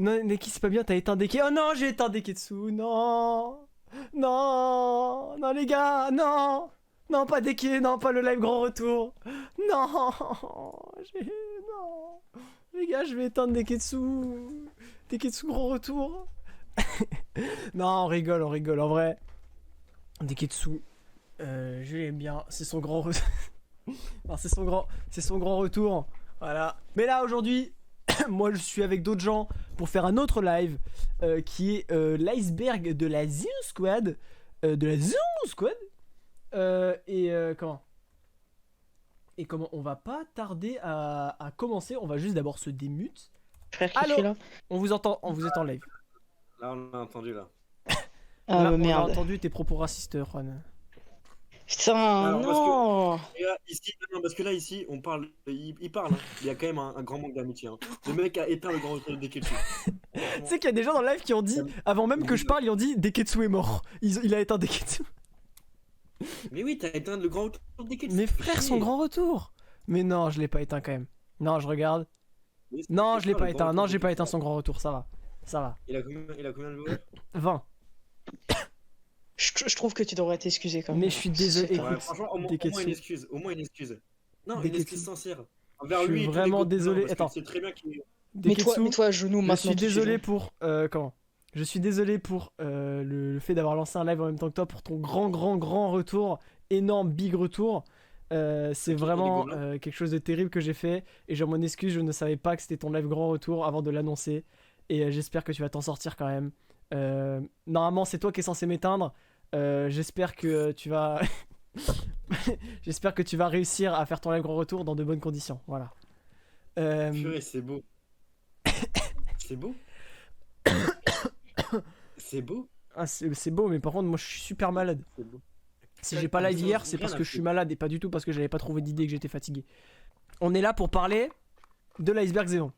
Non, Neki, c'est pas bien, t'as éteint Deke. Oh non, j'ai éteint Deketsu. Non. Non. Non, les gars, non. Non, pas Deke, non, pas le live grand retour. Non. Non. Les gars, je vais éteindre Deketsu. Deketsu grand retour. Non, on rigole, en vrai. Deketsu, je l'aime bien, c'est son grand retour. Non, c'est son grand retour. Voilà. Mais là, aujourd'hui, moi, je suis avec d'autres gens pour faire un autre live qui est l'iceberg de la Zoo Squad. Comment Et comment on va pas tarder à commencer. On va juste d'abord se démute. Frère, qui Allô, tu es là? on vous êtes en live. Là, on a entendu, là. Ah Là, bah on a merde. entendu tes propos racistes, Juan. Putain, Alors, non. Et là, ici, non, parce que là, ici, on parle, il parle, hein. Il y a quand même un grand manque d'amitié. Hein. Le mec a éteint le grand retour de Deketsu. Tu sais qu'il y a des gens dans le live qui ont dit, avant même que je parle, ils ont dit Deketsu est mort. Il a éteint Deketsu. Mais oui, t'as éteint le grand retour de Deketsu. Mes frères, son grand retour. Mais non, je l'ai pas éteint quand même. Non, je regarde. Mais Non, c'est je l'ai quoi, pas le grand éteint. retour Non, de j'ai pas Deketsu éteint son grand retour. Ça va. Ça va. Il a combien de viewers 20. Je trouve que tu devrais t'excuser quand même. Mais je suis désolé. C'est- Écoute, Ouais, franchement, au moins Deketsu. une excuse. Au moins une excuse. Non, une Deketsu. excuse sincère. Envers Je suis lui et tous les vraiment Gobelins, désolé. parce que Attends. c'est très bien qu'il. Deketsu, Mets-toi à genoux je maintenant. suis tout de suite, désolé hein. pour. Comment Je suis désolé pour le fait d'avoir lancé un live en même temps que toi pour ton grand retour. Énorme, big retour. C'est Ok, vraiment et les Gobelins quelque chose de terrible que j'ai fait. Et je m'en excuse, je ne savais pas que c'était ton live grand retour avant de l'annoncer. Et j'espère que tu vas t'en sortir quand même. Normalement, c'est toi qui es censé m'éteindre. J'espère que tu vas. J'espère que tu vas réussir à faire ton live grand retour dans de bonnes conditions. Voilà. Purée, c'est beau. C'est beau. C'est beau. Ah, c'est beau, mais par contre, moi je suis super malade. C'est beau. Si j'ai pas live hier, c'est parce que je suis malade et pas du tout parce que j'avais pas trouvé d'idée, que j'étais fatigué. On est là pour parler de l'iceberg Zéon,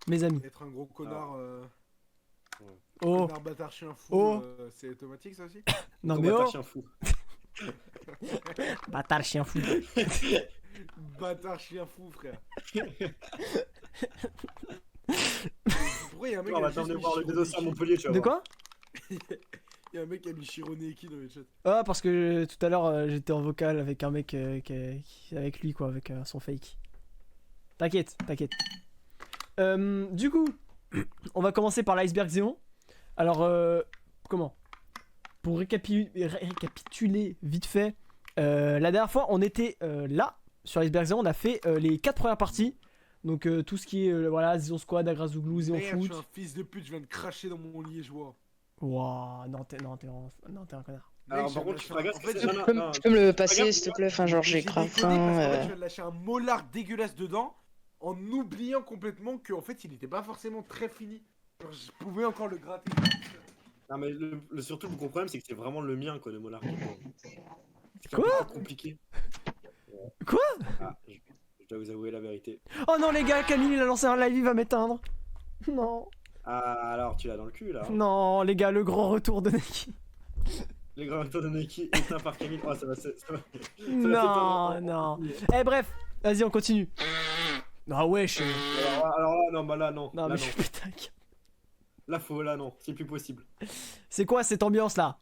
mes amis. Être un gros connard, Oh, connard bâtard chien fou, Oh. c'est automatique ça aussi? non Gros mais bâtard oh, chien fou. bâtard chien fou. Bâtard chien fou, frère. Pourquoi il y a un mec On qui a va juste t'emmener mis voir le Shiro dédossé à Neki Montpellier, tu vas De voir. quoi? Il y a un mec qui a mis Shiro Neki dans les chats. Ah, parce que tout à l'heure j'étais en vocal avec un mec avec lui quoi, avec son fake. T'inquiète. Du coup, on va commencer par l'iceberg Zéon. Alors, comment? Pour récapituler vite fait, la dernière fois on était là sur l'iceberg Zéon, on a fait les 4 premières parties. Donc tout ce qui est voilà, Zéon Squad, Agrazouglou, Zéon Merde, je Foot. suis un fils de pute, je viens de cracher dans mon liégeois. Wouah, non, t'es un connard. Alors, Mec, par je contre, tu viens feras de gaffe. lâcher un- que en c'est- fait, non, Tu non, peux me le passer, Regarde, s'il te plaît? Enfin, genre, j'ai grave déconné faim. parce qu'en fait, je viens de lâcher un molar dégueulasse dedans en oubliant complètement qu'en fait il était pas forcément très fini. Genre, je pouvais encore le gratter. Non, mais surtout, le gros problème, c'est que c'est vraiment le mien, quoi, le molar. C'est Quoi un peu compliqué. Quoi? Ah, je dois vous avouer la vérité. Oh non les gars, Camille il a lancé un live, il va m'éteindre. Non, Ah, alors, tu l'as dans le cul, là. non les gars, le grand retour de Neki. Le grand retour de Neki éteint par Camille. Oh, ça va. Non, non. Eh bref, vas-y on continue. Ah wesh. Alors là, non, bah là, non. Non Là, mais non. putain. Là, là, non. C'est plus possible. C'est quoi cette ambiance là?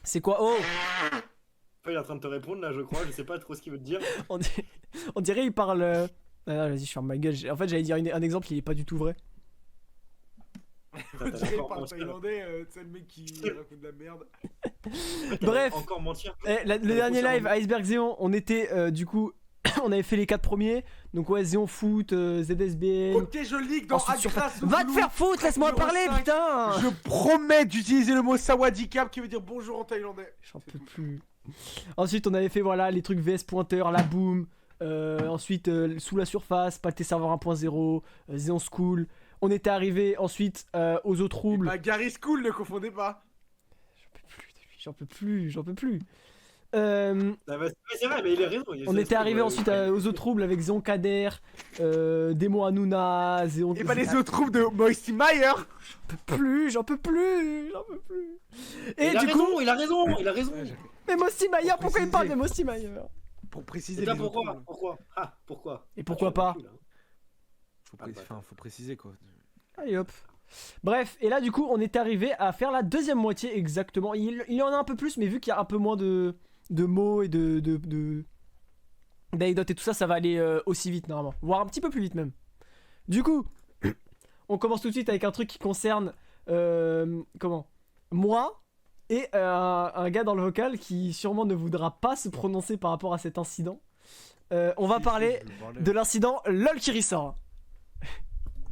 C'est quoi? Oh, Enfin, il est en train de te répondre, là, je crois. Je sais pas trop ce qu'il veut te dire. on dirait il parle. Ah, vas-y, je ferme ma gueule. En fait, j'allais dire un exemple qui est pas du tout vrai. On dirait par thaïlandais, tu sais, le mec qui raconte de la merde. Bref. Encore mentir. Le dernier live, Iceberg Zéon, on était du coup. On avait fait les 4 premiers. Donc, ouais, Zéon Foot, ZSBN. Ok, je leak dans ensuite sur- Agrazouglou. Va te faire foutre, laisse-moi numéro parler, 5. putain! Je promets d'utiliser le mot Sawadikap qui veut dire bonjour en thaïlandais. J'en peux plus. Ensuite, on avait fait voilà les trucs VS pointeur, la boom. Ensuite, sous la surface, Pacté serveur 1.0, Xeon School. On était arrivé ensuite aux eaux troubles. Bah, Gary School, ne confondez pas. J'en peux plus. Ah, bah, c'est vrai, mais il a raison. On était arrivé ensuite aux eaux troubles avec Xeon Kader, Demo Hanouna, Xeon. Et bah, les autres troupes de Moisty Meyer. J'en peux plus. Et il a du raison, coup, il a raison. mais Mosti Mayer, Pour pourquoi il parle de préciser. Mosti Mayer? Pour préciser Et les là, autres pourquoi troupes. Pourquoi Ah, pourquoi Et pourquoi pas? Faut préciser quoi. Allez hop. Bref, et là du coup on est arrivé à faire la deuxième moitié exactement. Il y en a un peu plus, mais vu qu'il y a un peu moins de mots et d'anecdotes et tout ça, ça va aller aussi vite normalement. Voire un petit peu plus vite même. Du coup, on commence tout de suite avec un truc qui concerne moi et un gars dans le vocal qui sûrement ne voudra pas se prononcer par rapport à cet incident. On va parler de l'incident LOL qui ressort.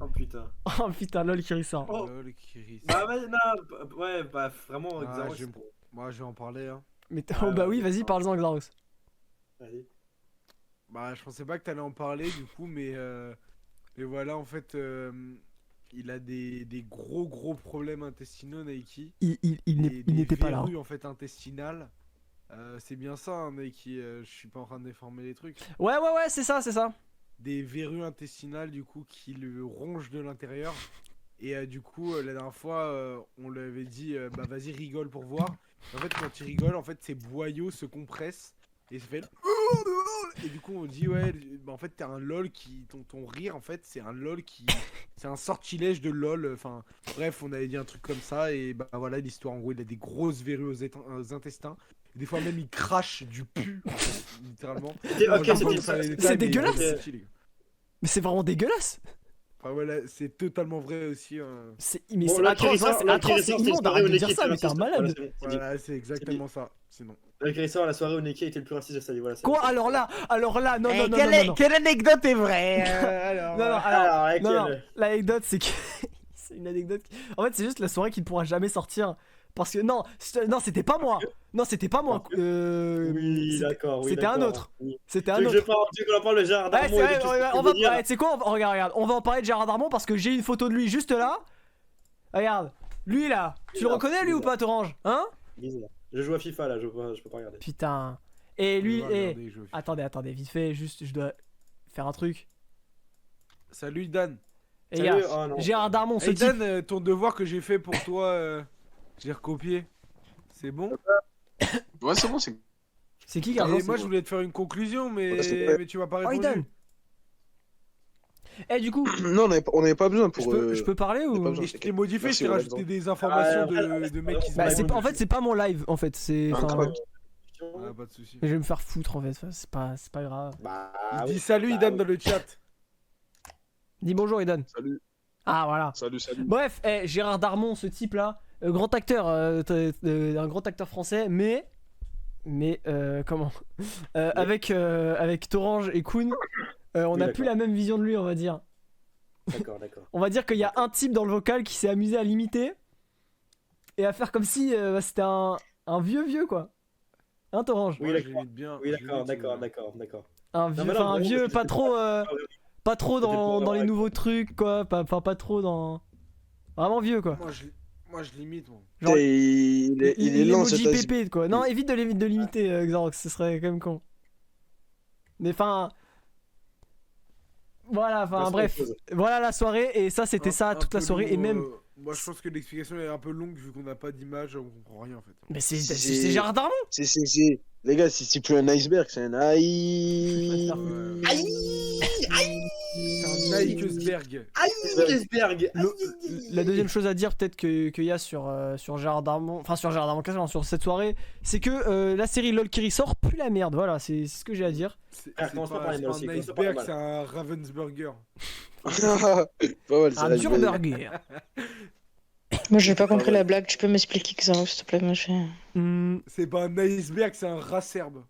Oh putain. Oh putain, LOL qui ressort. Oh. Lol, Kiris. Bah ouais, non, ouais, bah vraiment, Ah, Xaros, Moi, je vais en parler. Hein. Mais oh bah oui, vas-y, parle-en Xaros. Vas-y. Bah, je pensais pas que t'allais en parler du coup, mais voilà, en fait, il a des gros problèmes intestinaux, Nike. Il n'était pas là. Des verrues en fait intestinales. C'est bien ça, hein, Nike. Je suis pas en train de déformer les trucs. Ouais, c'est ça, c'est ça. Des verrues intestinales du coup qui le rongent de l'intérieur. Et du coup, la dernière fois, on lui avait dit, bah vas-y rigole pour voir. En fait, quand il rigole, en fait, ses boyaux se compressent et ça fait. Et du coup, on dit ouais, bah en fait, t'es un lol qui, ton rire, en fait, c'est un lol qui, c'est un sortilège de lol. Enfin, bref, on avait dit un truc comme ça et bah voilà l'histoire. En gros, il a des grosses verrues aux intestins. Et des fois même, il crache du pu, en fait, littéralement. Ok, c'est dégueulasse. Mais Mais c'est vraiment dégueulasse. enfin voilà, c'est totalement vrai aussi. Mais Bon, c'est là, atroce, Kirissa, c'est là, atroce, Kirissa, c'est c'est immonde, une arrête de soirée dire où ça, mais Neki t'es un était malade. raciste. Voilà, c'est dit. Voilà, c'est exactement ça. Sinon. Avec Rissa, la soirée où Neki était le plus raciste de sa vie. Voilà, Quoi, alors là, non, Eh, non, non, non, non. quelle anecdote est vraie alors, Non, non, Alors, non, non, laquelle l'anecdote c'est que. C'est une anecdote. En fait, c'est juste la soirée qui ne pourra jamais sortir. Parce que non, c'était pas moi. Non, c'était pas moi. Oui, d'accord. Oui, c'était un d'accord. autre. Oui. C'était Tu un veux que autre. je parle de Gérard Ouais, Darmon c'est et de vrai, tout ce ouais, qu'il on va. veut dire. Ouais, tu sais quoi, regarde. On va en parler de Gérard Darmon parce que j'ai une photo de lui juste là. Regarde. Lui là. Tu le reconnais lui ou pas, Torange? Hein? Bizarre. Je joue à FIFA là, je peux pas regarder. Putain. Et lui, On va regarder, je vais- attendez, vite fait, juste, je dois faire un truc. Salut Dan. Et Salut, gars, oh non. Gérard Darmon, ce Hey type. Dan, ton devoir que j'ai fait pour toi, je l'ai recopié. C'est bon? Ouais, c'est bon, c'est. C'est qui, Et Gardon? moi je voulais te faire une conclusion, mais, Ouais, c'est vrai. mais tu m'as pas Oh, il répondu. donne. Eh, du coup, Non, on n'avait pas besoin pour. je peux parler on a ou. pas besoin. Et je t'ai modifié, Merci, je t'ai ouais, rajouté d'accord. des informations Ah, de mecs qui se Bah, battent. en fait, c'est pas mon live en fait. C'est. enfin, Incroyable. Ah, pas de soucis. je vais me faire foutre en fait. Enfin, c'est pas grave. Bah, Dis oui. salut Bah, Idan oui. dans le chat. Dis bonjour, Eden. Salut, Ah, voilà. salut. Bref, Gérard Darmon, ce type là, grand acteur, un grand acteur français, mais comment avec Torange et Kuhn, on n'a plus d'accord. la même vision de lui, on va dire. D'accord. On va dire qu'il y a un type dans le vocal qui s'est amusé à l'imiter et à faire comme si c'était un vieux quoi. Hein, Torange? Oui, Moi, je d'accord. l'imite bien. Oui, je l'imite, d'accord. Un vieux, mais non, enfin un vraiment, vieux, c'était pas trop, pas trop C'était dans pas les vrai. nouveaux trucs quoi, pas trop dans. Vraiment vieux quoi. Moi je l'imite, moi. Genre, il est lent cet l'emoji Asie. pépé quoi. Non, évite de l'imiter, Xarox, ce serait quand même con. Mais enfin. Voilà, enfin Passons à bref. autre chose. Voilà la soirée, et ça c'était ça Un toute la peu soirée, long, et même. Moi je pense que l'explication est un peu longue vu qu'on n'a pas d'image, on comprend rien en fait. Mais c'est C'est- Gérard Darmon! C'est. Les gars, c'est plus un iceberg, c'est un Aïe. C'est un Nikeberg. Iceberg. La deuxième chose à dire peut-être qu'il y a sur Gérard Darmon, enfin sur Gérard Darmon, quasiment, sur cette soirée, c'est que la série LOL qui ressort pue la merde, voilà, c'est ce que j'ai à dire. C'est Ah, commence pas par les mal pas aussi, un commence pas par les iceberg, mal. c'est un Ravensburger. Pas mal, Un c'est dur l'iceberg. burger. Moi, j'ai pas compris la blague. Tu peux m'expliquer, Xaros, s'il te plaît? Moi, C'est pas un iceberg, c'est un racerbe.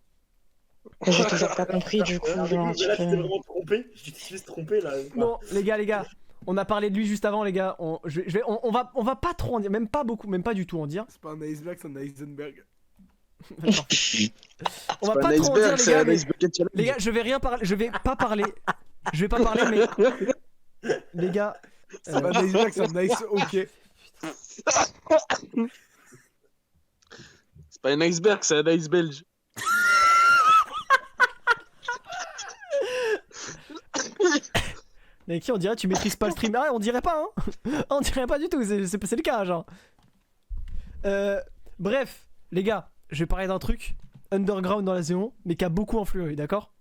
j'ai toujours pas compris, du coup. Alors, du Genre, coup, tu là, tu t'es peux- vraiment trompé. Je t'ai juste trompé là. Bon, les gars, on a parlé de lui juste avant, les gars. On va pas trop en dire, même pas beaucoup, même pas du tout en dire. C'est pas un iceberg, c'est un Heisenberg. D'accord. On va C'est pas un trop en dire, iceberg, les c'est gars. un Mais, iceberg challenge. les gars, je vais rien parler, je vais pas parler, mais les gars. C'est pas un iceberg, c'est un ice ok. C'est pas un iceberg, c'est un ice belge. Mais qui on dirait tu maîtrises pas le stream? Ah, on dirait pas, hein. On dirait pas du tout, c'est le cas, genre. Bref, les gars, je vais parler d'un truc underground dans la saison, mais qui a beaucoup influé, d'accord?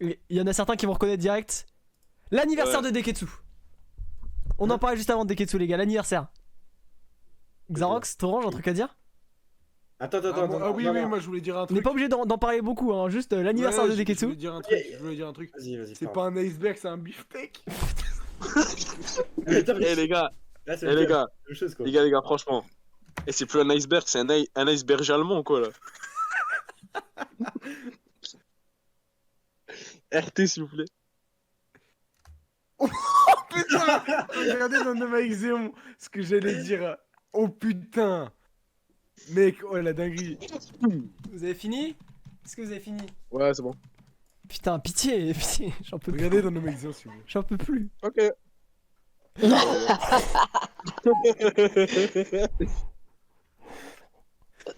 Il y en a certains qui vont reconnaître direct. L'anniversaire Ouais. de Deketsu. On en parlait juste avant de Deketsu, les gars, l'anniversaire. Xarox, Torange, un truc à dire? Attends, Ah oui, non, oui, non. moi je voulais dire un On truc. n'est pas obligé d'en parler beaucoup, hein, juste l'anniversaire Ouais, de Je Deketsu. voulais dire un truc. Je voulais dire un truc. Vas-y. C'est pas un iceberg, c'est un beefsteak. Eh Eh les gars, là, c'est eh les la gars, même chose, quoi. les gars, franchement. Et c'est plus un iceberg, c'est un iceberg allemand, quoi, là. RT, s'il vous plaît. Putain, regardez dans No avec Zéon ce que j'allais dire. Oh putain. Mec, oh la dinguerie. Vous avez fini? Est-ce que vous avez fini? Ouais, c'est bon. Putain, pitié, pitié, j'en peux plus. Regardez dans No avec Zéon, s'il vous plaît. J'en peux plus. Ok.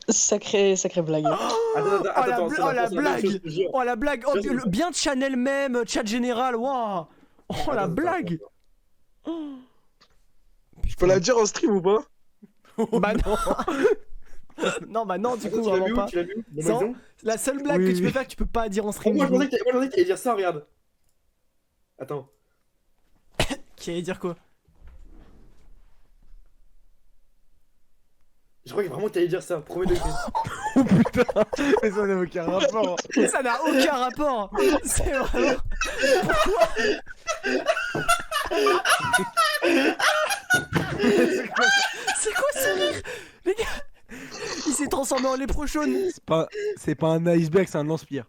Sacré blague. Attends, Oh la c'est la blague! chose, je te jure. Oh la blague! Oh, bien de Chanel même, chat général, waouh! Oh la Attends, blague! Je peux la dire en stream ou pas? Bah non! Non, bah non, du coup, Attends, tu l'as vraiment mis où? pas. Tu l'as mis où? Dans Sans- ma maison. La seule blague Oui, que tu peux oui. faire que tu peux pas dire en Oh, stream. moi, je pensais que t'allais dire ça, regarde. Attends. Qui allait dire quoi? Je crois que vraiment que t'allais dire ça, premier degré. Oh putain, mais ça n'a aucun rapport. Ça n'a aucun rapport! C'est vraiment. C'est quoi ce rire? Les gars! Il s'est transformé en léprechaune! C'est pas un iceberg, c'est un lance-pierre.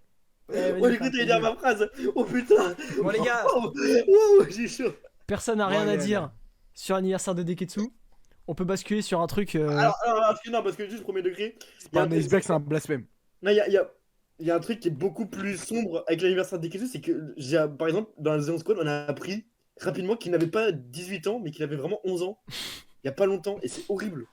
Oh, j'ai cru que t'allais dire ma phrase. Oh putain. Bon, les gars, Oh, wow, j'ai chaud. personne n'a Bon, rien à allez, dire allez. sur l'anniversaire de Deketsu. On peut basculer sur un truc. Alors, non, parce que juste premier degré. C'est y a pas un un- iceberg, c'est un blasphème. Non, il y a un truc qui est beaucoup plus sombre avec l'anniversaire de Deketsu, c'est que, par exemple, dans la Zone Squad, on a appris rapidement qu'il n'avait pas 18 ans, mais qu'il avait vraiment 11 ans. Il y a pas longtemps, et c'est horrible.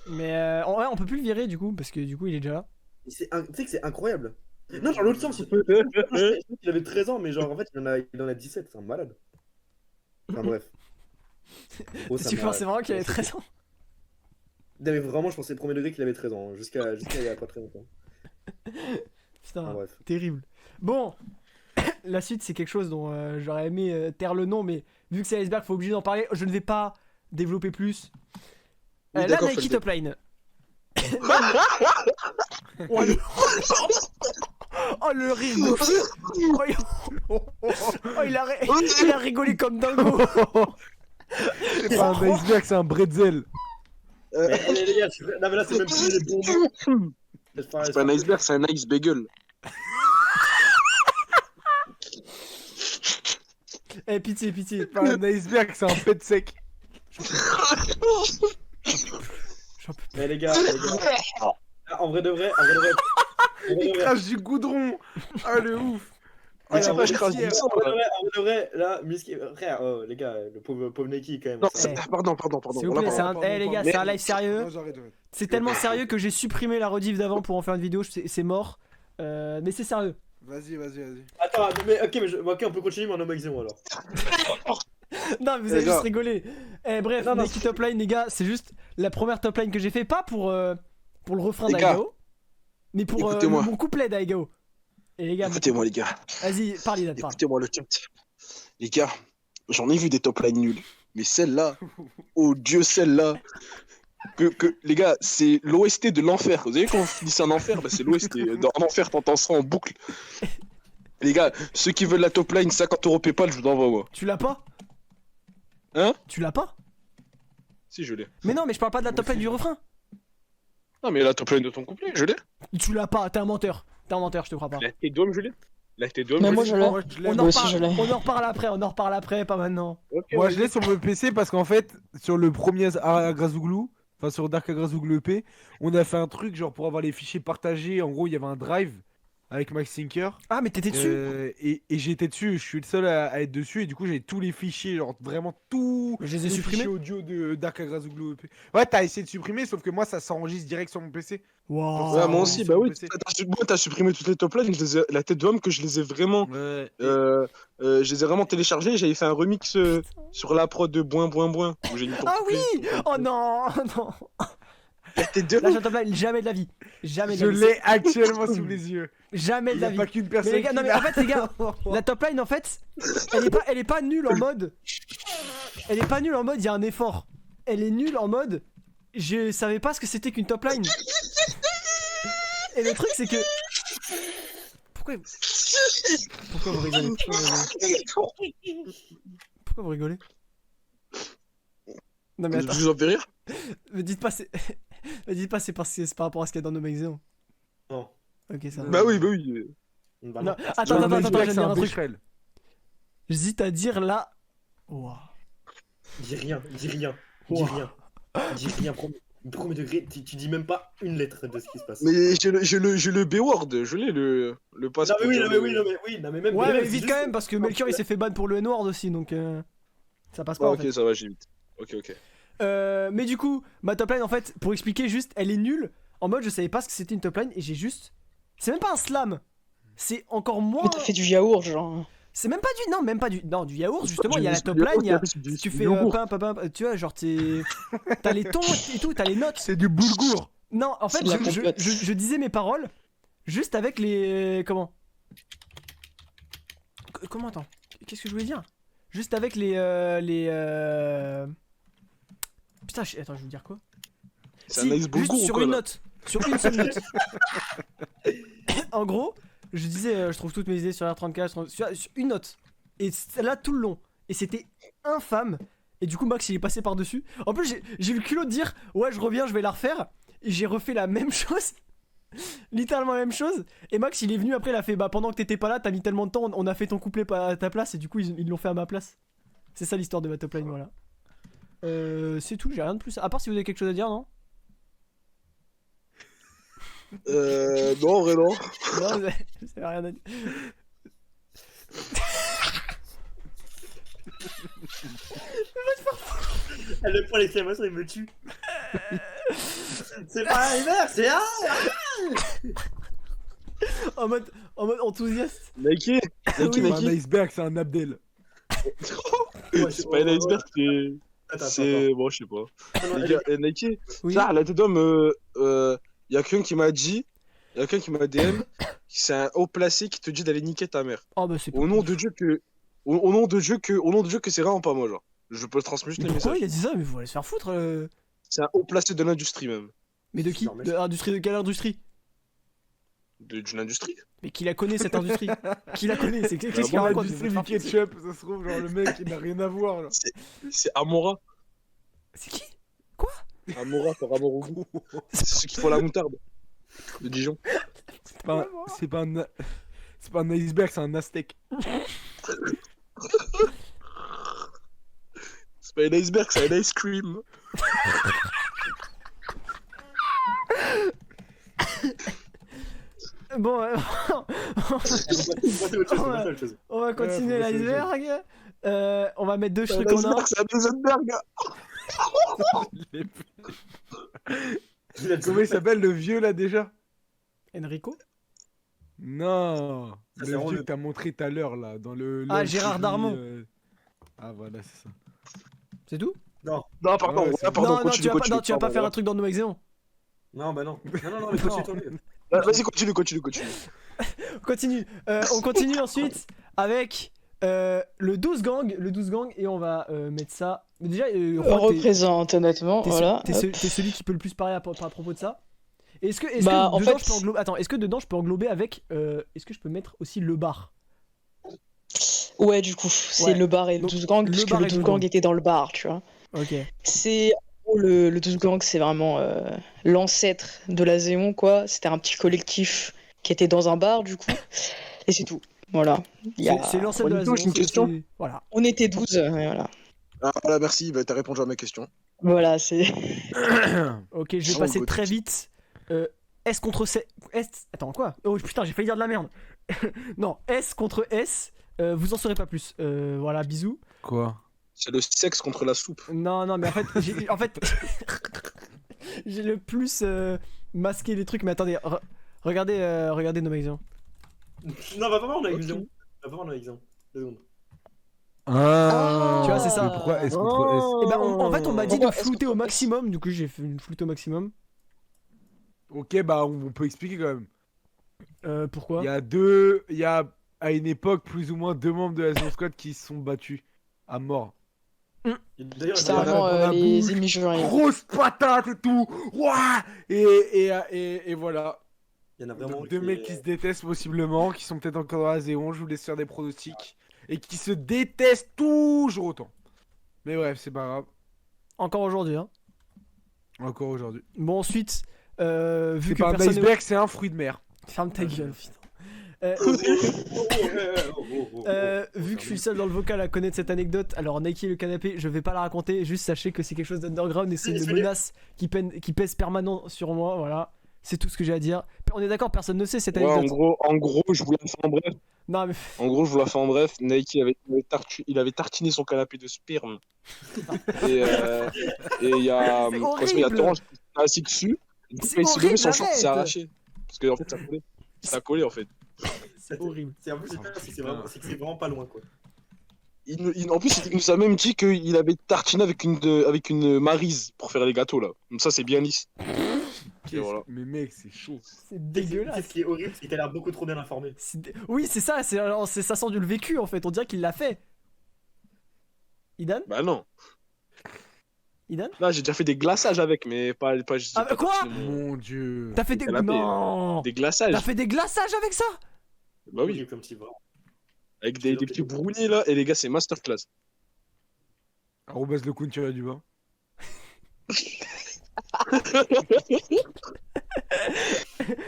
Mais ouais, on peut plus le virer du coup, parce que du coup il est déjà là. Tu sais que c'est incroyable. Non, dans l'autre sens, je pensais qu'il avait 13 ans, mais genre, en fait, il en a 17, c'est un malade. Enfin, bref. Oh, ça Tu m'a- pensais vraiment qu'il avait 13 ans? Il avait vraiment, je pensais premier degré qu'il avait 13 ans, jusqu'à il y a pas très longtemps. Putain, Enfin, bref. terrible. Bon, la suite c'est quelque chose dont j'aurais aimé taire le nom, mais vu que c'est l'iceberg, faut obligé d'en parler. Je ne vais pas développer plus. Oui, La d'accord, Nike faut le Top Line. Oh le... oh, le rire gonflé. Oh, il a rigolé comme dingo. C'est pas un iceberg, c'est un bretzel. Mais, les gars, non, mais là, c'est même plus les bons mots. C'est pas un iceberg, c'est un ice bagel. Eh, pitié, pitié. C'est pas un iceberg, c'est un pet sec. Mais les gars, ah, en vrai de vrai, Il crache du goudron. Ah le ouf. Mais c'est en pas, je vrai, crache en du vrai, sang, là. en vrai de vrai, là, Musky, frère, oh, les gars, le pauvre Neki quand même. Non, Eh. pardon. S'il vous Voilà, plaît, c'est pardon. un... Eh les gars, c'est un live sérieux. Non, j'arrête. C'est tellement sérieux que j'ai supprimé la rediff d'avant pour en faire une vidéo. C'est mort. Mais c'est sérieux. Vas-y. Attends, mais ok, ok, on peut continuer, mais en Omaxion alors. Non, mais vous avez Les gars. juste rigolé. Eh, bref, Non, non, Nike Top Line, les gars, c'est juste la première top line que j'ai fait, pas pour le refrain Les gars. d'Aigao, mais pour Écoutez-moi. mon couplet d'Aigao. Et les gars, Écoutez-moi, les gars. vas-y, parle, Idan, parle. Écoutez-moi le chat. Les gars, j'en ai vu des top lines nuls. Mais celle-là, oh Dieu, celle-là. Les gars, c'est l'OST de l'enfer. Vous savez quand on dit ça en enfer, bah, c'est l'OST. En enfer, t'entends ça en boucle. Les gars, ceux qui veulent la top line, 50 € PayPal, je vous l'envoie moi. Tu l'as pas? Hein? Tu l'as pas? Si, je l'ai. Mais non, mais je parle pas de la top line du refrain. Non, mais la top line de ton couplet, je l'ai. Tu l'as pas, t'es un menteur. T'es un menteur, je te crois pas. La T-Dome, je l'ai. La T-Dome, Mais je moi, l'ai. je l'ai. Moi je l'ai. On Moi en, aussi, parle, je l'ai. on en reparle après, pas maintenant. Ok, Moi vas-y. je l'ai sur mon PC parce qu'en fait, sur le premier Agrazouglou, enfin sur Dark Agrazouglou EP, on a fait un truc genre pour avoir les fichiers partagés. En gros, il y avait un drive avec Max Thinker. Ah, mais t'étais dessus? Et j'étais dessus, je suis le seul à être dessus. Et du coup, j'ai tous les fichiers, genre vraiment tous Je les ai les supprimés. fichiers audio de Dark Agrazouglou EP. Ouais, t'as essayé de supprimer, sauf que moi, ça s'enregistre direct sur mon PC. Wow. Ouais, moi Oh, aussi, sur bah mon oui. PC. Moi, t'as supprimé toutes les top lines. La tête d'homme que je les ai vraiment. Ouais. Je les ai vraiment téléchargés. J'avais fait un remix sur la prod de Boin. Où j'ai mis ton Ah couplet. oui! Oh non, oh non. La tête de Lâche un top line, jamais de la vie. Jamais de Je la vie. l'ai actuellement sous les yeux. Jamais de Il n'y la a vie. pas qu'une Mais personne les gars, non qui mais en l'a. fait les gars, la top line en fait, elle est pas nulle en mode. Elle est pas nulle en mode il y a un effort. Elle est nulle en mode je savais pas ce que c'était qu'une top line. Et le truc c'est que pourquoi vous rigolez? Pourquoi vous rigolez? Non mais Je attends, vous en fais rire. me dites pas c'est me dites pas c'est parce que c'est par rapport à ce qu'il y a dans nos magazines. Non. OK ça. Bah oui, bah oui. Bah Non, non. attends, je viens de c'est dire un un truc. Becherel. J'hésite à dire là. Ouah. Dis rien, dis rien. Dis Wow. rien. Dis rien, premier degré, tu dis même pas une lettre de ce qui se passe. Mais j'ai le B-word, je l'ai le passe. Non mais pour oui, dire non mais le- oui, non mais oui, non mais même. Ouais, mais c'est vite juste- quand même, parce que Melchior il s'est fait ban pour le N-word aussi, donc ça passe pas Ah, en ok, fait. ça va, j'ai vite. Ok. Mais du coup, ma top line en fait, pour expliquer juste, elle est nulle. En mode, je savais pas ce que c'était une top line et j'ai juste. C'est même pas un slam. C'est encore moins. Mais t'as fait du yaourt, genre. C'est même pas du. Non, même pas du. Non, du yaourt, justement, il y a la Du top yaourt, line, il y a. du Tu fais yogourt. tu vois, genre t'es. T'as les tons et tout, t'as les notes. C'est du boulgour. Non, en fait, C'est de la je, compote. je disais mes paroles juste avec les. Comment Comment attends qu'est-ce que je voulais dire? Juste avec les. Putain, attends, je veux dire quoi? C'est Si, un nice juste boulgour ou sur quoi, une là? note. Sur une seule note. En gros, je disais, je trouve toutes mes idées sur R34, sur une note. Et là tout le long. Et c'était infâme. Et du coup, Max, il est passé par-dessus. En plus, j'ai eu le culot de dire, ouais, je reviens, je vais la refaire. Et j'ai refait la même chose. Littéralement la même chose. Et Max, il est venu après, il a fait, bah pendant que t'étais pas là, t'as mis tellement de temps, on a fait ton couplet à ta place. Et du coup, ils l'ont fait à ma place. C'est ça l'histoire de ma top line, voilà. C'est tout, j'ai rien de plus. À part si vous avez quelque chose à dire, non? Non, vraiment. Non, vous avez rien à dire. Elle le point l'exclamation, il me tue. C'est pas un hiver, c'est un. En mode enthousiaste. Nike, Oui. C'est pas un Nike. iceberg, c'est un Abdel. C'est pas un iceberg, Attends. c'est. Bon, je sais pas. Non, Les gars, Nike, Oui. ça, la tête d'homme, y a quelqu'un qui m'a dit, y a quelqu'un qui m'a DM, c'est un haut placé qui te dit d'aller niquer ta mère. Oh bah c'est pas. Au nom de Dieu que. Au nom de Dieu que c'est vraiment pas moi, genre. Je peux transmettre juste Mais les pourquoi messages. il a dit ça? Mais vous allez se faire foutre. C'est un haut placé de l'industrie même. Mais de qui? Non, mais De l'industrie de quelle industrie? D'une industrie. Mais qui la connaît cette industrie? Qui la connaît? C'est qu'est-ce qu'il On a raconte? du Mais vous allez se du faire foutre. ketchup, ça se trouve, genre le mec il n'a rien à voir là. C'est Amora. C'est qui? Amora par rapport au goût. C'est ceux qui font la moutarde. De Dijon. C'est pas un iceberg, c'est un aztèque. C'est pas un iceberg, c'est un ice cream. Bon, on va continuer Ouais, faut l'iceberg. On va mettre deux C'est un trucs en iceberg, or. c'est un Eisenberg. Comment il s'appelle le vieux là déjà? Enrico? Non, Ça, le c'est vieux vraiment que t'as montré tout à l'heure là, dans le. Ah, LOL Gérard TV, Darmon. Ah voilà, c'est ça. C'est tout? Non, pardon, Ouais, ouais, c'est- pardon, Non, continue, tu vas pas faire un pardon, truc dans nos magazines. Non, bah non. Non, mais continue toi. ouais. Vas-y, continue. Continue. On continue ensuite avec le 12 gang. Le 12 gang et on va mettre ça. Déjà, On Roi, représente, honnêtement. Voilà. t'es celui qui peut le plus parler à propos de ça. Est-ce que Bah, en dedans fait- je peux englober. Attends, est-ce que dedans je peux englober avec. Est-ce que je peux mettre aussi le bar? Ouais, du coup, c'est Ouais. le bar et le Donc, 12 gang, le puisque bar le et le 12 gang. gang était dans le bar, tu vois. Ok. C'est. en gros, le 12 gang, c'est vraiment l'ancêtre de la Zéon, quoi. C'était un petit collectif qui était dans un bar, du coup. Et c'est tout. Voilà. Il y a- C'est l'ancêtre de la Juanito, j'ai une zone, question. Voilà. On était 12, voilà. Ah, voilà, merci, bah, t'as répondu à ma question. Voilà, c'est. Ok, je vais Oh, passer God. très vite. S contre C. S. Attends, quoi? Oh putain, j'ai failli dire de la merde. Non, S contre S. Vous en saurez pas plus. Voilà, bisous. Quoi? C'est le sexe contre la soupe. Non, mais en fait, j'ai le plus masqué les trucs. Mais attendez, regardez nos magazines. Non, va pas voir, on a exemple. Va pas voir, on a exemple. 2 secondes. Ah, Tu vois, c'est ça. Mais pourquoi S contre S? Et ben, en fait, on m'a dit de Pourquoi est-ce flouter qu'on au fait maximum. Du coup, j'ai fait une floute au maximum. Ok, bah on peut expliquer quand même. Pourquoi? Il y a à une époque plus ou moins 2 membres de la Zone Squad qui se sont battus à mort. D'ailleurs, C'était Ouais, vraiment dans la les bouche. ennemis jurés. Grosse patate et tout. Ouah et voilà. il y en a vraiment Donc, deux mecs qui se détestent possiblement, qui sont peut-être encore dans la Zéon, je vous laisse faire des pronostics. Et qui se détestent toujours autant. Mais bref, c'est pas grave. Encore aujourd'hui, hein. Encore aujourd'hui. Bon, ensuite, vu C'est que pas un personne n'est- iceberg, c'est un fruit de mer. Ferme ta gueule, putain. Vu que je suis le seul dans le vocal à connaître cette anecdote, alors Nike et le canapé, je vais pas la raconter, juste sachez que c'est quelque chose d'underground et c'est une menace qui pèse permanent sur moi, voilà. C'est tout ce que j'ai à dire. On est d'accord, personne ne sait cette Ouais, anecdote. en gros, je vous la fais en bref. Non, mais En gros, je vous la fais en bref. Nike il avait tartiné son canapé de sperme. et il y a. C'est Parce qu'il y a horrible. Torrent qui s'est assis dessus. Du coup, C'est quand il s'est levé, horrible, son short s'est arrête. arraché. Parce que en fait, ça collait. Ça a collé en fait. c'est horrible. C'est en plus, c'est que c'est vraiment pas loin, quoi. En plus, il nous a même dit qu'il avait tartiné avec une maryse pour faire les gâteaux là. Donc ça, c'est bien lisse. Et voilà. Mais mec, c'est chaud. C'est C'est dégueulasse. ce qui est horrible, c'est qu'il a l'air beaucoup trop bien informé. Oui, c'est ça, ça sent du le vécu en fait, on dirait qu'il l'a fait. Idan? Bah non. Idan? Là, j'ai déjà fait des glaçages avec, mais pas. Ah, pas quoi tartiné mon- Mon dieu. T'as fait des... canapé. Non. Des glaçages. T'as fait des glaçages avec ça? Bah oui. Comme tu vois. Avec des petits brownies là. Et les gars, c'est masterclass. Arrobas le Kun tiré du bas.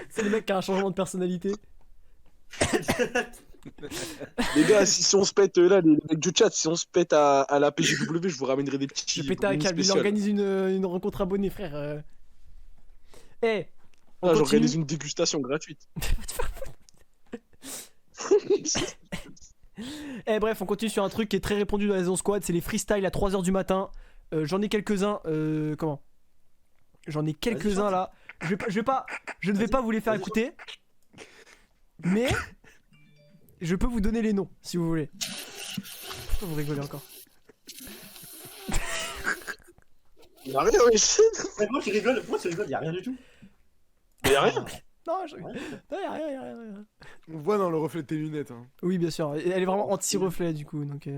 C'est le mec qui a un changement de personnalité. Les gars, si on se pète là, les mecs du chat, si on se pète à la PGW, je vous ramènerai des petits. Je vais péter un brownies câble, il spéciaux. organise une rencontre abonnée, frère. Eh, on Ah, continue. j'organise une dégustation gratuite. Eh bref, on continue sur un truc qui est très répandu dans la Zone Squad, c'est les freestyles à 3h du matin. J'en ai quelques-uns, comment? J'en ai quelques-uns chante. là. Je ne vais pas vous les faire Vas-y, écouter. Mais je peux vous donner les noms si vous voulez. Pourquoi vous rigolez encore? Y'a rien, wesh. Mais moi, tu rigoles, y a rien du tout. Y'a rien. Non, non, y'a rien, y'a rien. On voit dans le reflet de tes lunettes. Hein. Oui, bien sûr. Elle est vraiment anti-reflet du coup. Donc,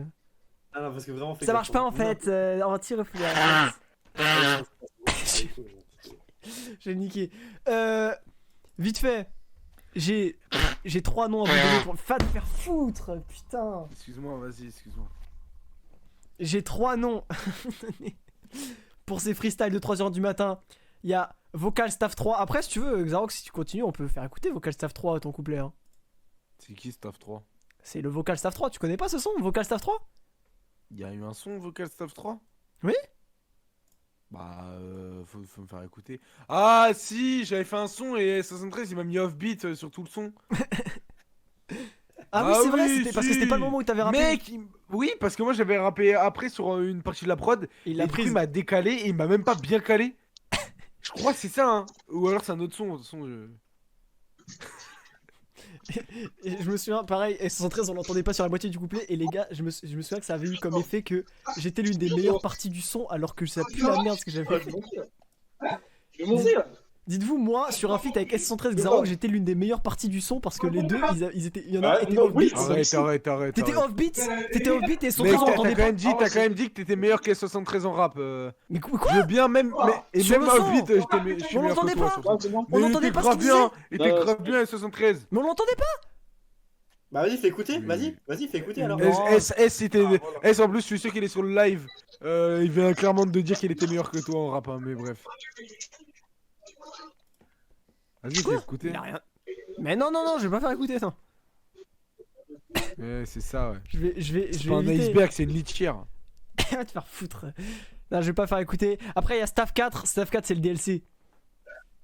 Ah non, parce que vraiment. ça marche pas en fait. Anti-reflet. J'ai niqué. Vite fait. J'ai 3 noms à vous donner pour. Va te faire foutre, putain. Excuse-moi, vas-y, excuse-moi. J'ai 3 noms pour ces freestyles de 3h du matin. Il y a Vocal Staff 3. Après, si tu veux, Xarox, si tu continues, on peut faire écouter Vocal Staff 3 ton couplet. Hein. C'est qui Staff 3? C'est le Vocal Staff 3. Tu connais pas ce son, Vocal Staff 3? Il y a eu un son Vocal Staff 3? Oui. Bah, faut me faire écouter. Ah, si, j'avais fait un son et 73 il m'a mis off-beat sur tout le son. Ah oui, c'est vrai, c'était parce que c'était pas le moment où t'avais rappé. Mec, oui, parce que moi j'avais rappé après sur une partie de la prod. Il Et l'a du coup, il prise. m'a décalé et il m'a même pas bien calé. Je crois que c'est ça, hein. Ou alors c'est un autre son. De toute façon, Et je me souviens, pareil, S73, on l'entendait pas sur la moitié du couplet. Et les gars, je me souviens que ça avait eu comme effet que j'étais l'une des meilleures parties du son, alors que ça pue la merde ce que j'avais fait. Je vais monter là. Dites-vous, moi, sur un feat avec S113 Xarox, j'étais l'une des meilleures parties du son parce que les deux, ils étaient, il y en a un qui était offbeat. Arrête. T'étais offbeat et S113 Mec, on t'as l'entendait quand pas. même dit, que t'étais meilleur que 73 en rap. Mais quoi? Je veux bien même, et Sur même le son. off-beat, je suis On meilleur que l'entendait toi. pas. sur ça. On Mais il n'entendait était pas ce grave qu'il bien, disait. il était grave bien à 73. Mais on l'entendait pas. Bah, vas-y, fais écouter, Oui. vas-y, fais écouter alors. Non. S en plus, je suis sûr qu'il est sur le live. Il vient clairement de dire qu'il était meilleur que toi en rap, hein, mais bref. Vas-y, fais écouter. Il a rien. Mais non, je vais pas faire écouter, non. Ouais, c'est ça, ouais. Je vais C'est pas un éviter. iceberg, c'est une litière. Va te faire foutre. Non, je vais pas faire écouter. Après, il y a Staff 4. Staff 4, c'est le DLC.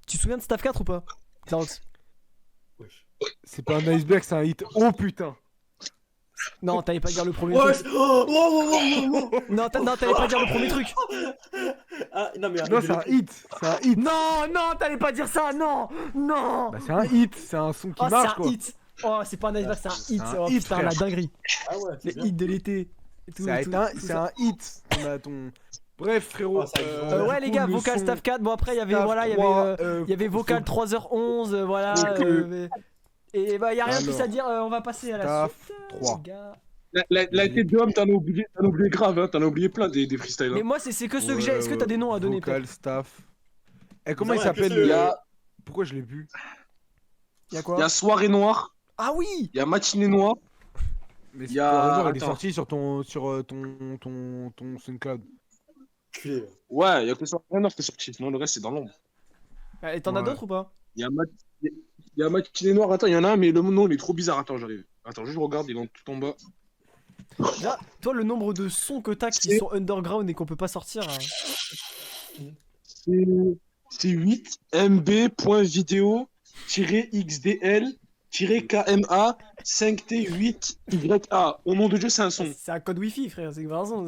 Tu te souviens de Staff 4 ou pas? Xarox? Wesh. C'est pas un iceberg, c'est un hit. Oh putain. Non, t'allais pas dire le premier Wesh. truc. Oh. Non, t'allais pas dire le premier truc. Ah, non, mais. Non, c'est un hit. C'est un hit. Non, t'allais pas dire ça. Non. Bah, c'est un hit. C'est un son qui Oh, marche, c'est quoi. un hit. Oh, c'est pas un iceberg, c'est un hit. un Oh hit, putain, frère. la dinguerie. Ah ouais, Les c'est bien. hits de l'été. Et tout, C'est et tout, tout c'est ça. un hit. On a ton. Bref, frérot. Oh, ça a été du grand. Ouais, les coup, gars, le vocal son, staff 4. Bon, après, il y avait, staff voilà, 3, il y avait vocal 3h11, voilà. faut que- Et bah, il y a rien de plus Alors, à dire, on va passer à la staff suite. 3. Les gars. La tête de homme, t'en as oublié grave, hein. T'en as oublié plein des freestyles. Mais Hein. moi, c'est que ceux que j'ai. Est-ce que t'as des noms à donner, Vocal, peut-être? staff. Eh, comment il Non, il y a que s'appelle ceux- Il y a, Pourquoi je l'ai vu? Il y a il y quoi? a Soirée Noire, Ah oui! il y a Matinée Noire. Mais Il y a- il est attends. sorti sur ton SoundCloud. Culé, là. Ouais, il y a que Soirée Noire qui est sorti. Sinon, le reste, c'est dans l'ombre. Et t'en as Ouais. d'autres ou pas? Il y a, il y a Matinée Noire. Attends, il y en a un, mais le nom, il est trop bizarre. Attends, j'arrive. Attends, je regarde, il est tout en bas. Déjà, toi, le nombre de sons que t'as qui C'est- sont underground et qu'on peut pas sortir. Hein. C'est 8 mb.video-xdl-kma 5t8ya. Au nom de Dieu, c'est un son. C'est un code wifi, frère, c'est pas un son.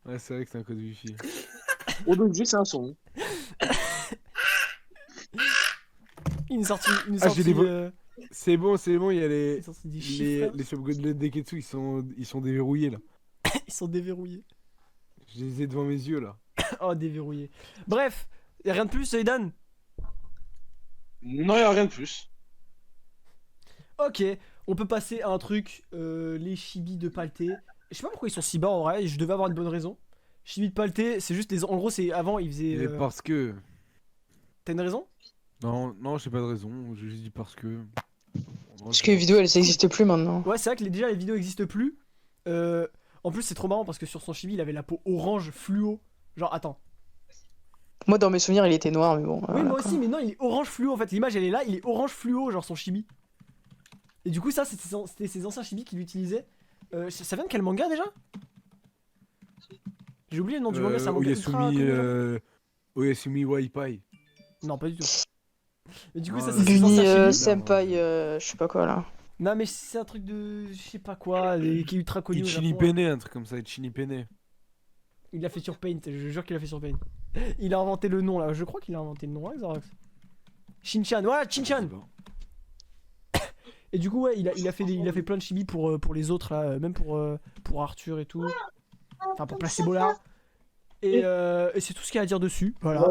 Ouais, c'est vrai que c'est un code wifi. Au nom de Dieu, c'est un son. Il nous sorti. Il nous Ah, sorti, j'ai des C'est bon, il y a il les. nous sorti des chiffres. Les sauvegardes Deketsu, ils sont déverrouillés là. Ils sont déverrouillés. Je les ai devant mes yeux là. Oh, déverrouillés. Bref, y'a rien de plus, Aidan? Non, il n'y a rien de plus. Ok, on peut passer à un truc, les chibis de Palté. Je sais pas pourquoi ils sont si bas en vrai, je devais avoir une bonne raison. Chibis de Palté, c'est juste les. En gros, c'est avant, ils faisaient. Et parce que. T'as une raison? Non, j'ai pas de raison. J'ai juste dit parce que. Parce que les vidéos, elles n'existent plus maintenant. Ouais, c'est vrai que déjà les vidéos n'existent plus. En plus, c'est trop marrant parce que sur son chibi, il avait la peau orange fluo. Genre, attends. Moi, dans mes souvenirs, il était noir, mais bon. Oui, voilà, moi quoi. aussi, mais non, il est orange fluo en fait. L'image elle est là, il est orange fluo, genre son chibi. Et du coup, ça, c'était ses anciens chibis qu'il utilisait. Ça vient de quel manga déjà? J'ai oublié le nom du manga, c'est un manga ultra Oyasumi. connu, là. Oyasumi Waipai. Non, pas du tout. Mais du coup, Ouais, ça, c'est ses Guni anciens chibis. Senpai, je sais pas quoi là. Non, mais c'est un truc de. Je sais pas quoi, qui est ultra connu au Ichini Japon. Pene, un truc comme ça, Ichini Pene. Il l'a fait sur Paint, je jure qu'il l'a fait sur Paint. Il a inventé le nom là, je crois qu'il a inventé le nom, hein, Xarox. Shinchan, ouais, Shinchan! Et du coup, ouais, il a fait plein de chibis pour les autres là, même pour Arthur et tout. Enfin, pour Placebo là. Et c'est tout ce qu'il y a à dire dessus. Voilà.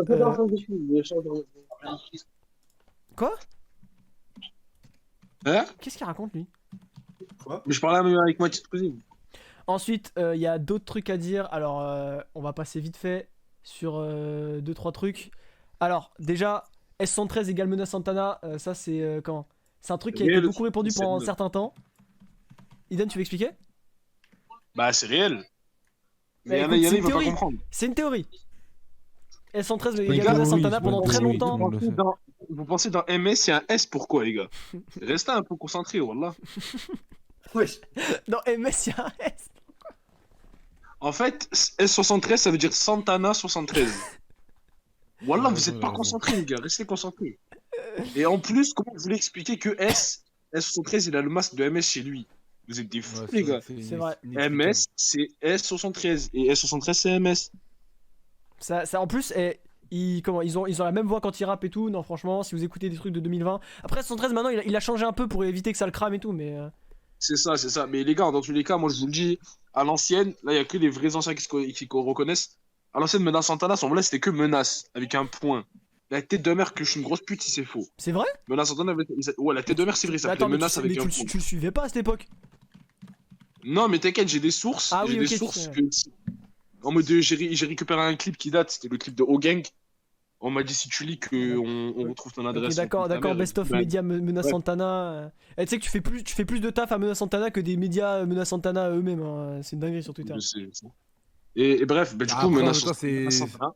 Quoi? Hein? Qu'est-ce qu'il raconte lui? Mais je parlais même avec ma petite cousine. Ensuite, il y a d'autres trucs à dire. Alors, on va passer vite fait sur 2-3 trucs. Alors, déjà, S113 égale Mena Santana, ça c'est comment? C'est un truc qui a été Réel, beaucoup répandu c'est pendant un le- certain temps. Iden, tu veux expliquer? Bah, c'est réel. Bah, Mais écoute, il y en a, c'est il une va pas théorie. comprendre. C'est une théorie. S113 pas égale une Mena théorie, Santana c'est pendant pas très une théorie, longtemps. tout le monde le sait. Vous pensez dans MS, il y a un S pourquoi, les gars? Restez un peu concentrés, wallah. Wesh. Dans MS, il y a un S. En fait, S73, ça veut dire Santana 73. Wallah, Ouais, vous êtes ouais, pas ouais. concentrés, les gars, restez concentrés. Et en plus, comment je voulais expliquer que S73, il a le masque de MS chez lui? Vous êtes des fous, Ouais, les gars. C'est vrai. MS, c'est S73, et S73, c'est MS. Ça, en plus, ils ont la même voix quand ils rappent et tout. Non, franchement, si vous écoutez des trucs de 2020. Après, S113, maintenant, il a changé un peu pour éviter que ça le crame et tout, mais. C'est ça, c'est ça. Mais les gars, dans tous les cas, moi, je vous le dis, à l'ancienne, là, il y a que les vrais anciens qui reconnaissent. À l'ancienne, Menace Santana, à ce moment-là, c'était que menace, avec un point. La tête de mère que je suis une grosse pute si c'est faux. C'est vrai? Menace Santana, ouais, la tête de mère, c'est vrai, ça Mais s'appelait attends, mais menace avec un point. tu le suivais pas à cette époque? Non, mais t'inquiète, j'ai des sources. Ah j'ai oui, des ok, sources tu en mode, j'ai récupéré un clip qui date, c'était le clip de O-Gang. On m'a dit si tu lis on retrouve ton adresse. Ok, d'accord, Best of Ouais. Media Mena Ouais. Santana. Et tu sais que tu fais plus de taf à Mena Santana que des médias Mena Santana eux-mêmes. Hein. C'est une dinguerie sur Twitter. Je sais. Et bref, bah, du coup, Après, en Menace même temps, c'est- Santana,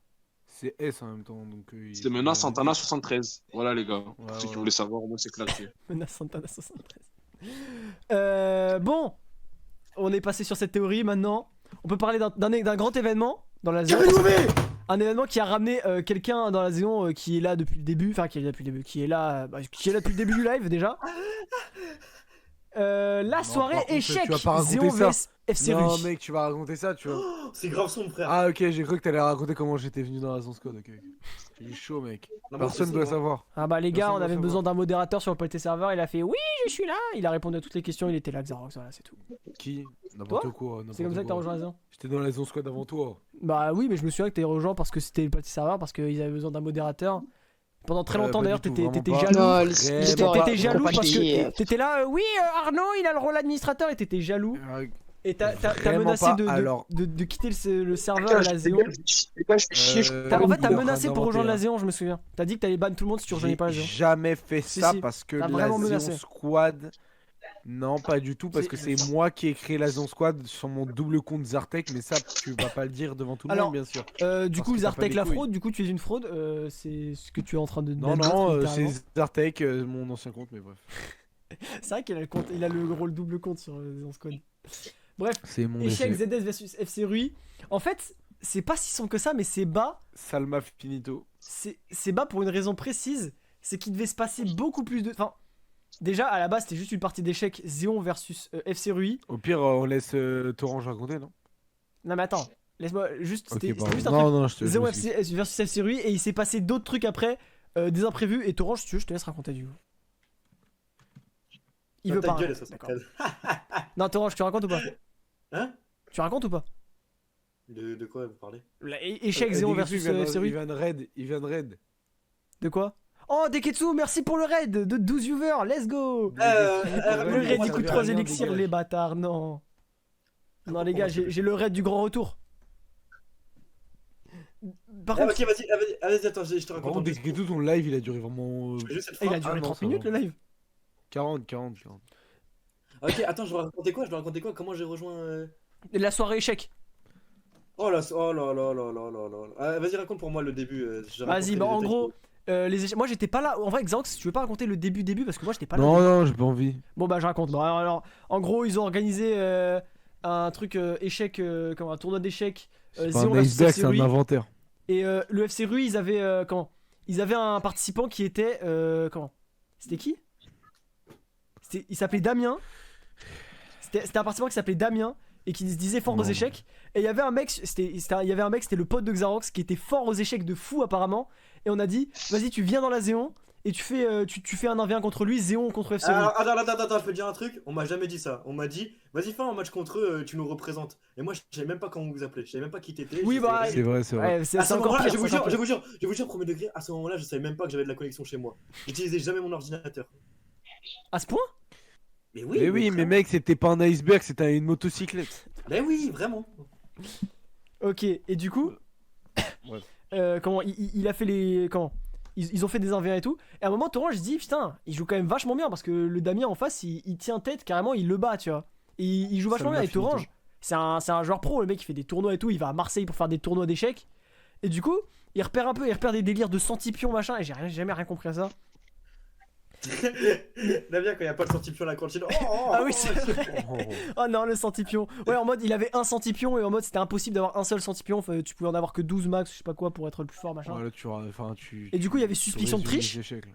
C'est S en même temps. Donc, c'était Menace Santana 73. Voilà, les gars. Pour Ouais, ceux qui ouais. voulaient savoir, au moins, c'est clarifié. Mena Santana 73. Bon, on est passé sur cette théorie maintenant. On peut parler d'un grand événement dans la zone. Un événement qui a ramené quelqu'un dans la zone qui est là depuis le début. Enfin, qui est là depuis le début. Qui est là depuis le début du live déjà. La Non, soirée par contre, échec. tu vas pas raconter Zéon ça. vs FC Non, Russe. mec, tu vas raconter ça, tu vois. C'est grave sombre, frère. Ah, ok, j'ai cru que t'allais raconter comment j'étais venu dans la Zone Squad. Ok. C'est chaud, mec. Non, moi, Personne c'est doit ça, savoir. Ah bah les gars, Personne on doit avait savoir. besoin d'un modérateur sur le PT serveur, il a fait oui, je suis là. Il a répondu à toutes les questions, il était là, Xarox, voilà, c'est tout. Qui? N'importe quoi. C'est comme ça que t'as rejoint la zone. J'étais dans la zone squad avant toi. Bah oui, mais je me souviens que t'es rejoint parce que c'était le petit serveur, parce qu'ils avaient besoin d'un modérateur. Pendant très longtemps pas d'ailleurs, du tout, t'étais vraiment pas. jaloux. Non, Vraiment l'histoire T'étais est jaloux parce compliquée. que t'étais là, oui, Arnaud, il a le rôle administrateur et t'étais jaloux. Et t'as Vraiment menacé pas, de, alors. de quitter le serveur et la Zéon. Les gars, je fais chier, je Euh, peux En fait, t'as il est en menacé train pour rejoindre la d'inventer, Zéon, je me souviens. T'as dit que t'allais ban tout le monde si tu rejoignais pas la J'ai Zéon. jamais fait Si, ça si. parce que T'as la vraiment Zion menacé. Squad. Non, pas du tout, parce que c'est moi qui ai créé la Zion Squad sur mon double compte Zartek, mais ça, tu vas pas le dire devant tout le Alors, monde, bien sûr. Du Parce coup, que t'as pas Zartek des la couilles. fraude, du coup, tu es une fraude. C'est ce que tu es en train de Non, d'admettre, non, littéralement. c'est Zartek, mon ancien compte, mais bref. C'est vrai qu'il a il a le rôle double compte sur Zéon Squad. Bref, C'est mon échec décès. ZS versus FC Rui. En fait, c'est pas si sombre que ça, mais c'est bas. Salma Finito. C'est bas pour une raison précise. C'est qu'il devait se passer beaucoup plus de. Enfin, déjà, à la base, c'était juste une partie d'échecs Zéon versus FC Rui. Au pire, on laisse Torange raconter, non? Non, mais attends, laisse-moi juste. Ok, C'était pardon. juste un Non, truc. non, je te Zéon m'excuse. FC versus FC Rui. Et il s'est passé d'autres trucs après, des imprévus. Et Torange, si tu veux, je te laisse raconter du coup. Il Dans veut ta pas. gueule, raconter, ça d'accord. s'appelle. Non, Torange, tu racontes ou pas? Hein? Tu racontes ou pas? De quoi vous parlez? Échec Zéon Deketsu, versus FC il Rui. vient de raid, il vient de raid. De quoi? Oh, Deketsu, merci pour le raid de 12 viewers, let's go! Euh, Le raid, moi, il ça coûte veut 3 rien, élixirs, dégage. les bâtards, non. Non, les gars, j'ai le raid du grand retour. Par Ah, contre, ok, vas-y, attends, je te Par raconte. contre, dès que tout ton live, il a duré vraiment. Je fais juste cette il a phrase. duré Ah, non, 30 ça minutes va. le live. 40. Ok, attends, je dois raconter quoi? Je dois raconter quoi? Comment j'ai rejoint. La soirée échec. Oh là là là là là là. Ah, vas-y, raconte pour moi le début. J'ai Vas-y, raconté bah les en détails. gros, moi j'étais pas là. En vrai, Xanox, si tu veux pas raconter le début, parce que moi j'étais pas là. Non, non, j'ai pas envie. Bon, bah je raconte. Bon, alors, en gros, ils ont organisé un truc échec, comme un tournoi d'échecs. C'est pas Zéon un versus iceberg, FC c'est un Rui. inventaire. Et le FC Rui, ils avaient ils avaient un participant qui était comment? C'était qui? Il s'appelait Damien. C'était un participant qui s'appelait Damien et qui se disait fort aux Non. échecs. Et il y avait un mec, c'était le pote de Xarox qui était fort aux échecs de fou apparemment. Et on a dit, vas-y, tu viens dans la Zéon et tu fais tu fais un 1v1 contre lui, Zéon contre FC Rui. Attends, je peux te dire un truc. On m'a jamais dit ça. On m'a dit, vas-y, fais un match contre eux, tu nous représentes. Et moi, je savais même pas comment vous appelez. Je savais même pas qui t'étais. Oui, je bah, savais- C'est vrai, c'est vrai. Ouais, c'est À ce c'est encore moment-là, pire. je vous c'est encore jure, pire. je vous jure, premier degré, à ce moment-là, je savais même pas que j'avais de la connexion chez moi. J'utilisais jamais mon ordinateur. À ce point? Mais oui, Mais oui, mais vraiment. mec, c'était pas un iceberg, c'était une motocyclette. Mais oui, vraiment. Ok, et du coup, Bref. comment il a fait les. Comment ils ont fait des 1v1 et tout. Et à un moment, Torange, je dis, putain, il joue quand même vachement bien parce que le Damien en face, il tient tête carrément, il le bat, tu vois. Et il joue vachement Ça bien. m'a Et fini, Torange, c'est un joueur pro, le mec, il fait des tournois et tout. Il va à Marseille pour faire des tournois d'échecs. Et du coup, il repère un peu, il repère des délires de centipion, machin. Et j'ai jamais rien compris à ça. Damien, quand il n'y a pas de sortie à la cantine. Ah oui, c'est vrai. Oh non, le centipion. Ouais, en mode, il avait un centipion et en mode, c'était impossible d'avoir un seul centipion. Enfin, tu pouvais en avoir que 12 max, je sais pas quoi, pour être le plus fort, machin. Ouais, là, tu. Et du coup, il y avait tu suspicion de résumes triche. les échecs, là.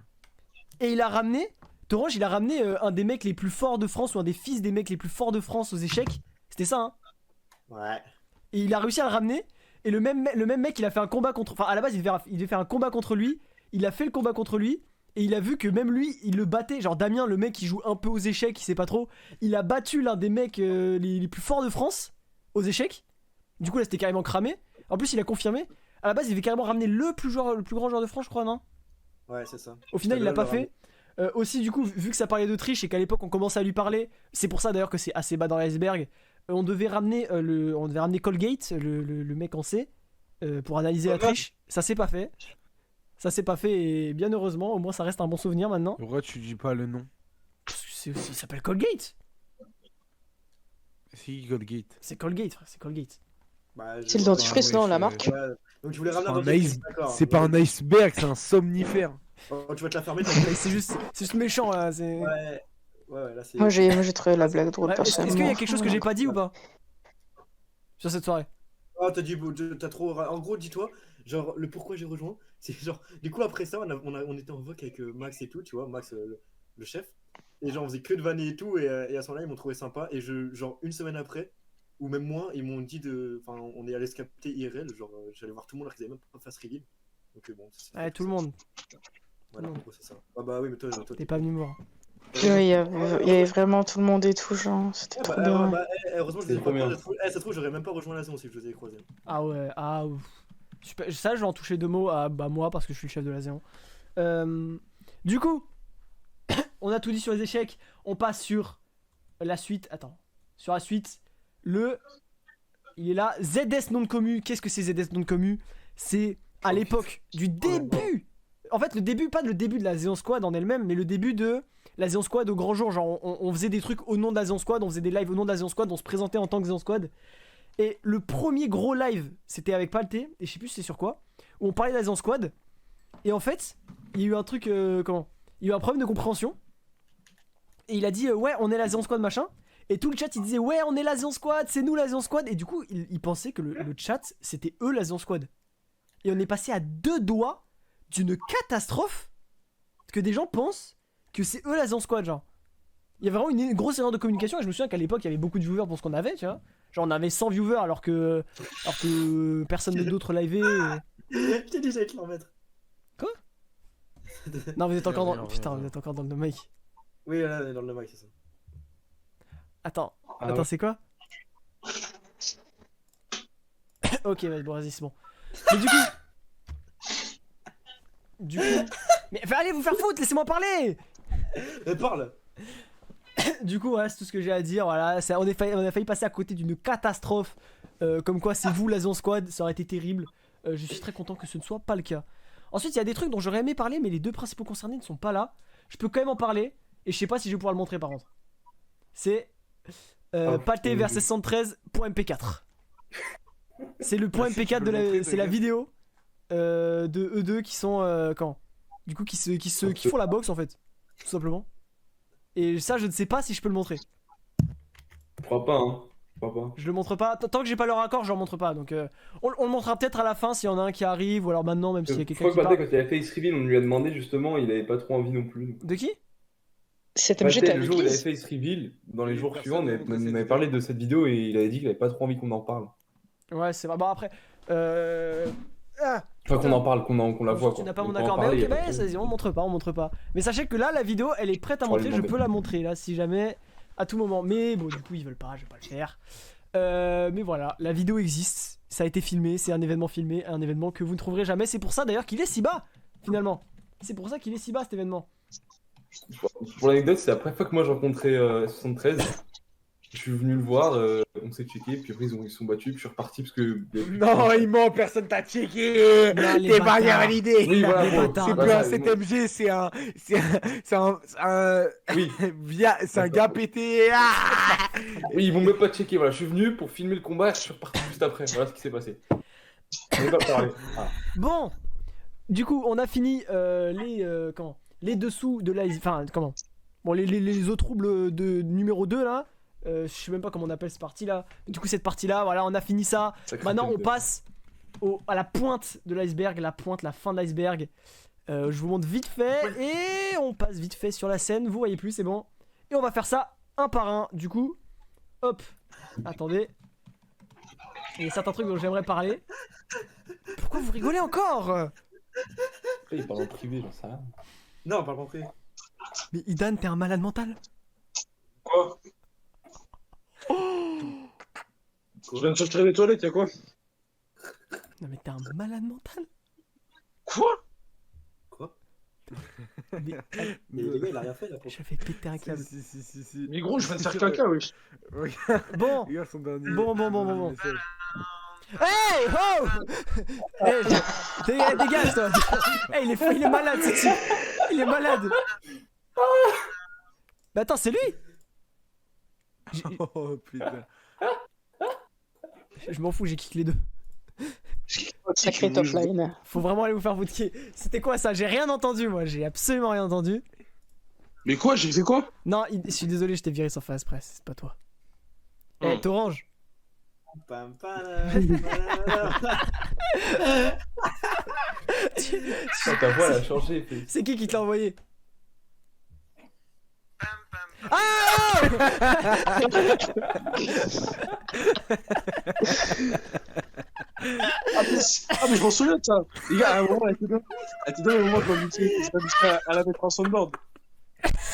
Et il a ramené, Torange, il a ramené un des mecs les plus forts de France ou un des fils des mecs les plus forts de France aux échecs. C'était ça, hein. Ouais. Et il a réussi à le ramener. Et le même mec, il a fait un combat contre. Enfin, à la base, il devait faire un combat contre lui. Il a fait le combat contre lui. Et il a vu que même lui, il le battait. Genre Damien, le mec qui joue un peu aux échecs, il sait pas trop. Il a battu l'un des mecs les plus forts de France aux échecs. Du coup, là, c'était carrément cramé. En plus, il a confirmé. À la base, il devait carrément ramener le plus grand joueur de France, je crois, non? Ouais, c'est ça. Au final, il l'a le pas ramener. fait. Aussi, du coup, vu que ça parlait de triche et qu'à l'époque on commençait à lui parler, c'est pour ça d'ailleurs que c'est assez bas dans l'iceberg. On devait ramener Colgate, le mec en C, pour analyser la triche. Ça s'est pas fait. Ça s'est pas fait et bien heureusement, au moins ça reste un bon souvenir maintenant. Pourquoi tu dis pas le nom? Parce que il s'appelle Colgate. Si, Goldgate. C'est Colgate, frère, c'est Colgate. Bah, C'est le vois dentifrice, ouais, non, la c'est- marque? pas. Ouais. Donc tu voulais ramener un C'est dentifrice, d'accord. C'est pas un iceberg, c'est un somnifère. Oh, tu vas te la fermer, ta C'est juste méchant là. Ouais, là c'est. Moi, j'ai trouvé la blague drôle, Ouais, Est-ce qu'il y a personnellement. quelque chose que j'ai pas dit ou pas sur cette soirée? Oh, t'as trop. En gros, dis-toi, genre, le pourquoi j'ai rejoint, c'est genre. Du coup, après ça, on était en voc avec Max et tout, tu vois, Max, le chef. Et genre, on faisait que de vanner et tout, et à ce moment-là, ils m'ont trouvé sympa. Et genre, une semaine après, ou même moins, ils m'ont dit de. Enfin, on est allé se capter IRL, genre, j'allais voir tout le monde alors qu'ils avaient même pas face reveal. Donc bon. Ouais, tout le monde. Voilà, en gros, c'est ça. Ah bah oui, mais toi, T'es pas venu me voir. Il y avait vraiment tout le monde et tout, genre, c'était trop bien. Heureusement, je C'était les ai trop pas bien. ça se trouve, j'aurais même pas rejoint la séance si je les ai croisés. Ah ouais, ah ouf. Super. Ça, je vais en toucher 2 mots à bah, moi parce que je suis le chef de la Zéon. Du coup, on a tout dit sur les échecs. On passe sur la suite. Attends. Sur la suite, il est là. ZS non commu. Qu'est-ce que c'est ZS non commu? C'est à l'époque du début. En fait, le début, pas le début de la Zéon Squad en elle-même, mais le début de la Zéon Squad au grand jour. Genre, on faisait des trucs au nom de la Zéon Squad, on faisait des lives au nom de la Zéon Squad, on se présentait en tant que Zéon Squad. Et le premier gros live, c'était avec Palté, et je sais plus c'est sur quoi, où on parlait de la Zéon Squad. Et en fait, il y a eu un truc, Il y a eu un problème de compréhension. Et il a dit, ouais, on est la Zéon Squad, machin. Et tout le chat, il disait, ouais, on est la Zéon Squad, c'est nous la Zéon Squad. Et du coup, il pensait que le chat, c'était eux la Zéon Squad. Et on est passé à 2 doigts d'une catastrophe. Parce que des gens pensent que c'est eux la Zéon Squad, genre. Il y a vraiment une grosse erreur de communication. Et je me souviens qu'à l'époque, il y avait beaucoup de viewers pour ce qu'on avait, tu vois. Genre, on avait 100 viewers alors que personne d'autre livait. Je t'ai dit, j'allais te l'en mettre. Quoi? Non, vous êtes encore dans. Non, Putain, non. vous êtes encore dans le mic. Oui, là, dans le mic, c'est ça. Attends, Ah attends, ouais. c'est quoi? Ok, vas-y, c'est bon. Mais du coup. Mais allez vous faire foutre, laissez-moi parler! Mais parle! Du coup, voilà, c'est tout ce que j'ai à dire. Voilà, on a failli passer à côté d'une catastrophe. Comme quoi, c'est vous la Zéon Squad, ça aurait été terrible. Je suis très content que ce ne soit pas le cas. Ensuite, il y a des trucs dont j'aurais aimé parler, mais les 2 principaux concernés ne sont pas là. Je peux quand même en parler, et je sais pas si je vais pouvoir le montrer par contre. C'est Palté versus 113.mp4. C'est le point Si tu MP4 peux de le montrer, c'est la t'inquiète. vidéo de eux deux qui sont du coup qui font la boxe en fait, tout simplement. Et ça, je ne sais pas si je peux le montrer. Je crois pas, hein. Je crois pas. Je le montre pas. Tant que j'ai pas leur accord, je leur montre pas. Donc on le montrera peut-être à la fin s'il y en a un qui arrive, ou alors maintenant, même s'il y a Je quelqu'un crois qui que Pathé, parle. quand il a fait X Reveal, on lui a demandé justement, il avait pas trop envie non plus. De qui? Cet MG, Pathé, t'as le jour où il avait l'église? fait X Reveal, dans les Oui, jours personne suivants, n'a montré cette on avait parlé de cette vidéo et il avait dit qu'il avait pas trop envie qu'on en parle. Ouais, c'est vrai. Bon après. Ah, Enfin, qu'on en parle, qu'on la voit. tu quoi. n'as pas mon On peut en accord. Mais parler, ok, y a pas bah, de- vas-y, on montre pas. Mais sachez que là, la vidéo, elle est prête à Je vais montrer. lui Je demander. peux la montrer là, si jamais, à tout moment. Mais bon, du coup, ils veulent pas, je vais pas le faire. Mais voilà, la vidéo existe. Ça a été filmé, c'est un événement filmé, un événement que vous ne trouverez jamais. C'est pour ça d'ailleurs qu'il est si bas, finalement. C'est pour ça qu'il est si bas cet événement. Pour l'anecdote, c'est la première fois que moi j'ai rencontré 73. Je suis venu le voir, on s'est checké, puis après ils sont battus, puis je suis reparti parce que. Non, il ment, personne t'a checké. Non, les T'es pas bâtards. bien validé. Oui, voilà, Les bon, bâtards. C'est Ah, plus bah, un ça, 7MG, Oui, c'est un gars pété. Ah oui, ils vont même pas checker. Voilà, je suis venu pour filmer le combat, je suis reparti juste après. Voilà ce qui s'est passé. On n'est pas parlé. Ah. Bon, du coup, on a fini les dessous de la. Enfin, comment? Bon, les autres troubles de numéro 2 là. Je sais même pas comment on appelle cette partie là. Du coup, cette partie là, voilà, on a fini ça. Maintenant, on passe à la pointe de l'iceberg, la fin de l'iceberg. Je vous montre vite fait et on passe vite fait sur la scène. Vous voyez plus, c'est bon. Et on va faire ça un par un. Du coup, hop. Attendez. Il y a certains trucs dont j'aimerais parler. Pourquoi vous rigolez encore? Après, il parle en privé, j'en sais rien. Non, pas compris. Mais Idan, t'es un malade mental? Quoi? Je viens de sortir des toilettes, y'a quoi? Non mais t'es un malade mental? Quoi? Mais Mais les gars, il a rien fait là. je vais péter un câble. Si. Mais gros, je viens de faire caca, oui. Bon, Regarde son dernier. Bon. message. hey, oh hey, dégage toi. Hey, il est fou, il est malade ce type. Il est malade. Mais attends, c'est lui. Oh putain. Je m'en fous, j'ai kick les deux. Sacré top line. Faut vraiment aller vous faire votre kick. C'était quoi ça? J'ai rien entendu moi, j'ai absolument rien entendu. Mais quoi, j'ai fait quoi? Non, je suis désolé, je t'ai viré sur Fast Press, c'est pas toi. Eh, Torange. Pam, pam, Ta voix elle a changé. C'est qui te l'a envoyé? Mais je m'en souviens de ça. Les gars, à un moment, elle était dans le moment de la elle avait en soundboard.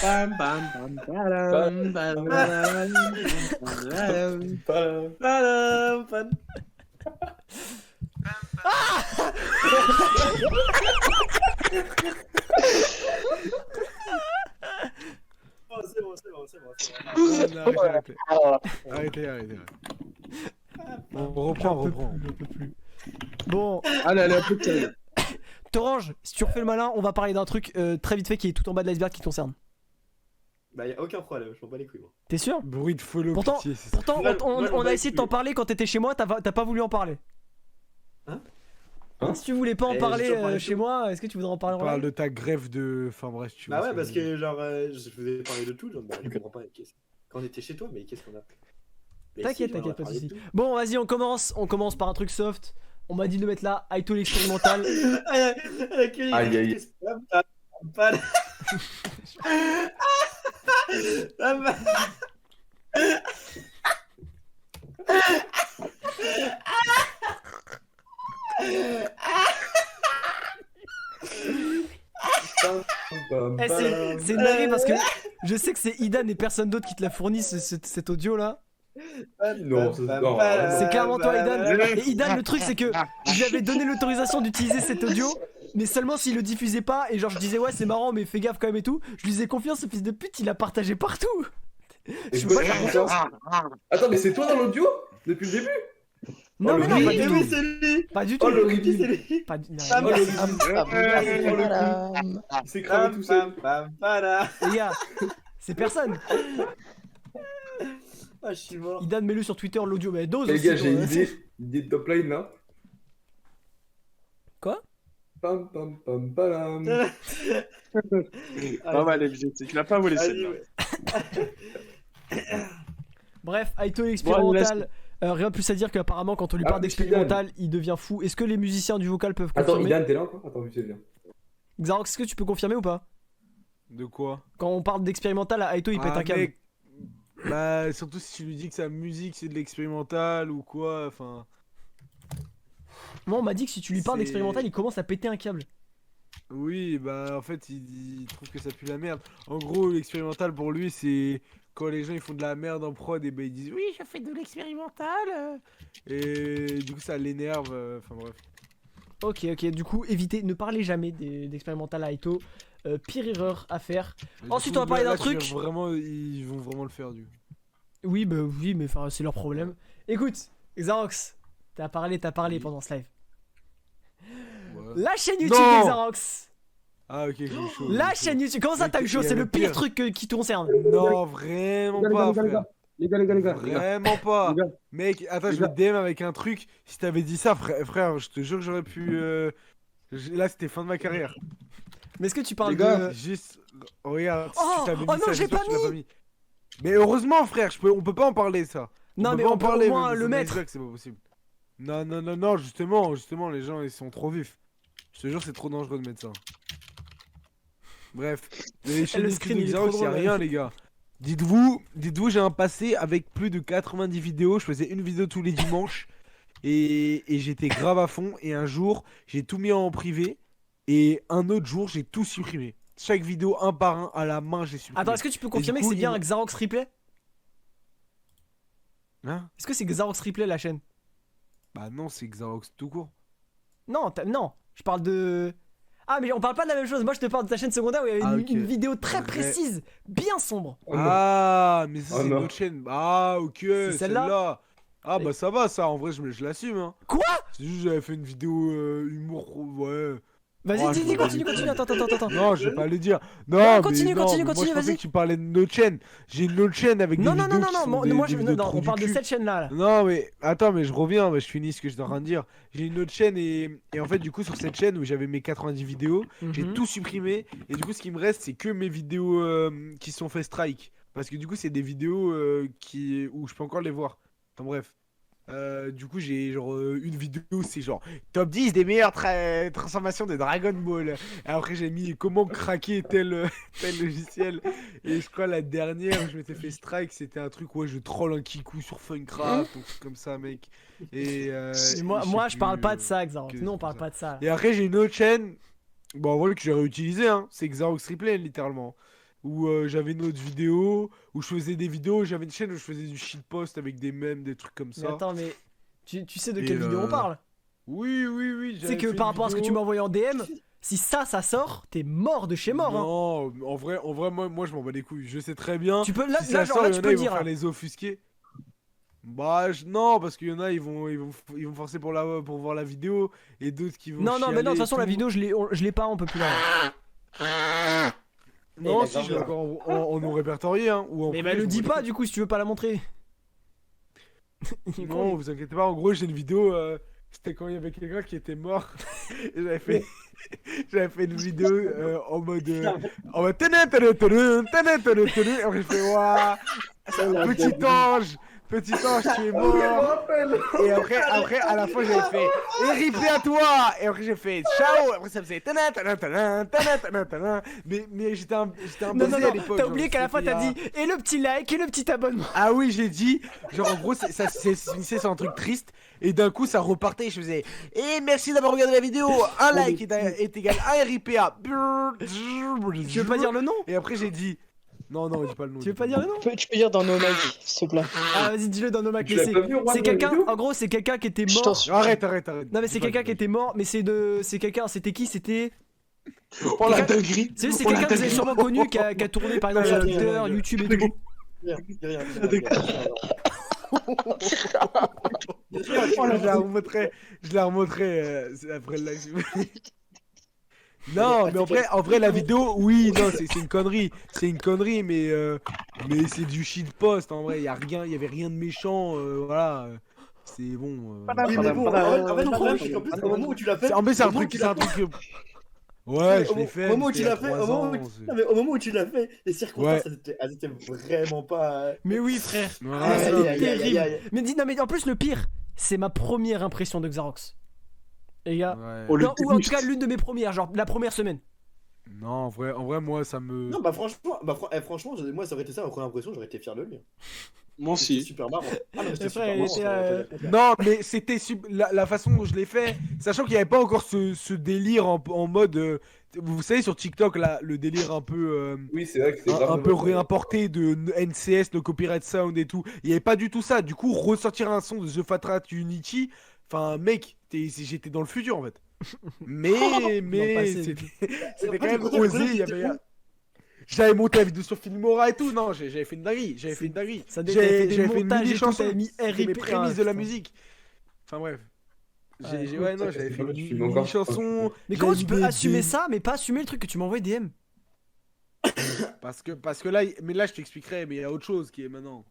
Bam, bam, bam, badam, badam, badam, badam, badam. Oh, c'est bon. Arrêtez. On reprend. Je peux plus. Bon, Allez, un peu de calme. Torange, si tu refais le malin, on va parler d'un truc très vite fait qui est tout en bas de l'iceberg qui te concerne. Bah, y'a aucun problème, je m'en bats les couilles, moi. T'es sûr? Bruit de follow, Pourtant, pitié, c'est ça. Pourtant, Moi, on je a m'en essayé de bats t'en les parler quand t'étais chez moi, t'as pas voulu en parler. Hein Si tu voulais pas en Eh, parler j'ai toujours parlé de chez tout. moi, est-ce que tu voudrais en parler On en parle live? de ta grève de... Enfin bref, tu vois. Bah ce ouais, parce je veux dire. que genre, je vous ai parlé de tout, genre, bah, je comprends pas. Quand on était chez toi, mais qu'est-ce qu'on a Mais T'inquiète, si, genre, on a pas de parlé soucis. tout. Bon, vas-y, on commence par un truc soft. On m'a dit de le mettre là, Aito l'expérimental. Aïe, aïe. Eh, c'est une dinguerie parce que je sais que c'est Idan et personne d'autre qui te l'a fourni cet audio là. Non, non. C'est clairement toi, Idan. Et Idan, le truc c'est que je lui avais donné l'autorisation d'utiliser cet audio, mais seulement s'il le diffusait pas. Et genre, je disais, ouais, c'est marrant, mais fais gaffe quand même et tout. Je lui faisais confiance, ce fils de pute, il l'a partagé partout. Et Je peux pas faire confiance. Attends, mais c'est toi dans l'audio depuis le début? Non, Oh, mais le non, pas riz, du Oui, tout. c'est lui. Pas du tout. Oh le Oui, c'est ridicule. lui. Pas du... non, Ah, Oh le les ridicule. Il s'est cramé tout seul. gars, c'est personne. Ah, je suis mort. Idan, mets-le sur Twitter, l'audio, mais dose Les aussi. gars, j'ai toi. une idée de top line là. Quoi? Pam pam pam pam. Pas mal, MJ, c'est que la pas volé Vas-y, celle-là. ouais. Bref, Aito l'expérimental. Rien de plus à dire qu'apparemment, quand on lui Ah, parle plus d'expérimental, il devient fou. Est-ce que les musiciens du vocal peuvent Attends, confirmer? Idan, t'es là encore? Attends, vite, viens. Xarox, est-ce que tu peux confirmer ou pas? De quoi? Quand on parle d'expérimental, à Aito il pète un câble. Mec, bah, surtout si tu lui dis que sa musique c'est de l'expérimental ou quoi, enfin... Moi, on m'a dit que si tu lui parles C'est- d'expérimental, il commence à péter un câble. Oui, bah en fait il trouve que ça pue la merde. En gros, l'expérimental pour lui c'est quand les gens ils font de la merde en prod et bah ils disent oui je fais de l'expérimental et du coup ça l'énerve, enfin bref. Ok, du coup, évitez, ne parlez jamais d'expérimental à Aito. Pire erreur à faire. Et du Ensuite, coup, on va parler là, d'un tu viens truc. Vraiment, ils vont vraiment le faire du coup. Oui, bah oui, mais enfin, c'est leur problème. Écoute, Xarox, t'as parlé Oui. pendant ce live. Ouais. La chaîne YouTube Non de Xarox. Ah ok, j'ai eu chaud. La j'ai eu chaîne YouTube. Comment ça, Mais t'as eu chaud? il y C'est a le le pire pire. truc qui te concerne. chaud. Non, vraiment pas, frère. Les gars. Vraiment pas. Les gars. Mec, attends, Les je vais te DM avec un truc. Si t'avais dit ça, frère, je te jure que j'aurais pu. Là, c'était fin de ma carrière. Mais est-ce que tu parles Les gars. de. Juste. Regarde, si Oh, tu t'avais mis oh non, ça, j'ai j'espère pas que tu l'as mis. Mais heureusement, frère, on peut pas en parler, ça. Non, peut mais pas on peut au moins même le si mettre. c'est c'est pas possible. Non, justement, les gens, ils sont trop vifs. Je te jure, c'est trop dangereux de mettre ça. Bref, les chaînes le YouTube screen, de il est Xarox, trop y a drôle, rien, ouais. les gars. Dites-vous, j'ai un passé avec plus de 90 vidéos. Je faisais une vidéo tous les dimanches. Et j'étais grave à fond. Et un jour, j'ai tout mis en privé. Et un autre jour, j'ai tout supprimé. Chaque vidéo, un par un, à la main, j'ai supprimé. Attends, est-ce que tu peux confirmer coup, que c'est bien il- Xarox Replay? Hein? Est-ce que c'est Xarox Replay la chaîne? Bah non, c'est Xarox tout court. Non, non, je parle de. Ah, mais on parle pas de la même chose. Moi, je te parle de ta chaîne secondaire où il y avait Ah, une, ok. une vidéo très Vrai. précise, bien sombre. Oh non. Ah, mais ça, Oh c'est non. une autre chaîne. Ah, ok, celle-là celle-là. Ah, bah ça va, ça. En vrai, je l'assume. Hein. Quoi? C'est juste, j'avais fait une vidéo humour. Ouais. Vas-y, Oh, je dis, me continue. rappelle. Attends. Non, je vais pas le dire. Non, Non, mais continue, non, continue, mais moi, continue, je pensais vas-y. que tu parlais de notre chaîne. J'ai une autre chaîne avec Non, des non, vidéos non, qui non, sont moi, des moi, vidéos non, trop on du parle de cul. cette chaîne-là. Là. Non, mais attends, mais je reviens, je finis ce que je suis en train de dire. J'ai une autre chaîne et en fait, du coup, sur cette chaîne où j'avais mes 90 vidéos, j'ai Mhm. tout supprimé. Et du coup, ce qui me reste, c'est que mes vidéos qui sont fait strike. Parce que du coup, c'est des vidéos où je peux encore les voir. Enfin bref. Du coup, j'ai genre une vidéo, c'est genre top 10 des meilleures transformations de Dragon Ball. Et après, j'ai mis comment craquer tel logiciel. Et je crois la dernière où je m'étais fait strike, c'était un truc où je troll un Kiku sur Funcraft, un truc comme ça, mec. Et Mais moi, je parle pas de ça, Xarox. que Non, on c'est parle ça. pas de ça. Et après, j'ai une autre chaîne, bon, voilà, que j'ai réutilisé, hein. C'est Xarox Replay, littéralement. Où j'avais une autre vidéo, où je faisais des vidéos, j'avais une chaîne où je faisais du shitpost avec des mèmes, des trucs comme Mais ça. attends, mais tu sais de Et, quelle vidéo on parle? Oui, oui, oui. Tu sais j'avais que fait par une rapport à ce que tu vidéo. m'as envoyé en DM, si ça sort, t'es mort de chez mort. Hein. Non, en vrai, moi, je m'en bats les couilles. Je sais très bien. Tu peux, là, si là, ça genre, sort, là, il y tu en a, peux ils vont dire. faire Hein. les offusqués. Bah, non, parce qu'il y en a, ils vont forcer pour voir la vidéo, et d'autres qui vont Non, non, mais non, de toute chialer façon, et la tout. vidéo, je l'ai pas, on peut plus l'avoir. Non, la si, je l'ai grave. encore en non répertorié, hein. Ou en Mais privé, bah, le je dis m'en pas, bats du coup, si tu veux pas la montrer. les couilles. Non, vous inquiétez pas, en gros, j'ai une vidéo, c'était quand il y avait quelqu'un qui était mort, et j'avais fait... J'avais fait une vidéo en mode. En mode. Et après, j'ai fait waouh! Petit ange, tu es mort! Et après, à la fin, j'avais fait. Et RIP à toi! Et après, j'ai fait ciao! Après, ça faisait. Mais j'étais un Non, baiser non, à non, l'époque. t'as genre, oublié qu'à la fin, c'était t'as il y a- dit et le petit like et le petit abonnement. Ah oui, j'ai dit, genre en gros, ça finissait sur un truc triste, et d'un coup ça repartait, et je faisais et merci d'avoir regardé la vidéo, un like est égal à un RIPA. Tu veux pas dire le nom? Et après j'ai dit, non, dis pas le nom. Tu veux pas dire le nom? Tu peux dire dans nos mecs, s'il te plaît. Ah, vas-y, dis-le dans nos Mac. Tu Mais l'as pas vu, Juan, c'est dans la quelqu'un, vidéo en gros, c'est quelqu'un qui était Je t'en mort. suis. Arrête. Non, mais c'est quelqu'un qui était mort, mais c'est quelqu'un, c'était qui? C'était. Oh la dinguerie. C'est Oh, quelqu'un la que vous avez dinguerie. sûrement connu qui a tourné par exemple sur Twitter, YouTube et tout. Je la remontrerai après le live. Non, mais en vrai, la vidéo, oui, non, c'est une connerie. C'est une connerie, mais c'est du shitpost. En vrai, il y avait rien de méchant. Voilà. C'est bon. Oui, mais bon, en fait, le problème, c'est qu'en plus, au moment où tu l'as fait. En plus, c'est un au moment truc. où tu C'est un l'as truc. Ouais, je l'ai fait. Au moment où mais tu c'était l'as il y fait, a 3 ans, non, mais au moment où tu l'as fait, les circonstances, Ouais. elles étaient vraiment pas. Mais oui, frère. Voilà. Ah, c'était aïe, aïe, terrible. aïe, aïe. Mais dis, non, mais en plus, le pire, c'est ma première impression de Xarox. Les gars. Ouais. Oh, le Non, ou en tout déguste. cas, l'une de mes premières, genre la première semaine. Non, en vrai, moi, ça me. Non, bah franchement, moi, ça aurait été ça ma première impression, j'aurais été fier de lui. Moi C'était aussi. super marrant. Ah non, c'était Frère, super il marrant. était, Non, mais c'était la façon dont je l'ai fait, sachant qu'il n'y avait pas encore ce délire en mode. Vous savez, sur TikTok, là, le délire un peu. Oui, c'est vrai que c'est Un grave peu dommage. réimporté de NCS, le copyright sound et tout. Il n'y avait pas du tout ça. Du coup, ressortir un son de The Fat Rat Unity, enfin, mec, j'étais dans le futur en fait. Mais passé. c'était quand même osé. Il y avait. J'avais monté la vidéo sur Filmora et tout. Non, j'avais fait une dinguerie. Ça t'avais fait des J'avais fait une montages et mini tout, chanson. t'avais mis C'était mes RIP. prémices de la putain. musique. Enfin bref. Ouais, Ouais, non, ça, j'avais c'est fait pas mal, une tu filmes mini encore. chanson. Mais comment tu j'avais peux mis assumer des- ça, mais pas assumer le truc que tu m'envoies DM? Parce que là, mais là, je t'expliquerai, mais il y a autre chose qui est maintenant.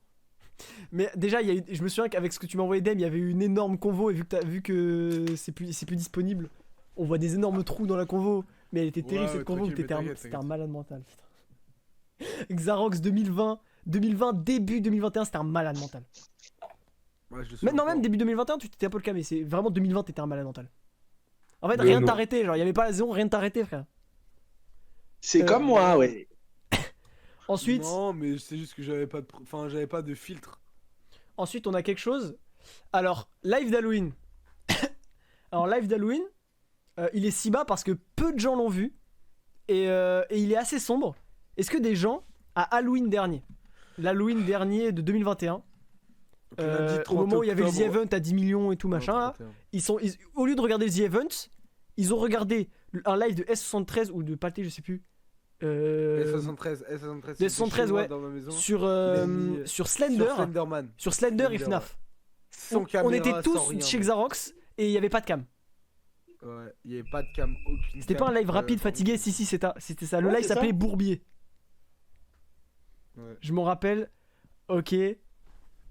Mais déjà, je me souviens qu'avec ce que tu m'as envoyé DM, il y avait eu une énorme convo, et vu que c'est plus disponible, on voit des énormes trous dans la convo. Mais elle était terrible Ouais, cette convo, tranquille, mais t'inquiète, c'était un malade mental. Putain. Xarox 2020, début 2021, c'était un malade mental. Ouais, je le sais Maintenant encore. même début 2021, tu t'étais un peu le cas, mais c'est vraiment 2020, t'étais un malade mental. En fait, Mais rien ne non. t'arrêtait, genre, il y avait pas la zone, rien ne t'arrêtait, frère. C'est comme moi, ouais. Ensuite, Non, mais c'est juste que j'avais pas de filtre. Ensuite, on a quelque chose. Alors, live d'Halloween. Alors, live d'Halloween, il est si bas parce que peu de gens l'ont vu. Et il est assez sombre. Est-ce que des gens, à Halloween dernier, l'Halloween dernier de 2021, au moment où il y avait le The Event à 10 millions et tout machin, là, au lieu de regarder le The Event, ils ont regardé un live de S73 ou de Pathé, je sais plus. S73, de S73, ouais. Dans ma maison. Sur Slender. Sur Slenderman. Sur Slender et Slender, FNAF. Sans On caméra, était sans tous rien, chez mec. Xarox et il n'y avait pas de cam. Ouais, il y avait pas de cam, aucune C'était cam, pas un live rapide, par fatigué, contre. si, c'était ça. Le Ouais, live c'est s'appelait ça. Bourbier. Ouais. Je m'en rappelle. Ok.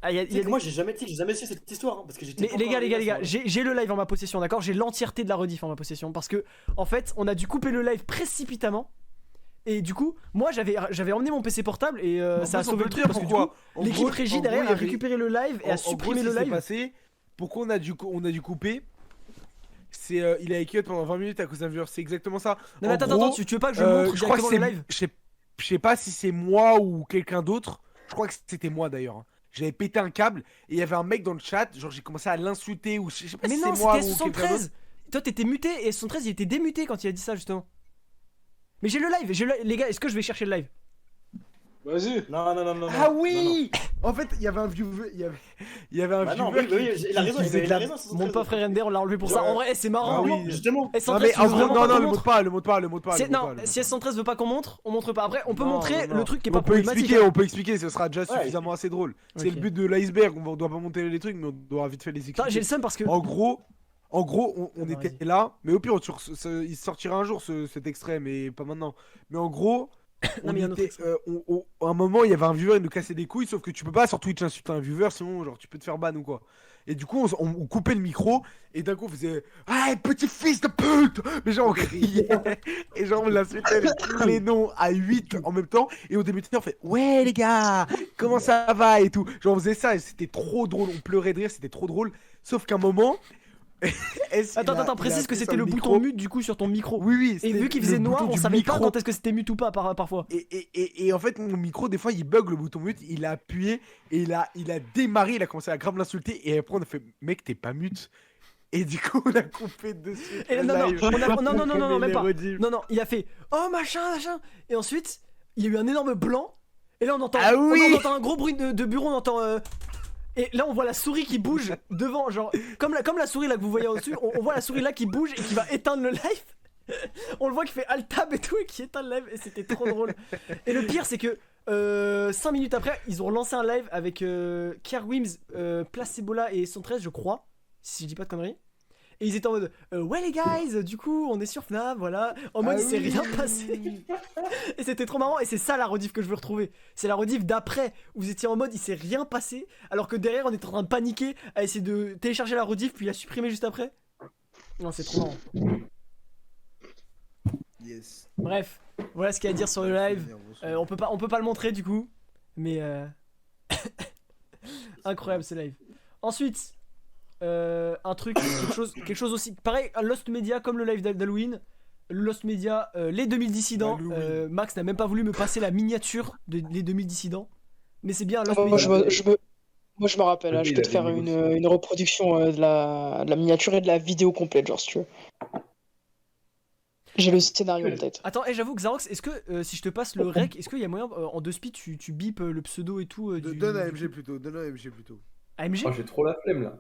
Ah, y a Tu sais que moi, j'ai jamais su cette histoire, hein, parce que j'étais. Mais pas les encore gars, arrivé à ce j'ai le live en ma possession, d'accord? J'ai l'entièreté de la rediff en ma possession parce que, en fait, on a dû couper le live précipitamment. Et du coup, moi j'avais emmené mon PC portable et En ça a plus, on sauvé peut le truc dire parce que du pourquoi. coup, En l'équipe gros, régie en derrière gros, il y a avait- récupéré le live et a En gros, supprimé ce le qui s'est live. passé, pourquoi on a dû couper. C'est il a écrit pendant 20 minutes à cause d'un viewer, c'est exactement ça. Non, mais En attends, gros, attends, tu veux pas que je montre je crois que directement le c'est live? je sais pas si c'est moi ou quelqu'un d'autre. Je crois que c'était moi d'ailleurs, hein. J'avais pété un câble et il y avait un mec dans le chat, genre j'ai commencé à l'insulter ou je sais pas Mais si non, c'est moi c'était ou quelqu'un d'autre. 73. Toi, t'étais muté et 73, il était démuté quand il a dit ça, justement. Mais j'ai le live, les gars, est-ce que je vais chercher le live? Vas-y. Non. Ah oui. En fait, il y avait un viewer, il y avait un Bah non, viewer oui, il a raison, qui il faisait de la- a raison. Mon pauvre Render, on l'a enlevé pour ça. Ouais. En vrai, c'est marrant. Ah oui. vraiment. Justement. Et Non 113, mais tu en veux gros, vraiment non, pas non, qu'on le montre? montre pas, le montre pas, le montre pas. Non, si S113 veut pas qu'on montre, on montre pas. Après, on peut Non, montrer non. le truc qui est On pas peut problématique. expliquer, hein. on peut expliquer, ce sera déjà Ouais. suffisamment assez drôle. C'est Ok. le but de l'iceberg, on doit pas monter les trucs, mais on doit vite fait les Attends, j'ai expliquer. le seum parce que. En gros, on Attends, était vas-y. là, mais au pire, il sortira un jour cet extrait, mais pas maintenant. Mais en gros, Non, mais il y a un autre extrait. à un moment, il y avait un viewer, il nous cassait des couilles, sauf que tu peux pas sur Twitch insulter un viewer, sinon, genre, tu peux te faire ban ou quoi. Et du coup, on coupait le micro, et d'un coup, on faisait ah, petit fils de pute! Mais genre, on criait, et genre, on l'insultait avec tous les noms à 8 en même temps, et au début, on fait ouais, les gars, comment ça va? Et tout. Genre, on faisait ça, et c'était trop drôle, on pleurait de rire, c'était trop drôle. Sauf qu'à un moment. Attends, précise que c'était le bouton mute du coup sur ton micro. Oui, oui. Et c'était vu qu'il le faisait noir, bouton on du savait pas micro. quand est-ce que c'était mute ou pas parfois. Et en fait, mon micro, des fois, il bug le bouton mute. Il a appuyé et il a démarré. Il a commencé à grave l'insulter. Et après, on a fait mec, t'es pas mute. Et du coup, on a coupé dessus. Et non, non, même pas. Rediff. Non, il a fait oh machin. Et ensuite, il y a eu un énorme blanc. Et là, on entend, Ah oui. on entend un gros bruit de bureau. On entend. Et là, on voit la souris qui bouge devant, genre comme la souris là que vous voyez au-dessus. On voit la souris là qui bouge et qui va éteindre le live. On le voit qui fait alt tab et tout et qui éteint le live. Et c'était trop drôle. Et le pire, c'est que 5 minutes après, ils ont relancé un live avec Kier Wims, Placebola et 113, je crois, si je dis pas de conneries. Et ils étaient en mode ouais les guys, du coup on est sur FNAF, voilà. En mode il s'est rien passé. Et c'était trop marrant. Et c'est ça la rediff que je veux retrouver. C'est la rediff d'après où vous étiez en mode il s'est rien passé, alors que derrière on était en train de paniquer à essayer de télécharger la rediff puis la supprimer juste après. Non, c'est trop marrant. Yes. Bref, voilà ce qu'il y a à dire sur le live. On peut pas le montrer du coup, mais incroyable ce live. Ensuite, un truc, quelque chose aussi pareil, un Lost Media comme le live d'Halloween. Lost Media, les 2000 dissidents. Max n'a même pas voulu me passer la miniature de les 2000 dissidents, mais c'est bien un Lost Moi, Media. je me rappelle, hein, je peux te faire une reproduction de la miniature et de la vidéo complète, genre si tu veux. J'ai le scénario en tête. Attends, j'avoue que Xarox, est-ce que si je te passe le rec, est-ce qu'il y a moyen en 2 speed tu bipes le pseudo et tout Donne à MG plutôt. AMG? Oh, j'ai trop la flemme là.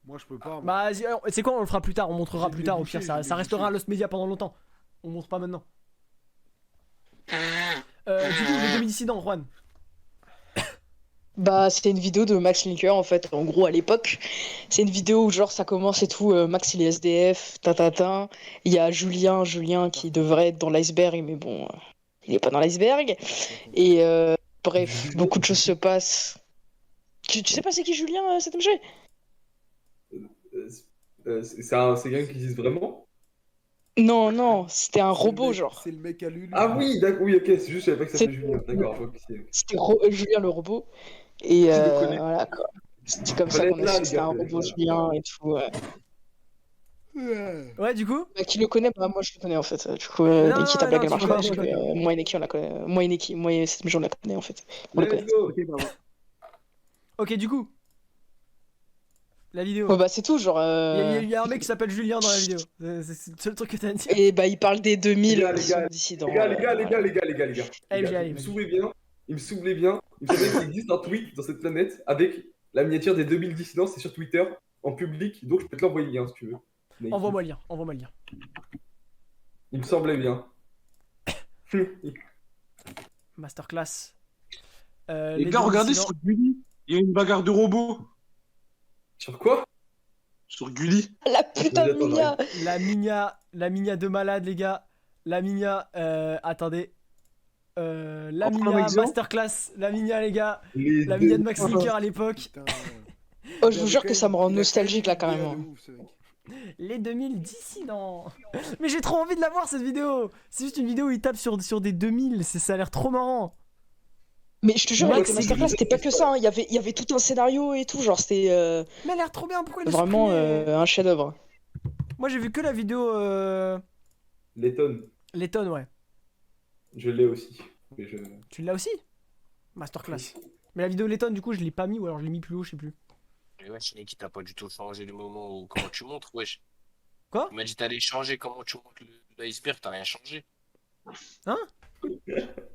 Moi, je peux pas. moi. Bah, c'est quoi, on le fera plus tard, on montrera J'ai plus tard, au débouché, pire, ça j'ai restera un débouché. Lost Media pendant longtemps. On montre pas maintenant. Du coup, les demi-dissidents, Juan. Bah, c'était une vidéo de Max Linker en fait, en gros à l'époque. C'est une vidéo où genre ça commence et tout, Max il est SDF, tatatin. Il y a Julien qui devrait être dans l'iceberg, mais bon, il est pas dans l'iceberg. Et bref, beaucoup de choses se passent. Tu sais pas c'est qui Julien, cet MG? C'est quelqu'un qui existe vraiment? Non, c'était un C'est le robot mec- genre. C'est le mec à Lulu. Ah oui, d'accord, oui, ok, c'est juste, je savais pas que ça C'est- s'appelait Julien. D'accord, je vois qui c'est. C'était Julien le robot. Et le connais. voilà quoi. C'était comme ça Fallait qu'on être là, a su les que c'était gars, un fallait robot être là. Julien et tout. Ouais, du coup. Bah, qui le connaît? Bah, moi je le connais en fait. Du coup, Non, Neki, ta blague non, elle marche tu pas vois, parce que je moi et Neki on la connaît. Moi et Neki, moi et cette on la connaît en fait. On le Let's connaît. go. Ok, du coup. La vidéo. Ouais, bah c'est tout, genre. Il y a un mec qui s'appelle Julien dans la vidéo. C'est le seul truc que t'as à dire. Et bah il parle des 2000 Les gars, dissidents. Les gars, les gars. Allez, Les gars, allez, il me vas-y. souvenait bien. Il me semblait qu'il existe un tweet dans cette planète avec la miniature des 2000 dissidents, c'est sur Twitter, en public, donc je peux te l'envoyer le lien si tu veux. Mais Envoie-moi le lien. il me semblait bien. Masterclass. Les gars, regardez sur Gulli, il y a une bagarre de robots. Sur quoi? Sur Gulli. La putain de Vas-y, Mia. La Minia de malade, les gars. La Minia, attendez. La En prenant Minia exemple. Masterclass. La Minia, les gars. Les La Minia de Max Linker à l'époque. Putain, Oh, je vous jure que ça me rend nostalgique là carrément. Les 2000 dissidents. Mais j'ai trop envie de la voir cette vidéo. C'est juste une vidéo où il tape sur des 2000. Ça a l'air trop marrant. Mais je te jure, Max, avec le Masterclass, c'était pas que ça. Hein. Il y avait tout un scénario et tout. Genre, c'était Mais elle a l'air trop bien, pourquoi il a vraiment supprimé un chef-d'œuvre. Moi j'ai vu que la vidéo Letton, Letton, ouais. je l'ai aussi. Mais je... Tu l'as aussi? Masterclass. Mais la vidéo Letton, du coup, je l'ai pas mis ou alors je l'ai mis plus haut, je sais plus. Mais wesh, Neki, t'as pas du tout changé le moment où comment tu montres, wesh. Quoi? Tu m'as dit t'allais changer comment tu montres l'iceberg, t'as rien changé. Hein?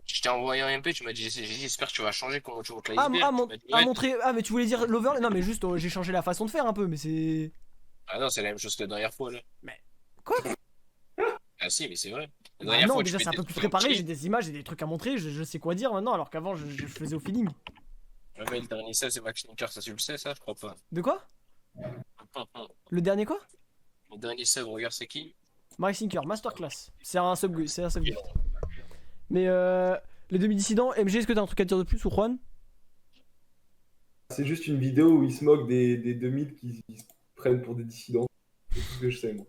Je t'ai envoyé un MP, tu m'as dit j'espère que tu vas changer comment tu montres Ah, l'iceberg. Tu m'as dit, ouais. montrer. Ah, mais tu voulais dire l'overlay? Non, mais juste, j'ai changé la façon de faire un peu, mais c'est. Ah non, c'est la même chose que la dernière fois là. Mais. Quoi? Ah si, mais c'est vrai. La Ah dernière non, fois, déjà tu c'est un fais peu des plus trucs préparé, j'ai entiers. des images, j'ai des trucs à montrer, je sais quoi dire maintenant, alors qu'avant je faisais au feeling. Ouais, mais le dernier ça, c'est Max Sneaker, ça tu le sais, ça, je crois pas. De quoi? Le dernier quoi? Le dernier sub, regarde, c'est qui? Max Sinker, Masterclass. C'est un sub, c'est un sub. Mais les demi-dissidents, MG, est-ce que t'as un truc à dire de plus ou Juan? C'est juste une vidéo où ils se moquent des 2000 qui se prennent pour des dissidents. C'est tout ce que je sais, moi.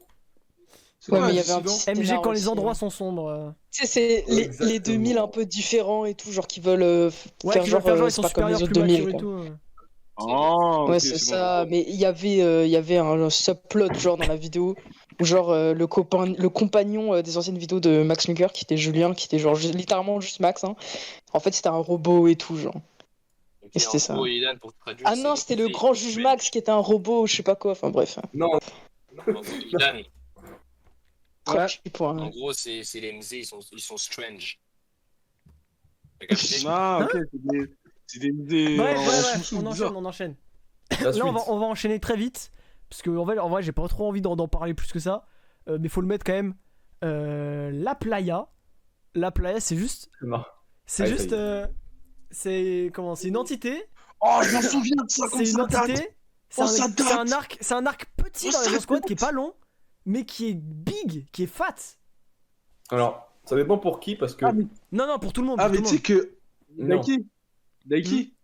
Ouais, mais il y avait un petit MG scénar quand les aussi, endroits hein. sont sombres. Tu sais, c'est les Exactement. 2000 un peu différents et tout, genre qui veulent Ouais, faire qui genre veulent faire genre ils c'est sont pas comme supérieurs, les autres plus 2000 matures et quoi. tout. Ah, Ouais, ok, c'est bon. ça, mais il y avait un subplot genre dans la vidéo où genre le compagnon des anciennes vidéos de Max Luger qui était Julien, qui était genre littéralement juste Max hein. En fait, c'était un robot et tout genre. Ok, Et c'était en ça. gros, Ilan, pour te traduire, Ah non, c'était le grand juge Max qui était un robot, je sais pas quoi, enfin bref. Non, En gros, Ilan, Trop petit pour en un- gros, c'est les MZ, ils sont strange. T'as capté? Ah, ok, c'est des Bref, en ouais, sous-sous, on enchaîne, bizarre. on enchaîne. la Là, suite. on va enchaîner très vite. Parce que en vrai j'ai pas trop envie d'en parler plus que ça. Mais faut le mettre quand même. La Playa. La Playa, c'est juste. Non. C'est Allez, juste. ça y est. C'est. Comment? C'est une entité. Oh, je m'en souviens de ça, comme C'est une ça date. entité. C'est Oh, un, ça c'est un date. arc. C'est un arc petit Oh, dans les ça squad date. qui est pas long. Mais qui est big. Qui est fat. Alors, ça dépend pour qui, parce que... Ah, mais, Non, pour tout le monde. ah, pour mais tout tu le sais que. Non. Nike,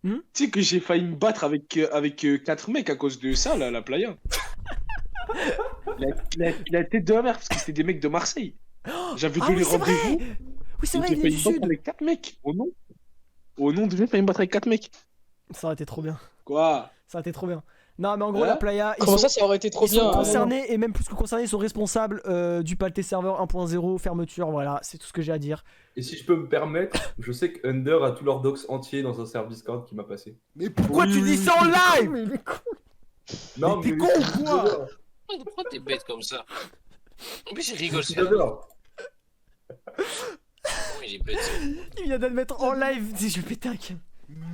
Hmm tu sais que j'ai failli me battre avec 4 mecs à cause de ça, là, la playa. La tête de la mère, parce que c'était des mecs de Marseille. J'avais Ah donné oui, c'est rendez-vous. vrai. Oui, c'est et vrai, j'ai il est failli du me battre sud. avec 4 mecs. Au nom de j'ai failli me battre avec 4 mecs. Ça aurait été trop bien. Quoi? Ça aurait été trop bien. Non, mais en gros, Hein la Playa. Comment ça aurait été trop Ils bien. sont hein. concernés, et même plus que concernés, ils sont responsables du paleté serveur 1.0, fermeture, voilà, c'est tout ce que j'ai à dire. Et si je peux me permettre, je sais que Under a tous leurs docs entiers dans un service Discord qui m'a passé. Mais pourquoi Oui, tu dis oui, ça en live? Mais il est con. Non, t'es con ou quoi? Pourquoi t'es bête comme ça? En plus, il rigole, c'est J'adore. Oui, il est bête. Il vient d'admettre en live, je vais péter un câble.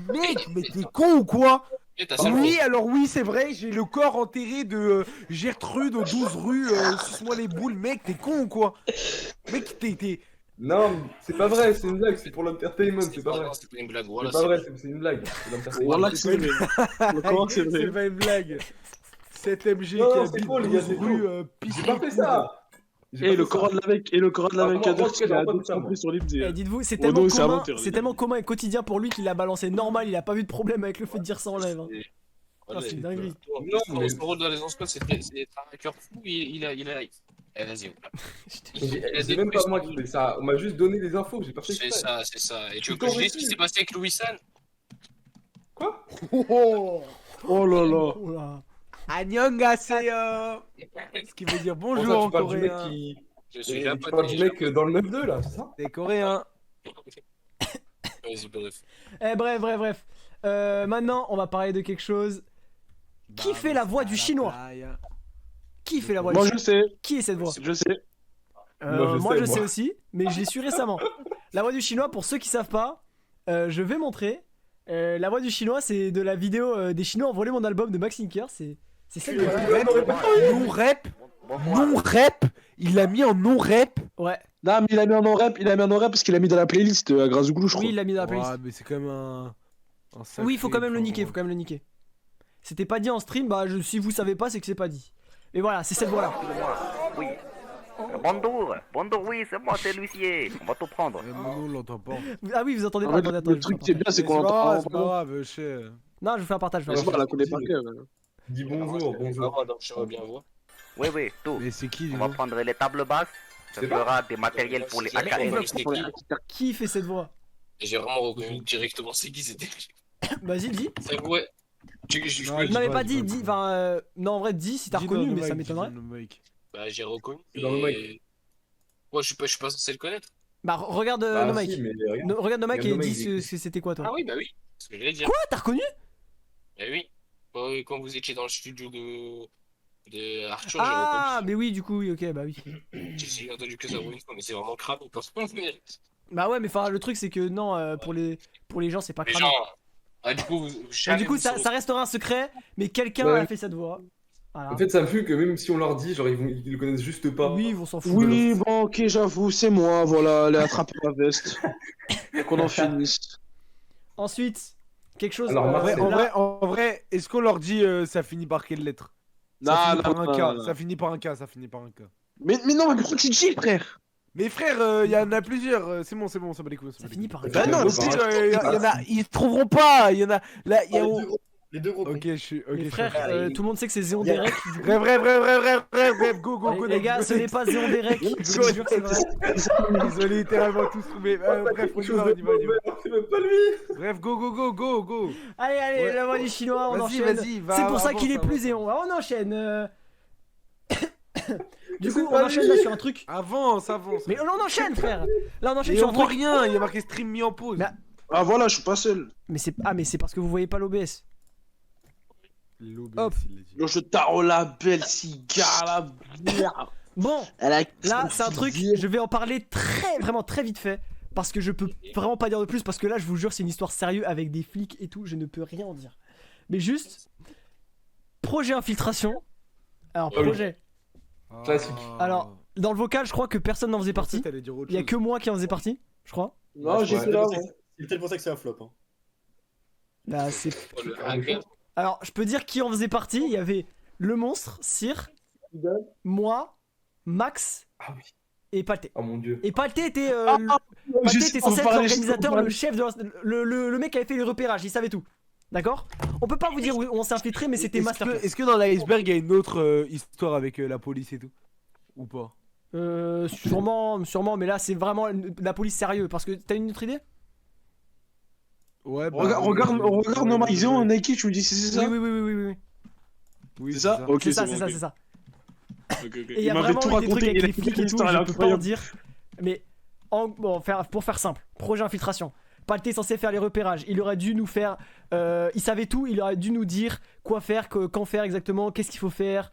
Mec, mais t'es con ou quoi? Et t'as ça, Oui, alors oui, c'est vrai, j'ai le corps enterré de Gertrude aux 12 rues, suce-moi les boules, mec, t'es con ou quoi? Mec, t'es... Non, mais c'est pas vrai, c'est une blague, c'est pour l'entertainment, c'est pas vrai. C'est pas une blague, C'est voilà. pas vrai, c'est une blague. C'est l'entertainment. Voilà que c'est vrai. Encore, c'est vrai. C'est pas une blague. Cet MG Non, qui non, c'est habite faux, les gars, 12 c'est rue faux. J'ai pas fait ça. J'ai Et pas le fait ça. Coran de la mec, et le Coran de la Ah, mec moi, à deux, moi, il a pas deux fait ça, moi. compris sur les Eh, dites-vous, c'est Oh tellement non, c'est commun, inventé, c'est tellement commun et quotidien pour lui qu'il l'a balancé normal, il a pas vu de problème avec le fait de dire ça en live. Hein. Voilà, c'est une dinguerie. Non, mais- Son rôle dans les squad, c'est d'être un hacker fou, il a. Eh, vas-y. C'est même pas moi qui fais ça. On m'a juste donné des infos, j'ai pas fait C'est exprès. ça, c'est ça. Et tu veux Tout que je dise ce reçu. qui s'est passé avec Louis San? Quoi? Oh, Oh là là. Oh là. Annyeonghaseyo. Ce qui veut dire Pour bonjour ça, en tu parles du mec coréen. qui. Je suis Tu là, parles du mec dans le 9-2 là, c'est ça? T'es coréen. Vas-y, bref. Eh, bref. Maintenant, on va parler de quelque chose. Qui fait la voix du chinois? Qui fait la voix du Moi, chinois? je sais. Qui est cette voix? Je sais. Moi, je Je sais, sais moi. aussi, mais je l'ai su récemment. La voix du chinois, pour ceux qui savent pas, je vais montrer. La voix du chinois, c'est de la vidéo des Chinois ont volé mon album de Max Sinker. C'est celle de Non-rep. Non-rep. Il l'a mis en non-rep. Ouais, Non, mais il a mis en non-rap, parce qu'il a mis dans la playlist à Grazouglou, je crois. oui, il l'a mis dans la playlist. Ouais, mais c'est quand même un Oui, il faut quand même le niquer, faut faut quand même le niquer. C'était pas dit en stream, bah si vous savez pas, c'est que c'est pas dit. Mais voilà, c'est cette voix-là. Oui. Bonjour, oui, c'est moi, c'est l'huissier. On va tout prendre. Mono, on l'entend pas. Ah oui, vous entendez En pas. fait, Attendez, le truc qui est bien, c'est qu'on entend. C'est pas grave, je sais. Non, je vous fais un partage. je Mais vous c'est fais un bon, partage. elle la connaît pas cœur. Dis bonjour, bonjour. Ah, donc je vois bien voir. Oui, tout. Mais c'est qui, du On va coup? prendre les tables basses. Ça C'est pas- fera des matériels pour les Mais AKM. c'est qui? Qui fait cette voix? Et j'ai vraiment reconnu directement c'est qui c'était. Vas-y, dis. C'est ouais. Je Non, peux- dis Non, mais pas, pas dis dis, pas, dis. dis pas. Enfin, non, en vrai, dis si t'as Dis reconnu, dans le mais ça mic, dis m'étonnerait. dans le mic. Bah, j'ai reconnu. Dans le Et... Ouais, je suis pas censé le connaître. Bah, regarde Bah, No si, Mike. mais regarde. Regarde No Mike Regarde et No Mike, dis il est c'était quoi, toi. Ah oui, bah oui. C'est ce que je voulais dire. Quoi, t'as reconnu? Eh oui. Quand vous étiez dans le studio de Arthur, j'ai Ah, reconnu. mais oui, du coup, oui, ok, bah oui. J'ai entendu que ça une fois, mais c'est vraiment crade. Mais Bah ouais, mais enfin, le truc, c'est que non, pour les gens, c'est pas crade. genre. Ah, du coup, Du coup, ça restera un secret, mais quelqu'un Ouais. a fait cette voix. Voilà. En fait, ça me fume que même si on leur dit, genre, ils le connaissent juste pas. Oui, ils vont s'en foutre. Oui, bon, ok, j'avoue, c'est moi, voilà, allez attraper la veste. Qu'on en finisse. Ensuite, quelque chose. Alors, Marcel. En vrai, est-ce qu'on leur dit ça finit par quelle lettre? Non, Ça finit non, par un non, K. non. Ça finit par un K. Ça finit par un K. Mais non, mais pourquoi tu dis, frère? Mais frère, il y en a plusieurs. C'est bon, ça bat les couilles. Ça finit par un. Bah non, Bah, c'est- Il y en a, ils se trouveront pas. Il y en a. Là, il y a. Les deux gros cons. Ok, je suis. Ok, Les je frères, suis- tout le monde sait que c'est Zéon Derek. Du coup. Bref, go. Les gars, ce n'est pas Zéon Derek. Je vous jure que c'est vrai. Ils ont littéralement tous trouvé. Bref, on y va. C'est même pas lui. Bref, go. Allez, Ouais. la voix du chinois, on Vas-y, enchaîne. vas-y, va, C'est pour ça avance, qu'il est avance, plus Zéon. avance. Ah, on enchaîne. Du C'est coup, on pas enchaîne lui. là sur un truc. Avance. Mais on enchaîne, frère. Là, on enchaîne Et sur on un voit truc. rien. Il y a marqué stream mis en pause. Mais- Ah voilà, je suis pas seul. Mais c'est parce que vous voyez pas l'OBS. Hop. Là, je taro la belle cigare, la merde. Bon, Elle a... là, c'est un truc. Je vais en parler vraiment très vite fait. Parce que je peux vraiment pas dire de plus. Parce que là, je vous jure, c'est une histoire sérieuse avec des flics et tout. Je ne peux rien en dire. Mais juste. Projet infiltration. Alors, Ah oui. projet. Classique. Alors, dans le vocal, je crois que personne n'en faisait partie. Il y a que moi qui en faisais partie, je crois. Non, Ouais. j'étais là. C'est peut-être pour ça que c'est un flop. Hein. Bah, c'est. Le hacker. Alors, je peux dire qui en faisait partie. Il y avait le monstre, Cyr, moi, Max Ah oui. et Palté. Oh mon dieu. Et Palté était, Je Palté sais était qu'on censé être parlait, l'organisateur, je sais le chef de le mec qui avait fait les repérages, il savait tout. D'accord? On peut pas vous dire où on s'est infiltré, mais c'était masterclass. Est-ce que dans l'iceberg, il y a une autre histoire avec la police et tout? Ou pas? Sûrement, mais là c'est vraiment la police sérieux. Parce que t'as une autre idée? Ouais, bah, Regarde nos maisons, on est qui, tu me dis c'est ça? Oui. Oui, C'est ça? Ok, C'est ça, bon, c'est ça, ok. c'est ça. Ok, ok. Et il y a m'avait vraiment eu des trucs avec il a les flics et une tout, histoire je peux pas en incroyable. dire. Mais pour faire simple, projet infiltration. Palté est censé faire les repérages. Il aurait dû nous faire. Il savait tout, il aurait dû nous dire quoi faire, quand faire exactement, qu'est-ce qu'il faut faire,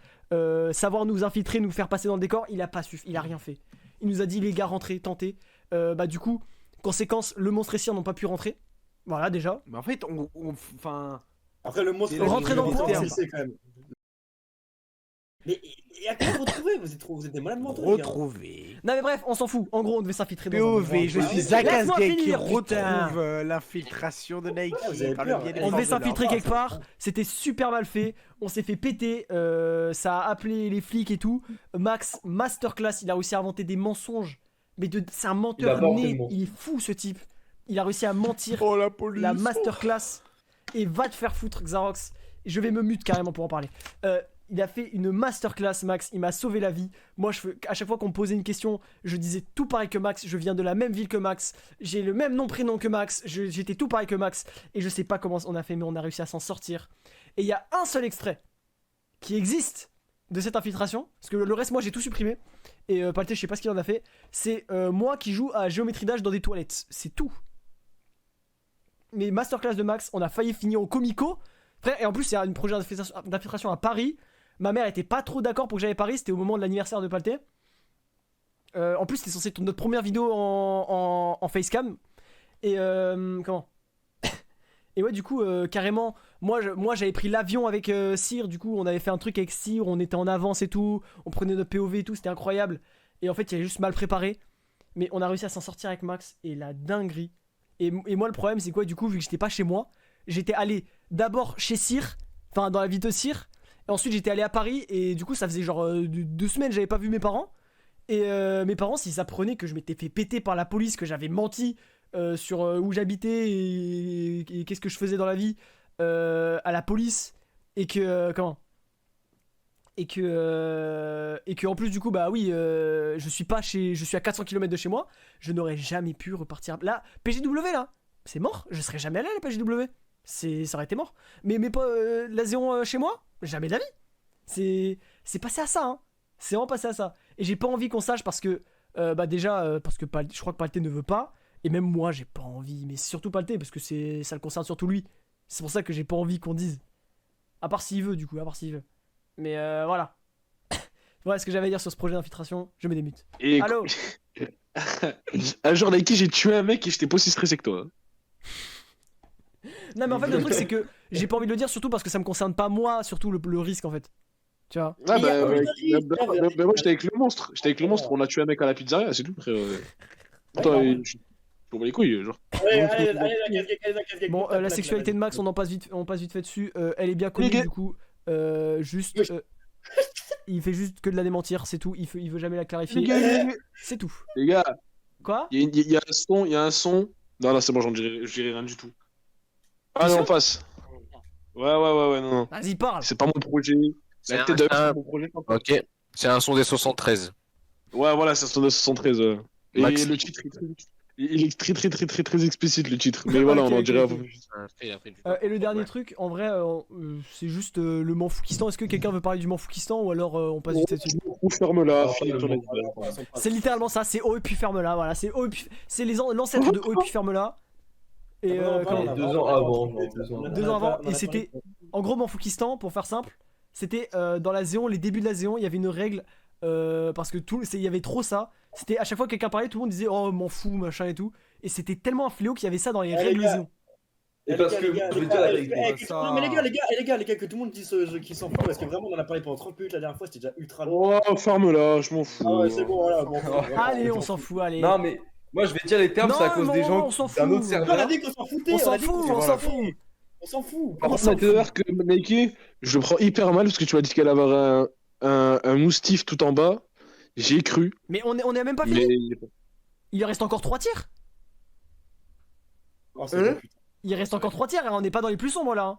savoir nous infiltrer, nous faire passer dans le décor. Il a pas su, il a rien fait. Il nous a dit les gars, rentrez, tentez. Bah, du coup, conséquence, le monstre et Cyr n'ont pas pu rentrer. Voilà, déjà. Mais en fait, enfin. Après, le monstre. Et rentrer dans le coin, c'est quand même. Mais et à quoi retrouver? Vous êtes des malades mentaux. les gars. Retrouver. Non, mais bref, on s'en fout. En gros, on devait s'infiltrer dans un POV, je endroit. suis Laisse-moi Zakazgay qui finir, putain. retrouve l'infiltration de Nike. Ah, vous avez par peur, le biais des ouais. On devait Enfin, s'infiltrer ça quelque va, part, c'était super mal fait, on s'est fait péter, ça a appelé les flics et tout. Max, masterclass, il a réussi à inventer des mensonges, mais c'est un Il a menteur inventé né, le mot. il est fou ce type. Il a réussi à mentir, Oh la police. la masterclass, et va te faire foutre Xarox. Je vais me mute carrément pour en parler. Il a fait une masterclass, Max, il m'a sauvé la vie. Moi, à chaque fois qu'on me posait une question, je disais tout pareil que Max, je viens de la même ville que Max, j'ai le même nom prénom que Max, j'étais tout pareil que Max, et je sais pas comment on a fait, mais on a réussi à s'en sortir. Et il y a un seul extrait qui existe de cette infiltration, parce que le reste, moi, j'ai tout supprimé, et Palté, je sais pas ce qu'il en a fait, c'est moi qui joue à Géométrie d'âge dans des toilettes, c'est tout. Mais masterclass de Max, on a failli finir au Comico, frère, et en plus, c'est un projet d'infiltration à Paris. Ma mère était pas trop d'accord pour que j'aille à Paris, c'était au moment de l'anniversaire de Palté. En plus, c'était censé être notre première vidéo en facecam. Et comment? Et ouais, du coup, carrément, moi j'avais pris l'avion avec Cyr, du coup, on avait fait un truc avec Cyr, on était en avance et tout, on prenait notre POV et tout, c'était incroyable. Et en fait, il avait juste mal préparé. Mais on a réussi à s'en sortir avec Max, et la dinguerie. Et moi, le problème, c'est quoi, du coup, vu que j'étais pas chez moi, j'étais allé d'abord chez Cyr, enfin, dans la ville de Cyr. Et ensuite j'étais allé à Paris et du coup ça faisait genre 2 semaines j'avais pas vu mes parents. Et mes parents s'ils apprenaient que je m'étais fait péter par la police, que j'avais menti sur où j'habitais et qu'est-ce que je faisais dans la vie à la police. Et que comment et que en plus du coup bah oui je suis à 400 km de chez moi, je n'aurais jamais pu repartir là. PGW là, c'est mort, je serais jamais allé à la PGW, ça aurait été mort. Mais pas l'Aséon chez moi, jamais de la vie. C'est passé à ça, hein. C'est vraiment passé à ça. Et j'ai pas envie qu'on sache parce que bah déjà parce que je crois que Palté ne veut pas, et même moi j'ai pas envie, mais surtout Palté parce que ça le concerne surtout lui. C'est pour ça que j'ai pas envie qu'on dise. À part s'il veut, du coup, à part s'il veut. Mais voilà. Voilà ce que j'avais à dire sur ce projet d'infiltration. Je me démute. Et Allô. un jour, Nike, j'ai tué un mec et j'étais pas aussi stressé que toi. Non, mais en fait, le truc, c'est que j'ai pas envie de le dire, surtout parce que ça me concerne pas moi, surtout le risque, en fait. Tu vois. Ah Il y a bah, aucun risque, moi j'étais avec le monstre. J'étais avec le monstre, on a tué un mec à la pizzeria, c'est tout, frère. Attends, je m'en bats les couilles, genre. Bon, la sexualité de Max, on passe vite fait dessus. Elle est bien connue, Les gars. du coup. Juste. Il fait juste que de la démentir, c'est tout. Il veut jamais la clarifier. C'est tout. Les gars, Quoi? il y a un son. Non, c'est bon, je dirai rien du tout. Ah non, on passe. Ouais, non. Vas-y, parle. C'est pas mon projet. C'est La tête de c'est mon projet. Ok. C'est un son des 73. Ouais, voilà, c'est son 73. Et Max. le titre, il est très explicite, le titre. Mais voilà, Ok, on en ok, dirait. ok. Et le dernier truc, en vrai, c'est juste le Manfoukistan. Est-ce que quelqu'un veut parler du Manfoukistan ou alors on passe vite dessus? Ou ferme-la, Alors, finis ton le- avis. C'est littéralement ça, c'est haut et puis ferme-la. Voilà, c'est haut et puis... c'est l'ancêtre de haut et puis ferme-la. Et comment- 2 ans avant, genre, 2 ans avant. 2 ans avant, et c'était en gros Manfoukistan, pour faire simple, c'était dans la Zéon, les débuts de la Zéon, il y avait une règle parce que il y avait trop ça. C'était à chaque fois que quelqu'un parlait, tout le monde disait oh m'en fous machin et tout, et c'était tellement un fléau qu'il y avait ça dans les règles gars. Zéon. Et parce que, je vais dire la vérité. Non, mais les gars, que tout le monde dise qu'ils s'en fout parce que vraiment on en a parlé pendant 30 minutes la dernière fois, c'était déjà ultra long. Oh, ferme-la, je m'en fous. Ah ouais, c'est bon, voilà. Bon, Allez, on s'en fout, allez. Non, mais moi, je vais dire les termes, Non, c'est à cause des non, gens on s'en d'un autre fout. on a serveur. dit qu'on s'en foutait. On s'en a dit qu'on fout, on s'en fout. On s'en fout. Par On contre, s'en la TER que Nike, je le prends hyper mal parce que tu m'as dit qu'elle avait un moustif tout en bas. J'y ai cru. Mais on est même pas fini. Mais Il reste encore 3 tirs. Oh, c'est bon, putain. Il reste encore 3 tirs et on n'est pas dans les plus sombres là.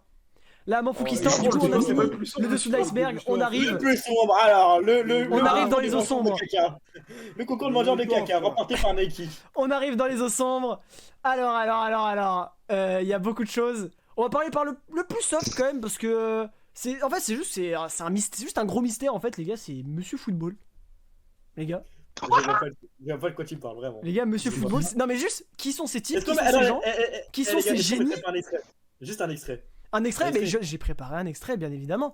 Là, Manfoukistan, Oh, du coup, on a c'est fini pas le plus sombre. le dessous de l'iceberg, on Le arrive. plus sombre, alors, On arrive dans les eaux sombres. Le concours de mangeur de caca, remporté par Nike. On arrive dans les eaux sombres. Alors, il y a beaucoup de choses. On va parler par le plus soft quand même parce que en fait c'est juste un gros mystère en fait les gars, c'est Monsieur Football. Les gars, Je vois pas de quoi tu parles, vraiment. Monsieur Football. Non mais juste, qui sont ces types, Est-ce qui que- sont attends, ces gens? Qui sont ces génies? Juste un extrait. Un extrait, mais extrait. j'ai préparé un extrait bien évidemment.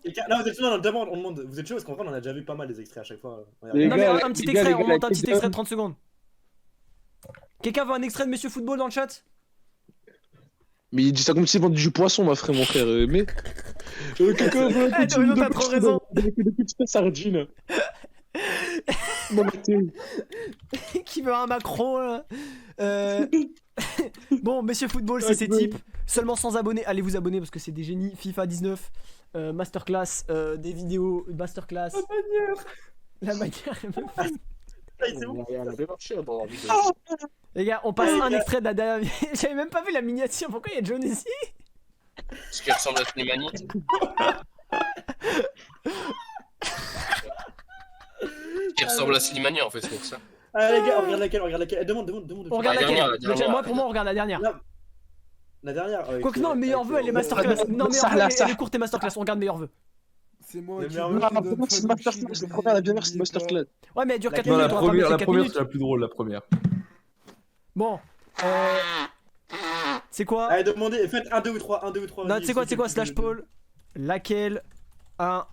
Non, d'abord, on demande, vous êtes chaud parce qu'en vrai, on en a déjà vu pas mal des extraits à chaque fois. Les Non mais gars, un petit les gars, extrait, les on gars, monte un les petit gars. extrait de 30 secondes. Quelqu'un veut un extrait de Monsieur Football dans le chat? Mais il dit ça comme s'il vendait du poisson, mon frère. Mais. Quelqu'un veut Ah, Torino, t'as trop raison. Des petites sardines. Non, mais Qui veut un Macron là? Bon, Monsieur Football, c'est ces types. Seulement 100 abonnés. Allez vous abonner parce que c'est des génies. FIFA 19, masterclass, des vidéos, masterclass. La manière. C'est bon. Les gars, on passe un extrait de la dernière. J'avais même pas vu la miniature. Pourquoi il y a John ici? Ce qui ressemble à Slimani. Qui ressemble à Slimani en fait, c'est pour ça. Ah, les gars, on regarde laquelle. Demande. On regarde La dernière, laquelle? la dernière. Moi, pour moi, on regarde la dernière. La dernière. Quoique, non, meilleur vœu, elle est masterclass. Non, meilleur vœu, elle est courte et masterclass. On regarde meilleur vœu. C'est moi Le qui meilleur veux mec, te Non, donne c'est Fanucci, masterclass. La première, la dernière, c'est masterclass. Ouais, mais elle dure 4 Non, minutes. la on va pas mettre première, 4 c'est minutes. la plus drôle, la première. Bon. C'est quoi? Allez, demandez, faites 1, 2 ou 3. 1, 2 ou 3. Non, c'est quoi, slash Paul? Laquelle? 1,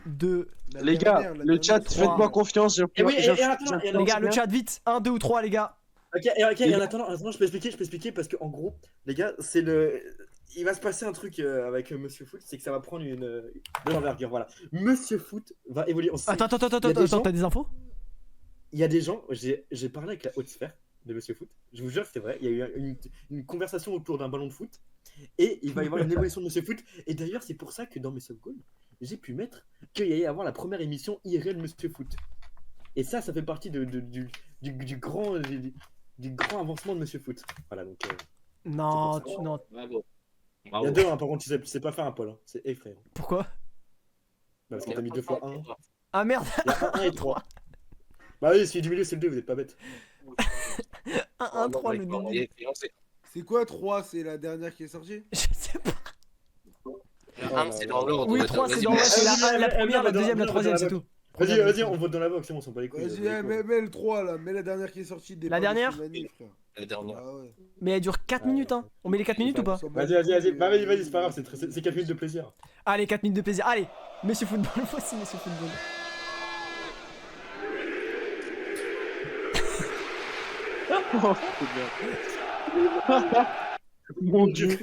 2. Les gars, le chat, faites-moi confiance. Et oui, et attends, Les gars, le chat, vite. 1, 2 ou 3, les gars. Ok, et en attendant, je peux expliquer parce que en gros, les gars, il va se passer un truc avec Monsieur Foot, c'est que ça va prendre de l'envergure, voilà. Monsieur Foot va évoluer. Attends, t'as des infos? Il y a des gens, j'ai parlé avec la haute sphère de Monsieur Foot, je vous jure que c'est vrai, il y a eu une conversation autour d'un ballon de foot, et il va y avoir une évolution de Monsieur Foot, et d'ailleurs c'est pour ça que dans Monsieur Goal, j'ai pu mettre qu'il y allait avoir la première émission IRL Monsieur Foot. Et ça fait partie du grand avancement de Monsieur Foot. Voilà, donc... Non, non. Bravo. Il y a deux, hein, par contre, tu sais pas faire un Paul, hein. C'est effrayant. Pourquoi? Parce que t'as mis 2 fois 1. Ah merde. Il y a 1 et 3. Bah oui, celui du milieu, c'est le 2, vous êtes pas bête. 1, 3, le début. C'est quoi 3? C'est la dernière qui est sortie? Je sais pas. Le 1, c'est dans l'ordre. Oui, 3, c'est dans c'est la première, la deuxième, la troisième, c'est tout. Vas-y, on vote dans la box, c'est bon, on s'en bat les couilles. Vas-y, mets le 3 là, mets la dernière qui est sortie. La dernière? La dernière. Ah ouais. Mais elle dure 4 minutes, hein. On met les 4 minutes ou pas? Vas-y. Bah, vas-y, c'est pas grave, c'est 4 minutes de plaisir. Allez, 4 minutes de plaisir. Allez, Monsieur Football, voici Monsieur Football. Mon dieu.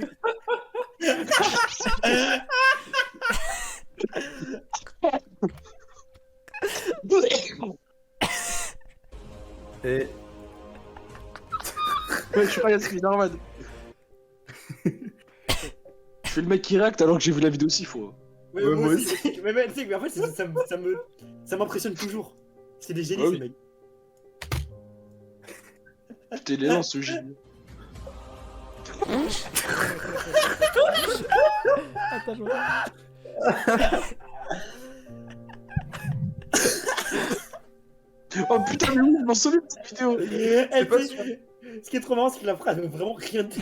Et Ouais, je suis pas Yasmin Armad. Je fais le mec qui réacte alors que j'ai vu la vidéo 6 fois. Ouais, Ouais, moi moi aussi. Mais tu sais, mais en fait, ça m'impressionne toujours. C'est des génies, Ah ces oui. mecs. Putain, il est lent ce génie. Attends, je Oh putain, mais où je m'en souviens de cette vidéo. Eh, pas tu sais, ce qui est trop marrant, c'est que la phrase veut vraiment rien dire.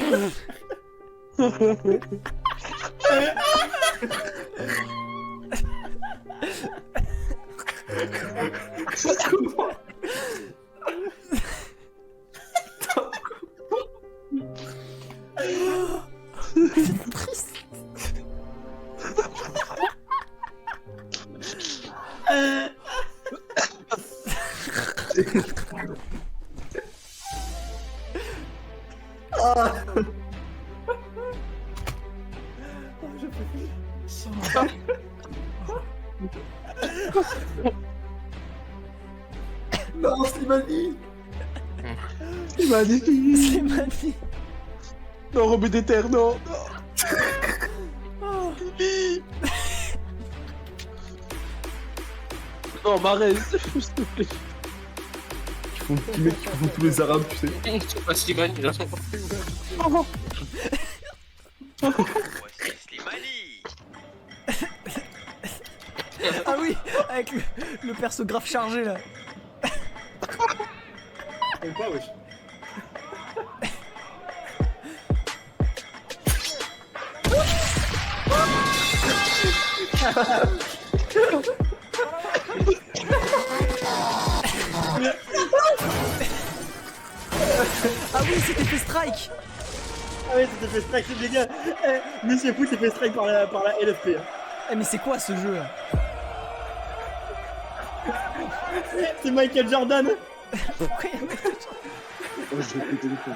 non, Slimani. Il m'a dit. C'est magnifique. Non, remets des terres, non. Oh. Non, m'arrête, s'il te plaît. Qui mec qui font tous les arabes, tu sais. C'est pas si mal, là. Voici Slimani. Ah oui, avec le perso grave chargé là. Ou pas, wesh. Ah oui, c'était fait strike. Ah ouais, c'était fait strike, les gars. Monsieur Fou s'est fait strike par la LFP. Hein. Eh mais c'est quoi ce jeu là? C'est Michael Jordan. Pourquoi il y a- Oh, je vais péter le con.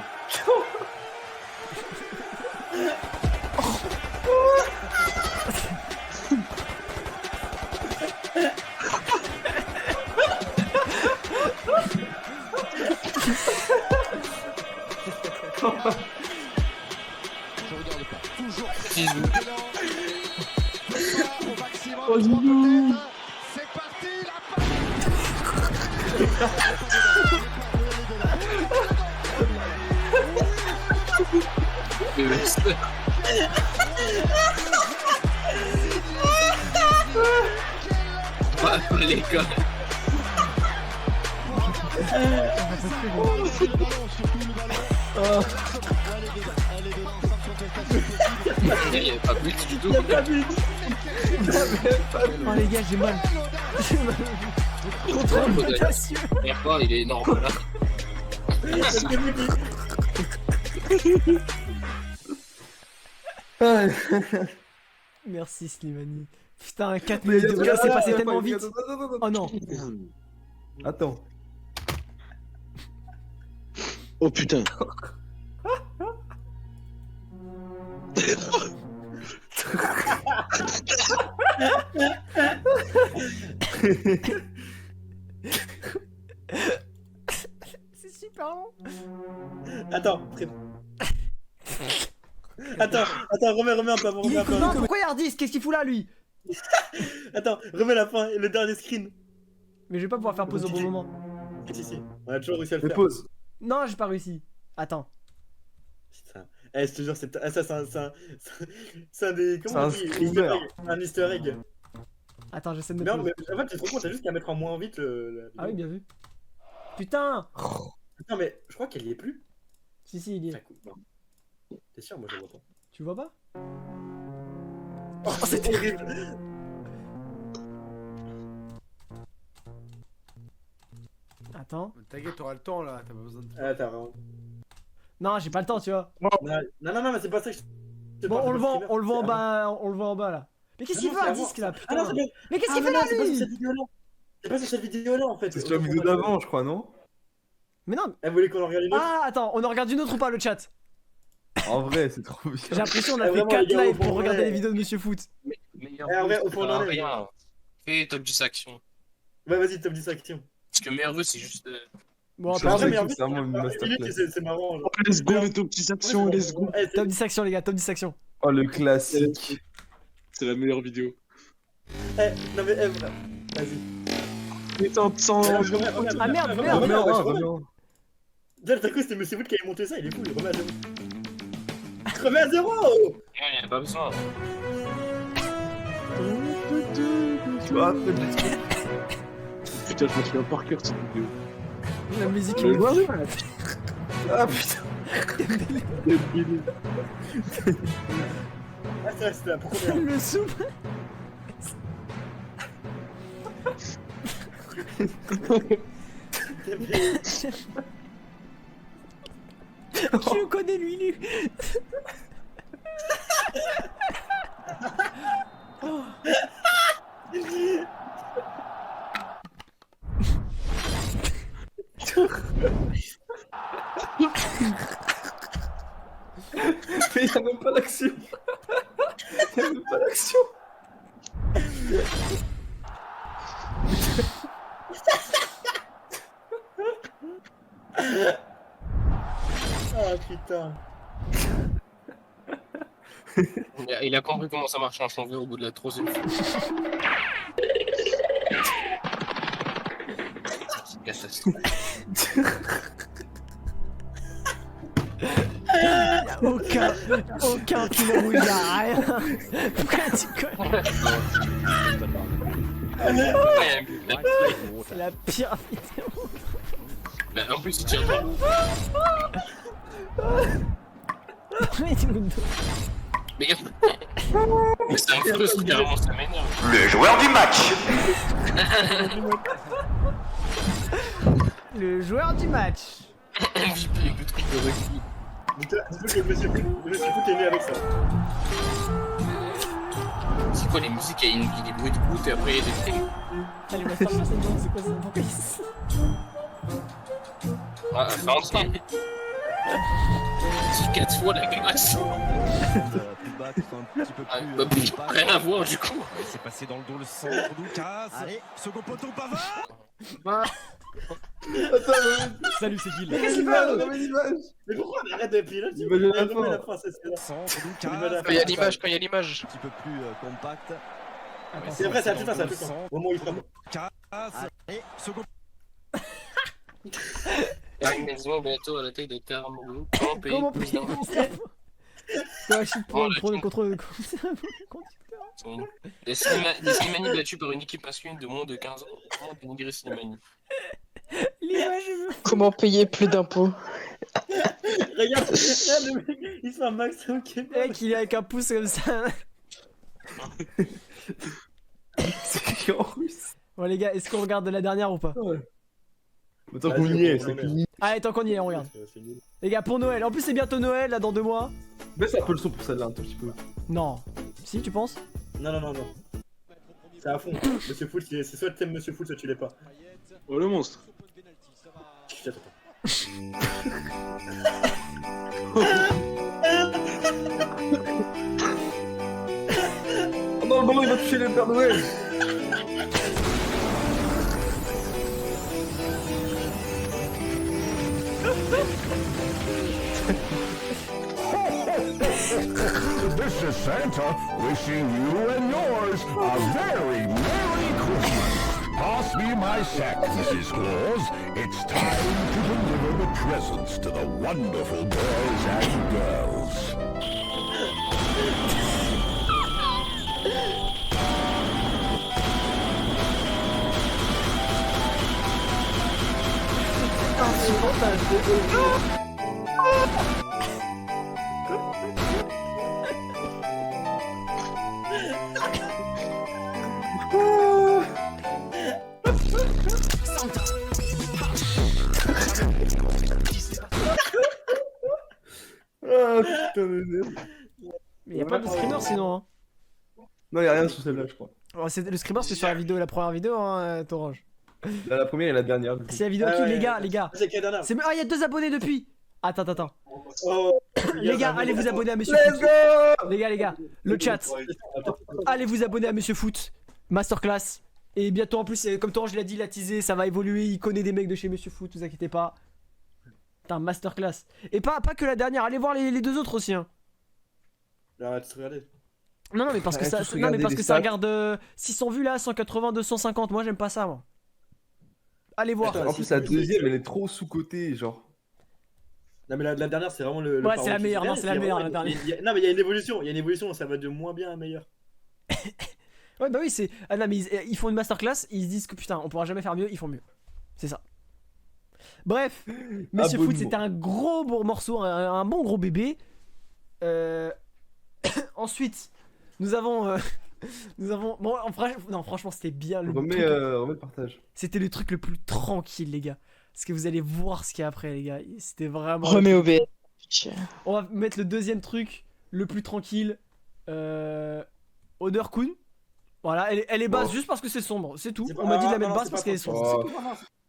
Oh, Zidou. C'est parti, Les gars. Il n'y avait pas but du tout. Il y a pas but. Oh les gars, j'ai mal. J'ai mal. Contrôle audacieux. Il est énorme là. Merci Slimani. Putain, 4 minutes de c'est passé tellement vite. Oh non. Attends. Oh putain. C'est super long. Attends, remets un peu avant, remets un peu Non, avant. pourquoi il y a Hardis? Qu'est-ce qu'il fout là lui? Attends, remets la fin et le dernier screen. Mais je vais pas pouvoir faire pause au bon moment. Si, on a toujours réussi à le Mais faire. pause. Non, j'ai pas réussi. Attends. Putain. Eh, je te jure, c'est un des. Comment on dit? screamer. Un easter egg. Attends, j'essaie de me Non, poser. mais en fait, tu te rends compte, t'as juste qu'à mettre en moins vite la Ah oui, vidéo. bien vu. Putain. Non, mais je crois qu'elle y est plus. Si, si, il y Ça est. coupe, non. T'es sûr, moi je vois pas. Tu vois pas? Oh, c'est horrible. Attends. T'inquiète, t'auras le temps là, t'as pas besoin de. Ah, t'as vraiment. Non, j'ai pas le temps, tu vois. Non, non, mais c'est pas ça que je te Bon, parle, on le c'est voit, pas on le voit en c'est bas, on le voit en bas là. Mais qu'est-ce Ah qu'il non, fait c'est un avant. disque là, Ah putain? non, c'est bien. Mais qu'est-ce Ah, qu'il mais fait non, là c'est pas sur lui? cette vidéo-là. C'est pas sur cette vidéo-là en fait. C'est sur la vidéo d'avant, je crois, non? Mais non. Elle voulait qu'on en regarde une autre. Ah, attends, on en regarde une autre ou pas le chat? En vrai, c'est trop J'ai bien. l'impression qu'on a Ah, fait vraiment, 4 les gars, lives au pour fond, regarder ouais. les vidéos de Monsieur Foot. Meilleur Eh, en vrai, vœu, au fond, ça on en sert à est, rien. Fais top 10 action. Ouais, vas-y, top 10 action. Parce que meilleur vœu, c'est juste. Bon, Je Mais en attends, sais vrai, que mais c'est vraiment une en masterclass. c'est marrant. Genre. Let's go les top 10 actions, let's go. Eh, c'est- top 10 actions les gars, top 10 actions. Oh, le classique. C'est la meilleure vidéo. non mais, vas-y. Mais sans. Ah merde, remets, merde. remets, Remets en ouais, un, je remets. remets en un. Déjà, le coup, c'était Monsieur Wood qui avait monté ça, il est fou, il remet à 0. Remets à 0. Il n'y a pas besoin. Tu vois, fais le Putain, je me souviens par cœur de cette vidéo. La musique Le- Ah putain. Ah, c'est vrai, c'était la première. Le soupe. Je le connais lui, lui. Mais y'a même pas d'action. Y'a même pas d'action. Ah putain. Il a compris comment ça marche un chanvier au bout de la troisième fois. C'est catastrophe. Aucun fil rouge, y'a rien. Pourquoi tu connais? C'est la pire vidéo. Mais en plus, il tire pas. Mais tu me Mais c'est un frustre, carrément, ça m'énerve. Le joueur du match. Le joueur du match. MVP avec le truc de rugby. Donc là, dis-toi que Monsieur Wood est né avec ça. C'est quoi les musiques? Il y a des bruits de gouttes et après il y a des trucs. Allez, Masterchef, c'est quoi ça? Pourquoi il- Ah, enfin, c'est 4 fois la glace. Ah, bah, rien à voir du coup. C'est passé dans le dos le centre, Lucas. Allez, second poteau, Pavard. Salut, c'est Gil. Qu'est-ce qu'il fait? Mais pourquoi on arrête depuis là? Imagine la fin. La fin, c'est là. Centre, Quand Quand il y a l'image, quand il y a l'image. Un petit peu plus compact. C'est vrai, c'est à tout faire, c'est à tout faire. Au moment où il frappe. Allez, second. Une maison bientôt à la taille de Taramolo. Comment payer mon cerveau? Toi, je suis pour le contrôle. Les Slimani battus par une équipe masculine de moins de 15 ans. Comment dénigrer Slimani? L'image, Comment payer plus d'impôts? Regarde, le mec, il se fait un max au Québec. mec, il est avec un pouce comme ça. C'est écrit en russe. Bon, les gars, est-ce qu'on regarde la dernière ou pas? Mais tant qu'on y est, c'est fini. Allez, tant qu'on y est, on regarde. C'est nul. Les gars, pour Noël. En plus, c'est bientôt Noël, là, dans 2 mois. Baisse un peu le son pour celle-là, un tout petit peu. Non. Si, tu penses? Non. C'est à fond. Monsieur Foot, c'est soit tu aimes Monsieur Foot, soit tu l'es pas. Oh le monstre. Chut, attends. Oh non, le ballon il va toucher le Père Noël. This is Santa wishing you and yours a very Merry Christmas. Pass me my sack, Mrs. Claus. It's time to deliver the presents to the wonderful boys and girls. insupportable. Ah putain de merde. Mais y a pas de screamer sinon. Hein. Non, y'a rien sur celle-là, je crois. Oh, le screamer c'est sur la vidéo, la première vidéo, hein, Torange. Là, la première et la dernière. du coup. C'est la vidéo qui, les gars. C'est quelle dernière? C'est... Ah, y a 2 abonnés depuis. Attends. Oh, Les gars, allez vous abonner à Monsieur Let's Foot. go. Les gars, le chat. Allez vous abonner à Monsieur Foot. Masterclass. Et bientôt en plus, comme Torange l'a dit, il a teasé, ça va évoluer. Il connaît des mecs de chez Monsieur Foot, vous inquiétez pas. Putain, masterclass. Et pas que la dernière, allez voir les 2 autres aussi. Hein. Arrête de regarder. Non, mais parce que ça, non, mais parce que ça regarde 600 vues là, 180, 250. Moi, j'aime pas ça, moi. Allez voir. En plus, la deuxième, elle est trop sous-cotée, genre. Non, mais la dernière, c'est vraiment le. Ouais, c'est la meilleure, non, c'est la meilleure, la dernière. Non, mais il y a une évolution, ça va de moins bien à meilleur. Ouais, bah oui, c'est. Ah non, mais ils font une masterclass, ils se disent que putain, on pourra jamais faire mieux, ils font mieux. C'est ça. Bref, Monsieur Foot, c'était un gros morceau, un bon gros bébé. Ensuite, nous avons. Bon, non, franchement, c'était bien le Remets le partage. C'était le truc le plus tranquille, les gars. Parce que vous allez voir ce qu'il y a après, les gars. C'était vraiment. Remets OBS. On va mettre le deuxième truc, le plus tranquille. Odeur Kun. Voilà, elle est basse juste parce que c'est sombre, c'est tout. On m'a dit de la mettre basse parce qu'elle est sombre.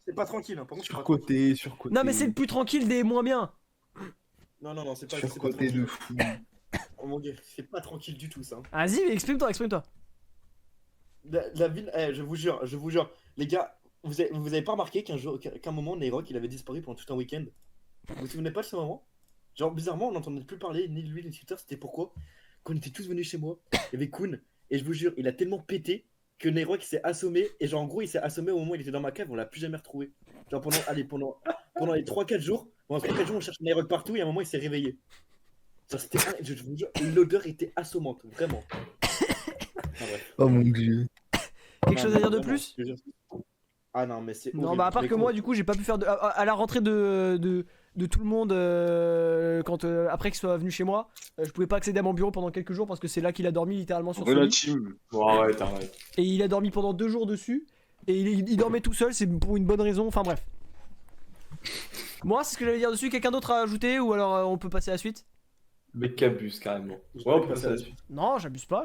C'est pas tranquille, hein. Par contre, surcoté. Non, mais c'est le plus tranquille des moins bien. Non, c'est pas surcoté de fou. Oh mon dieu, c'est pas tranquille du tout ça. Vas-y, exprime-toi. La ville, je vous jure, les gars, vous avez pas remarqué qu'un moment, Nayrock il avait disparu pendant tout un week-end? Vous vous souvenez pas de ce moment? Genre, bizarrement, on n'entendait plus parler, ni de lui, ni de Twitter, c'était pourquoi? Quand on était tous venus chez moi, il y avait Kun, et je vous jure, il a tellement pété que Nayrock s'est assommé, et genre, en gros, il s'est assommé au moment où il était dans ma cave, on l'a plus jamais retrouvé. Genre, pendant les 3-4 jours, on cherche Nayrock partout, et à un moment, il s'est réveillé. Genre, je vous jure, l'odeur était assommante, vraiment. Oh mon dieu. Quelque chose à dire de plus? Ah non, mais c'est. Non, horrible. bah à part que moi, du coup, j'ai pas pu faire à la rentrée de tout le monde quand après qu'il soit venu chez moi, je pouvais pas accéder à mon bureau pendant quelques jours parce que c'est là qu'il a dormi littéralement sur son lit. team. Bon, arrête. Et il a dormi pendant 2 jours dessus et il dormait tout seul, c'est pour une bonne raison. Enfin bref. Moi, c'est ce que j'allais dire dessus. Quelqu'un d'autre à ajouter ou alors on peut passer à la suite? Mais qu'abuse carrément. Ouais, on peut passer à la suite. Non, j'abuse pas.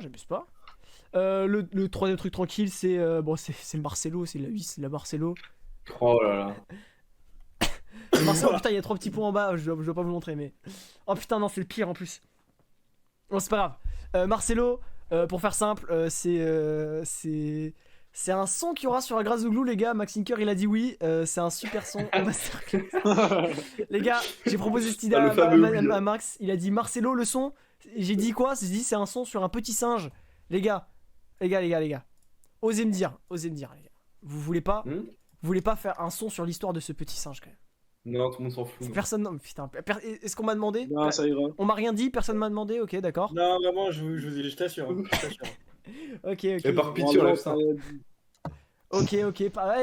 Le troisième truc tranquille, c'est le Marcelo, c'est la Marcelo. Oh là là. Marcelo, putain, il y a 3 petits points en bas, je dois pas vous montrer, mais. Oh putain, non, c'est le pire en plus. Bon, c'est pas grave. Marcelo, pour faire simple, c'est un son qu'il y aura sur la grâce de Glou, les gars. Max Inker, il a dit oui. C'est un super son. Les gars, j'ai proposé cette idée à Max. Il a dit Marcelo, le son. J'ai dit quoi? J'ai dit c'est un son sur un petit singe. Les gars. Osez me dire, les gars. Vous voulez pas faire un son sur l'histoire de ce petit singe quand même? Non, tout le monde s'en fout. Personne, non, putain. Est-ce qu'on m'a demandé? Non, ça ira. On m'a rien dit, personne m'a demandé, ok, d'accord. Non, vraiment, je t'assure. Ok. Et par pitié, on lève ça. Ok,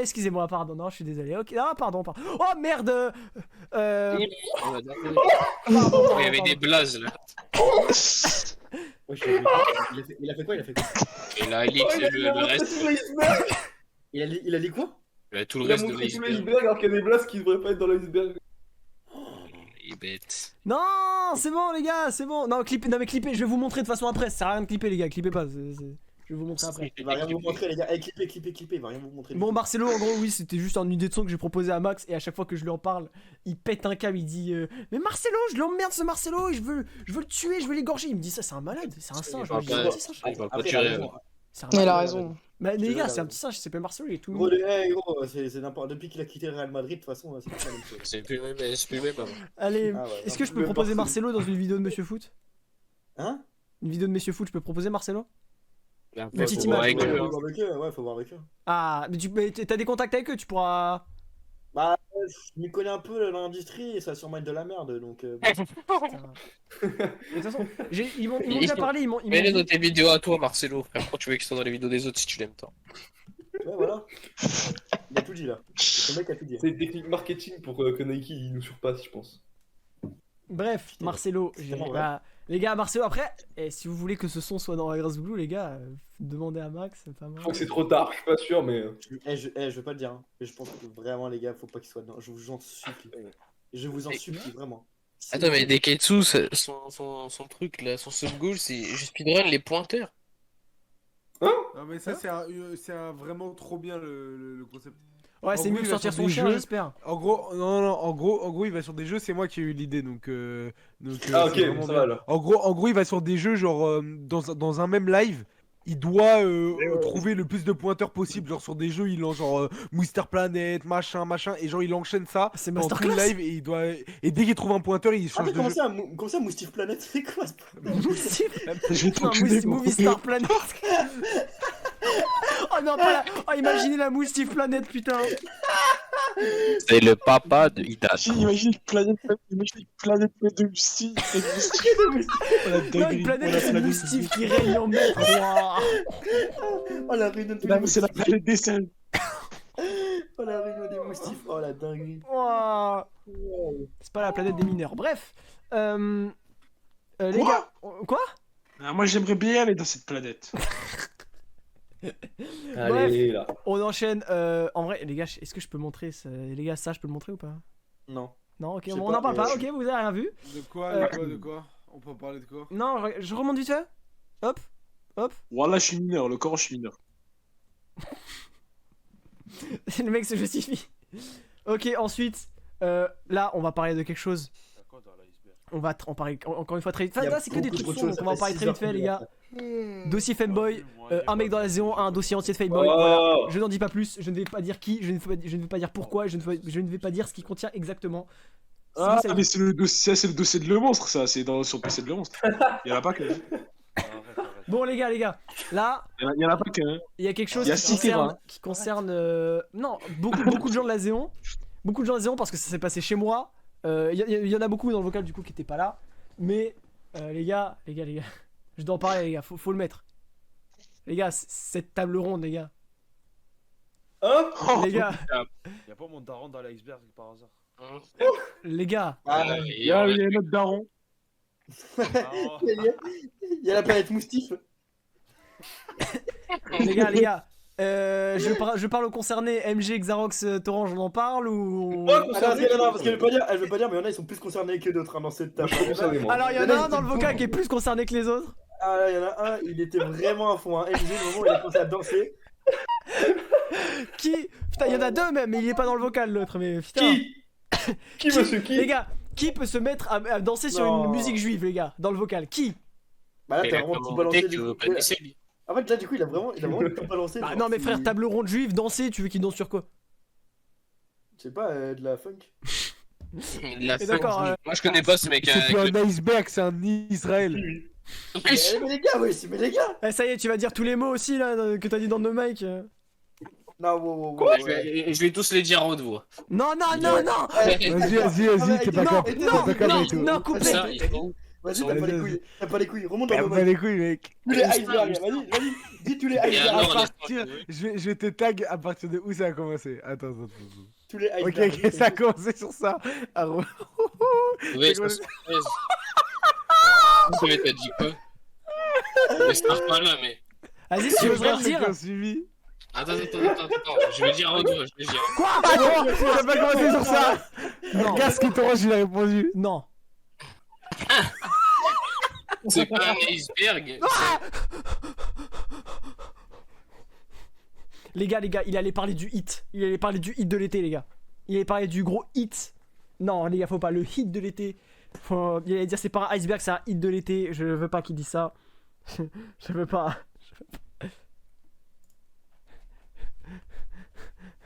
excusez-moi, pardon, non, je suis désolé. Ok, ah, pardon. Oh merde. Il y avait des blazes là. Ouais, il a fait quoi? Et là, il le reste. Il a dit quoi? Tout le Il a reste de montré tout l'iceberg. l'iceberg alors qu'il y a des blasts qui devraient pas être dans l'iceberg. Il est bête. Non, c'est bon, les gars, c'est bon. Non, mais clippez, je vais vous montrer de toute façon après. Ça sert à rien de clipper, les gars, clippez pas. Je vais vous montrer après. Il va rien vous montrer, les gars. Hey, clippez, il va rien vous montrer. Bon, Marcelo, en gros, oui, c'était juste une idée de son que j'ai proposé à Max. Et à chaque fois que je lui en parle, il pète un câble. Il dit mais Marcelo, je l'emmerde ce Marcelo. Je veux le tuer, je veux l'égorger. Il me dit ça, c'est un malade, c'est un singe. Il va pas tuer. Il a raison. Mais les gars, c'est un petit singe, il s'appelle Marcelo, il est tout Gros, c'est n'importe. Depuis qu'il a quitté Real Madrid, de toute façon, c'est pas la même chose. C'est plus le même avant. Allez, Ah ouais, est-ce que je peux proposer Marcelo dans une vidéo de Monsieur Foot? Hein? Une vidéo de Monsieur Foot, je peux proposer Marcelo? Une petite image. Ouais, faut voir avec eux. Ah, mais t'as des contacts avec eux, tu pourras. Bah, je m'y connais un peu dans l'industrie et ça va sûrement être de la merde donc. De toute façon, ils m'ont déjà parlé. Ils m'ont Mets-les dit- dans tes vidéos à toi, Marcelo, frère. Pourquoi tu veux qu'ils soient dans les vidéos des autres si tu l'aimes tant? Ouais, voilà. Il a tout dit là. Le mec a tout dit. C'est une technique marketing pour que Nike il nous surpasse, je pense. Bref, Putain, Marcelo. c'est tellement vrai. Les gars, Marcelo, après, si vous voulez que ce son soit dans Grass Blue, les gars, demandez à Max, c'est pas Je mal. crois que c'est trop tard, je suis pas sûr, mais. Je veux pas le dire, hein, mais je pense que vraiment, les gars, faut pas qu'il soit dedans. Je vous en supplie. Je vous en supplie, vraiment. Attends, mais Deketsu, son truc là, son sub-goal, c'est je speedrun les pointeurs. Non, mais ça, vraiment trop bien le concept. Ouais, En c'est gros, mieux que il va sortir sur son des chien, jeux. j'espère. En gros, non, en gros, il va sur des jeux, c'est moi qui ai eu l'idée, donc Ah, ok, c'est vraiment ça bien. va alors. En gros, il va sur des jeux, genre, dans un même live, il doit trouver le plus de pointeurs possible, genre sur des jeux, il lance genre Mouster Planet, machin, et genre il enchaîne ça C'est pendant tout le Masterclass. live, et dès qu'il trouve un pointeur, il Ah, change mais de jeu. comment ça, Moustif Planet, c'est quoi ce Je vais t'enculer, gros. Movie Star Planet. Oh non, pas la... Oh, imaginez la mousse Steve Planet, putain. C'est le papa de Itachi. Imagine une planète de Lucie. Non, une planète de mousse Steve qui règne en maître. Ouah. Oh la réunion des Là, c'est la planète des sels. Oh la réunion des moustifs. Oh la dinguerie. Ouah. C'est pas la planète des mineurs. Bref. Les gars. Quoi? Ah, moi, j'aimerais bien aller dans cette planète. Allez, là. On enchaîne. En vrai, les gars, est-ce que je peux montrer ça... Les gars, ça, je peux le montrer ou pas? Non. Non, ok, Je sais on pas, en parle pas. mais Ok, vous avez rien vu? De quoi, de quoi On peut parler de quoi? Non, je remonte vite fait. Hop. Voilà, je suis mineur. Le corps, je suis mineur. Le mec se justifie. Ok, ensuite. Là, on va parler de quelque chose. On va en parler encore une fois très vite. Enfin, Il y a là, c'est que des beaucoup trucs trop de sombres, choses, donc on va en ça parler fait très vite 6 fait, heures les gars. Dossier Fanboy, un mec dans la zone, un dossier entier de Fanboy. Oh. Voilà. Je n'en dis pas plus, je ne vais pas dire qui, je ne vais pas dire pourquoi, je ne vais pas dire ce qu'il contient exactement. Sinon, Ah, ça- mais c'est le dossier de Le Monstre, ça. C'est sur le PC de Le Monstre. Il y en a pas qu'un. Bon, les gars, là, Il y en a pas qu'un. il y a quelque chose Il y a qui six terrains. concerne non, beaucoup de gens de la Zéon. Beaucoup de gens de la Zéon parce que ça s'est passé chez moi. Il y en a beaucoup dans le vocal du coup qui étaient pas là. Mais les gars, je dois en parler, les gars, faut le mettre. Les gars, cette table ronde, les gars. Hop. Les gars, Y'a pas mon daron dans l'iceberg par hasard. les gars. Il y a un autre daron. Il y a la planète moustif. Les gars, je parle aux concernés, MG, Xarox, Torange, on en parle ou... Non, parce qu'elle veut pas dire, mais il y en a, ils sont plus concernés que d'autres dans cette table. Alors il y en a un dans le vocal qui est plus concerné que les autres. Ah là, il y en a un, il était vraiment à fond. Hein. MG, le moment où il a commencé à danser. Qui... Putain, il y en a deux même, mais il est pas dans le vocal l'autre, mais putain. Qui monsieur qui Les gars, qui peut se mettre à danser sur Non. une musique juive, les gars, dans le vocal? Qui? Bah là, Il t'as a vraiment tout commenté balancé que du tu coup. veux pas laisser, lui. En fait, là, du coup, il a vraiment tout balancé. Bah genre, non mais c'est- frère, table ronde juive, danser, tu veux qu'il danse sur quoi? Je sais pas, de la funk. La Et d'accord, fin, moi je connais pas ce mec. C'est plus un iceberg, c'est un Israël. Mais les gars, oui, mais les gars. Eh, ça y est, tu vas dire tous les mots aussi là que t'as dit dans nos mics. Non, wow. Je vais tous les dire en haute voix. Non. Vas-y, t'es pas Non, capable. non, T'es pas capable et tout. non, coupez. Ça, il faut. Vas-y, t'as pas les couilles, remonte dans Ferme le pas mic. les couilles, mec. Tous les icebergs, vas-y, dis tous les Et icebergs. alors, À laisse partir, tranquille. je vais te tag à partir de où ça a commencé. Attends. Tous les Ok, icebergs. ça a commencé sur ça. Ah, Ouais, C'est ça quoi se pèse. Mais t'as dit quoi? Mais ça part pas là, mais. Vas-y, si tu veux vraiment dire. suivi. Attends, je vais dire en haute voix, je vais dire. Quoi? Attends, ça pas commencé sur ça. Non. Regarde ce que Torange il a répondu. Non. C'est pas un iceberg. Les gars, il allait parler du hit. Il allait parler du hit de l'été, les gars. Il allait parler du gros hit. Non, les gars, faut pas. Le hit de l'été. Il allait dire c'est pas un iceberg, c'est un hit de l'été. Je veux pas qu'il dise ça. Je veux pas.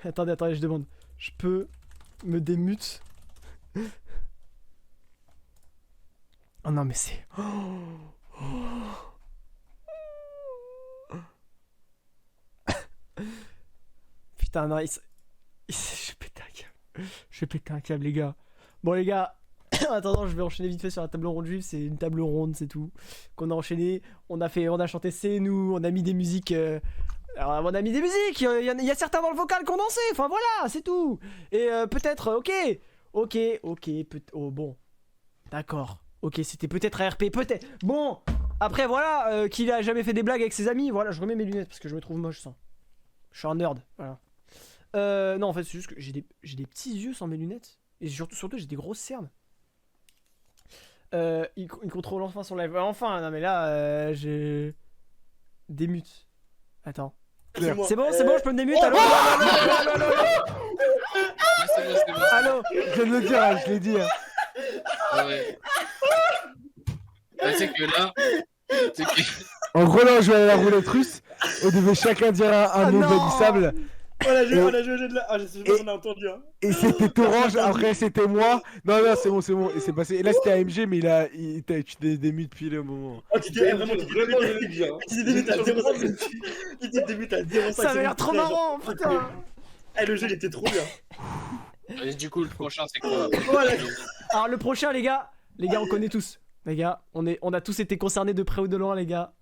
Attendez, je demande. Je peux me démute? Oh non, mais c'est. Putain, non, je vais péter un câble, les gars. Bon, les gars, en attendant, je vais enchaîner vite fait sur la table ronde juive. C'est une table ronde, c'est tout. Qu'on a enchaîné. On a chanté C'est nous. On a mis des musiques Alors, on a mis des musiques, il y a certains dans le vocal qui ont dansé, enfin voilà, c'est tout. Et peut-être, oh bon, d'accord, ok, c'était peut-être RP, peut-être. Bon, après voilà, qu'il a jamais fait des blagues avec ses amis, voilà, je remets mes lunettes parce que je me trouve moche sans. Je suis un nerd, voilà. Non, en fait, c'est juste que j'ai des petits yeux sans mes lunettes. Et surtout j'ai des grosses cernes. Il contrôle enfin son live. Enfin, non mais là, j'ai... Démute. Attends. C'est moi. C'est bon, je peux me démute. Allô, C'est bon. Allô, je viens de le dire, je l'ai dit. Ouais. C'est que là. C'est que. En gros, là, on jouait à la roulette russe. On devait chacun dire un mot valissable. On a joué au jeu de la. Ah, je sais pas si on a entendu. Hein. Et c'était Orange, après c'était moi. Non, c'est bon. Et c'est passé. Et là, c'était AMG, mais tu t'es démute pile au moment. Oh, tu t'es vraiment bien. Tu t'es démute à 0,5. Tu t'es démute à 0,5. Ça avait l'air trop marrant, putain. Eh, le jeu, il était trop bien. Et du coup, le prochain, c'est quoi? Voilà. Alors, le prochain, les gars, on connaît tous. Les gars, on a tous été concernés de près ou de loin, les gars.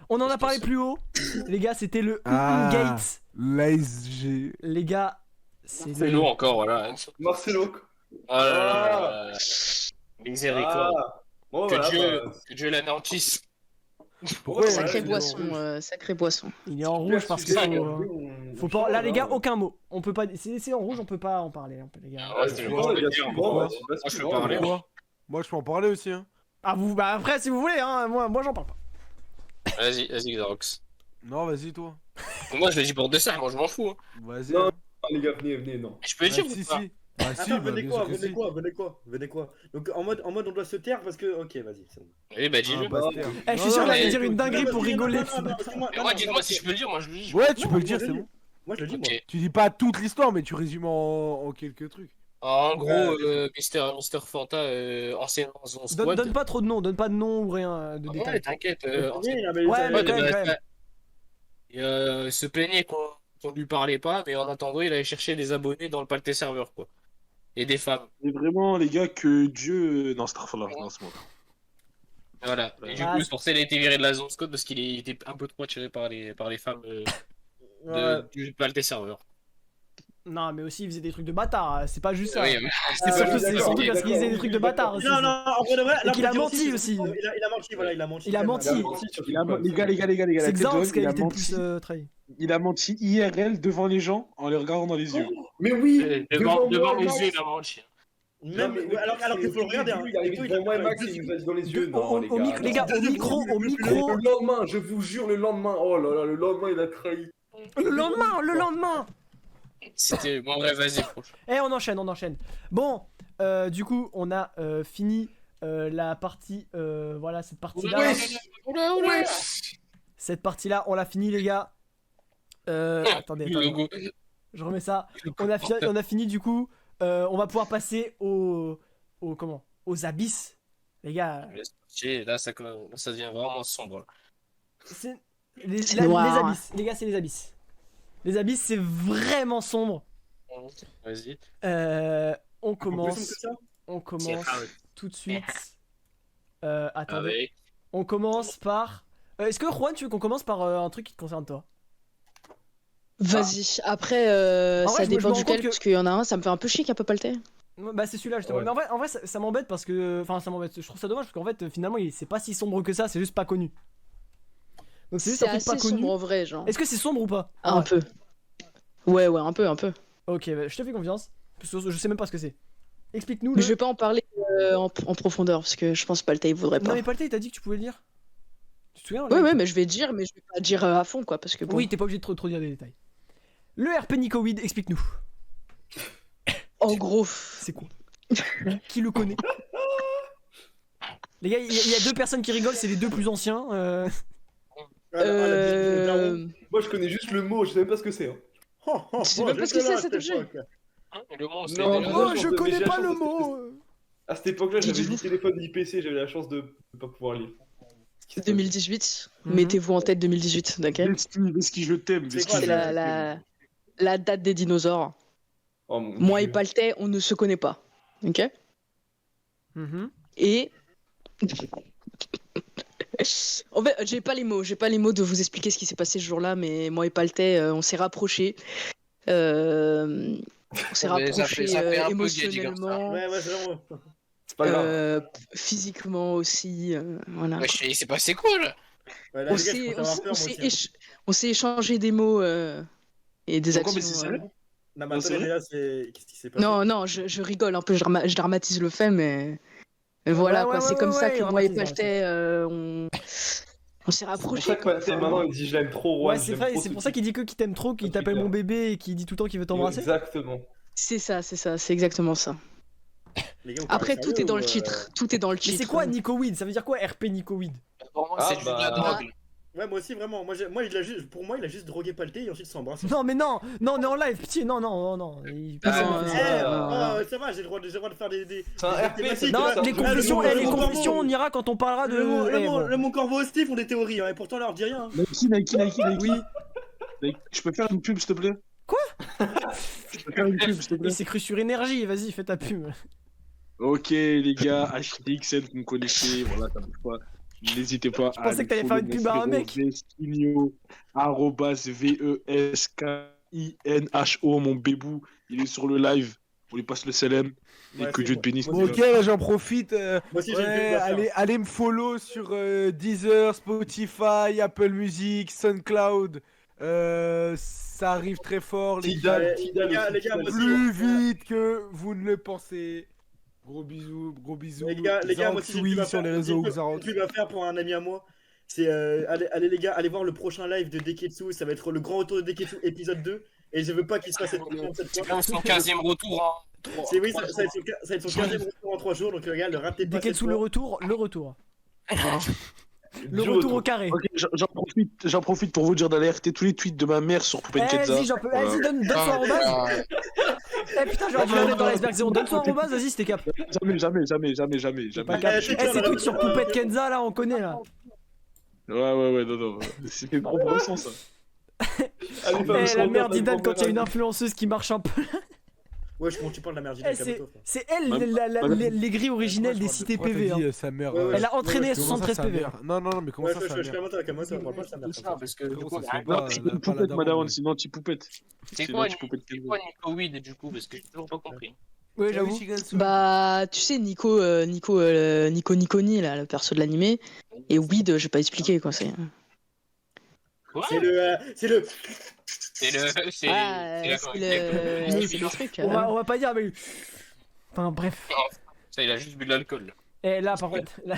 On en a parlé plus haut. Les gars, c'était le Gate. L'ASG. Les gars, c'est lourd encore, voilà. Marcelo. Miséricorde. Bon, que Dieu l'anéantisse. Pourquoi Sacrée boisson, sacrée boisson. Il est en rouge parce que faut pas. Là, les gars, aucun mot. On peut pas. C'est en rouge, on peut pas en parler, les gars. Ouais, je peux parler. Moi, je peux en parler aussi. Hein. Ah, vous, bah après, si vous voulez, hein, moi j'en parle pas. Vas-y, Xerox. Non, vas-y, toi. Moi, je le dis pour dessert, moi je m'en fous. Hein. Vas-y. Non, les gars, venez, non. Je peux le dire ou si, pas? si. Ah, si, Attends, bah, venez quoi. Donc en mode on doit se taire parce que. Ok, vas-y, c'est bon. Oui, bah dis-le. Je suis sûr qu'il allait dire une dinguerie pour rigoler. Moi, dis-moi si je peux le dire, moi je le dis. Ouais, tu peux le dire, c'est bon. Moi, je le dis, moi. Tu dis pas toute l'histoire, mais tu résumes en quelques trucs. En gros, Mister Fanta, anciennement Zone Squad. Donne pas trop de noms, donne pas de nom ou rien de détails. Ouais, t'inquiète. Ouais, mais quand même. Il se plaignait qu'on lui parlait pas, mais en attendant, il allait chercher des abonnés dans le palais serveur, quoi. Et des femmes. Et vraiment, les gars, que Dieu. Non, c'est trop là, non, c'est bon. Voilà. Et du coup, c'est pour ça qu'il a été viré de la Zone Squad parce qu'il était un peu trop attiré par les femmes du palais serveur. Non, mais aussi il faisait des trucs de bâtard, c'est pas juste ça. Oui, c'est surtout parce qu'il faisait des trucs de bâtard aussi. Non, en vrai de vrai. Et qu'il a menti aussi. Il a menti, voilà, il a menti. Il a menti. Les gars, C'est Xanx qui a été le menti. plus trahi. Il a menti IRL devant les gens en les regardant dans les yeux. Mais oui, devant les yeux, il a menti. Même, alors qu'il faut le regarder. Il est arrivé devant moi et Max, il nous a dit dans les yeux. Non, Les gars, au micro. Le lendemain, je vous jure, le lendemain. Oh là là, le lendemain, il a trahi. Le lendemain. C'était bon, bref, vas-y. Eh, on enchaîne. Bon, du coup, on a fini la partie. Voilà, cette partie-là. Ouais. Cette partie-là, on l'a fini, les gars. Attendez. Je remets ça. On a fini, du coup. On va pouvoir passer aux abysses. Les gars. Là, ça devient vraiment sombre. Les abysses. Les gars, c'est les abysses. Les abysses, c'est vraiment sombre. Vas-y. On commence tout de suite. Attendez. On commence par. Est-ce que Juan, tu veux qu'on commence par un truc qui te concerne toi? Vas-y. Après, ça dépend duquel, parce qu'il y en a un, ça me fait un peu chier qu'il n'y a pas palté. Bah c'est celui-là justement. Ouais. Mais en vrai ça m'embête parce que. Enfin, ça m'embête. Je trouve ça dommage parce qu'en fait, finalement, c'est pas si sombre que ça, c'est juste pas connu. Donc c'est juste un truc pas connu. Sombre en vrai, genre. Est-ce que c'est sombre ou pas? Un peu. Ouais, un peu. Ok, bah, je te fais confiance. Parce que je sais même pas ce que c'est. Explique-nous. Mais je vais pas en parler en profondeur parce que je pense que Paltay voudrait pas. Non, mais Paltay, t'as dit que tu pouvais le dire. Tu te souviens? Ouais, mais je vais dire, mais je vais pas dire à fond quoi. Parce que bon. Oui, t'es pas obligé de trop dire des détails. Le RP Nicoweed, explique-nous. En gros. C'est quoi? Qui le connaît? Les gars, il y a deux personnes qui rigolent, c'est les deux plus anciens. Moi, je connais juste le mot, je sais même pas ce que c'est. Tu sais même pas ce que c'est cet objet? Non, je connais pas le mot. À cette époque-là, j'avais 10 téléphones IPC, j'avais la chance de pas pouvoir lire. 2018. Mettez-vous en tête 2018, d'accord? Veski, je t'aime. C'est la date des dinosaures. Oh, moi et Paltay, on ne se connaît pas. Ok? Et. En fait, j'ai pas les mots de vous expliquer ce qui s'est passé ce jour-là, mais moi et Paltais, on s'est rapprochés. On s'est Mais ça rapprochés fait un peu émotionnellement, Ouais, ouais, c'est vraiment. C'est pas grave. physiquement aussi. Voilà. Wesh, il s'est passé quoi là? Ouais, là, On les gars, je s'est- commence à avoir peur, moi aussi, hein. on s'est échangé des mots et des Pourquoi, mais actions. c'est sérieux? Non, mais Non, c'est attends, vrai là, qu'est-ce qui s'est passé? Non, je rigole un peu, je dramatise le fait, mais voilà, Ouais, quoi. ouais, C'est ouais, comme ça ouais, que moi et dramatise, Paltais, on s'est C'est pour rapprochés. ça que Paltais, maintenant, il dit je l'aime trop, Ouais, Juan, c'est je l'aime vrai, trop, c'est ce pour ça type. qu'il dit que qu'il t'aime trop, qu'il C'est t'appelle clair. mon bébé et qu'il dit tout le temps qu'il veut t'embrasser. Exactement. C'est ça, c'est exactement ça. Les gars, vous Après, parlez tout est sérieux dans ou, le titre. Tout est dans le Mais titre. c'est quoi Nico Weed? Ça veut dire quoi RP Nico Weed? Pour moi, Ah, c'est juste de la bah. drogue. Ouais, moi aussi, vraiment. Moi, pour moi, il a juste drogué Palté et ensuite s'embrasse. Non, mais non, on est en live, pitié, non. Il- Ah, Non, mais- Ça va, j'ai le droit de faire des C'est un RP, thématiques, Non, là. les Là, confessions, le les mot confessions, corbeau. on ira quand on parlera de. Le mot corbeau au Steve, on des théories, hein, et pourtant, on leur dit rien. Hein. Nike. Oui. Je peux faire une pub, s'il te plaît? Quoi? Je peux faire une pub, s'il te plaît? Il s'est cru sur énergie, vas-y, fais ta pub. Ok, les gars, HDXL, vous me connaissez, voilà, ça bouge pas. N'hésitez pas Je pensais que t'allais faire une pub à un mec. Vestinho, @VESKINHO, mon bébou, il est sur le live. On lui passe le CLM. Et Ouais, que c'est Dieu bon. te bénisse. Moi mon aussi, Ok, gars. là, j'en profite. Moi aussi, j'ai une Ouais, pub à faire. allez me follow sur Deezer, Spotify, Apple Music, SoundCloud. Ça arrive très fort, les gars. Tidal, Les Tidal gars, aussi, les gars, Tidal. moi aussi. Plus vite que vous ne le pensez. Gros bisous. Les gars, moi aussi, j'ai une pub à sur les faire. réseaux. J'ai une pub à faire pour un ami à moi. C'est allez les gars, allez voir le prochain live de Deketsu, ça va être le grand retour de Deketsu épisode 2 et je veux pas qu'il se passe cette C'est fois. comme son 15e retour en. C'est oui, ça va être son 15e retour en 3 jours donc regarde, le ratez pas. Deketsu le retour, le retour. Le Du retour au carré. Ok, j'en profite pour vous dire d'aller RT tous les tweets de ma mère sur Poupette Kenza. Vas-y, vas-y, donne son arrobase. Eh putain, j'aurais dû la mettre dans l'iceberg zéro. Donne son arrobase, vas-y, c'était cap. Jamais. Pas cap. Ces tweets sur Poupette Kenza, là, on connaît, là. Ouais, non. C'était trop bressant, ça. Allez, fais un La commentaire mère dans d'Idan le quand il y a une commentaire. influenceuse qui marche un peu. Ouais, je tu parles de la merde, Eh, c'est elle, les grilles originelles des cités PV. hein. Sa mère. Ouais, ouais, Elle a entraîné Comment ça, 73 sa PV. mère Non, mais comment Ouais, ça, je sa suis mère comme toi, on parle pas de sa mère. Parce que du Comment coup, ça, c'est bah, pas- Non, c'est la- une pas la poupette, daronne, madame, mais- c'est une anti-poupette. c'est quoi Nico Weed du coup? Parce que j'ai toujours pas compris. Oui, j'avoue. Bah, tu sais, Nico Niconi, là, le perso de l'animé, et Weed, je vais pas expliquer quoi c'est. Quoi? C'est le C'est le. Ah, la- c'est le truc. On va pas dire, mais. Enfin, bref. Ça, il a juste bu de l'alcool. Et là, par contre. Par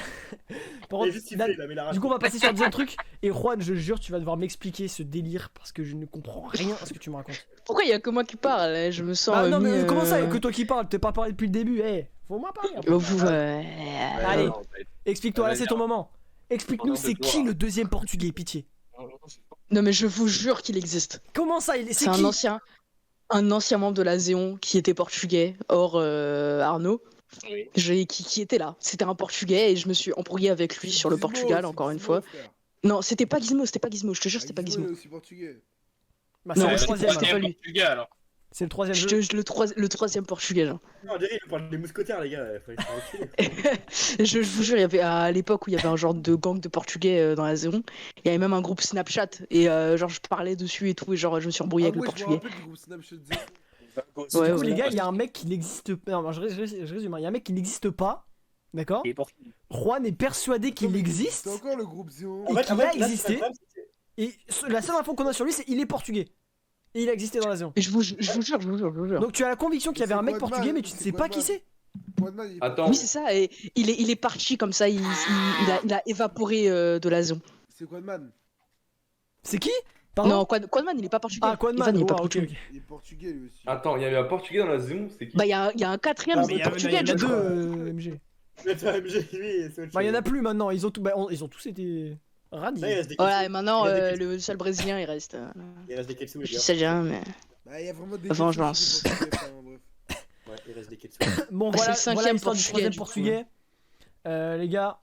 Il est contre, juste sifflé, là, mais il a du coup, on va passer sur un deuxième truc. Et Juan, je jure, tu vas devoir m'expliquer ce délire parce que je ne comprends rien à ce que tu me racontes. Pourquoi il y a que moi qui parle là Je me sens. Bah, non, mais mis, comment ça, que toi qui parles? T'es pas parlé depuis le début. Eh, faut moins parler. un peu. Vous, Allez, explique-toi, là, c'est ton moment. Explique-nous, Pendant c'est deux qui jours. le deuxième portugais, pitié? Non, mais je vous jure qu'il existe. Comment ça? C'est C'est qui? un ancien membre de la Zéon qui était portugais, hors Arnaud, Oui. qui était là. C'était un portugais et je me suis embrouillé avec lui sur le Portugal, encore une fois. Non, c'était pas Gizmo, je te jure, c'était pas Gizmo. Il est aussi portugais. Bah, Non, c'est le c'était troisième. pas hein. lui. Portugais alors. C'est le troisième Je jeu. le troisième portugais, genre. Non, on dirait il parle des mousquetaires, les gars. Fallait se reculer. Je vous jure, il y avait à l'époque où il y avait un genre de gang de portugais dans la Zéon, il y avait même un groupe Snapchat et genre je parlais dessus et tout et genre je me suis embrouillé avec le portugais. Du Ouais, coup, ouais. les gars, il y a un mec qui n'existe pas. Non, je résume. hein. Il y a un mec qui n'existe pas. D'accord? Il est portugais. Juan est persuadé qu'il existe. C'est encore le groupe Zéon. Et qu'il a là, existé. c'est pas grave, Et la seule info qu'on a sur lui, c'est qu'il est portugais. Et il a existé dans la zone. Et je vous jure. Donc tu as la conviction qu'il y avait un mec portugais, mais tu ne sais pas qui c'est. Attends, Oui, c'est ça, et il est parti comme ça, il a évaporé de la zone. C'est Quadman. C'est qui? Pardon? Non, Quadman, il est pas portugais. Ah, Quadman, Ivan, il est pas wow, ok, portugais. ok. Il est portugais lui aussi. attends, il y avait un portugais dans la Zéon, c'est qui? Bah, il y a un quatrième Ah, Mais il y en a portugais, je deux, crois. MG. Mais tu vois, MG, lui, c'est autre Bah, il y en a chose. plus maintenant, ils ont tous été radis. Là, il reste des Voilà, Ketsu. et maintenant, Il y a des le seul brésilien, il reste. Il reste des Ketsu, les Je gars. sais déjà, mais. Bah, il y a vraiment des Vengeance. Ketsu qui sont portugais, enfin, bref. Ouais, il reste des Ketsu. Bon, Ah, voilà, c'est le voilà cinquième l'histoire du portugais, troisième du coup, portugais. Les gars,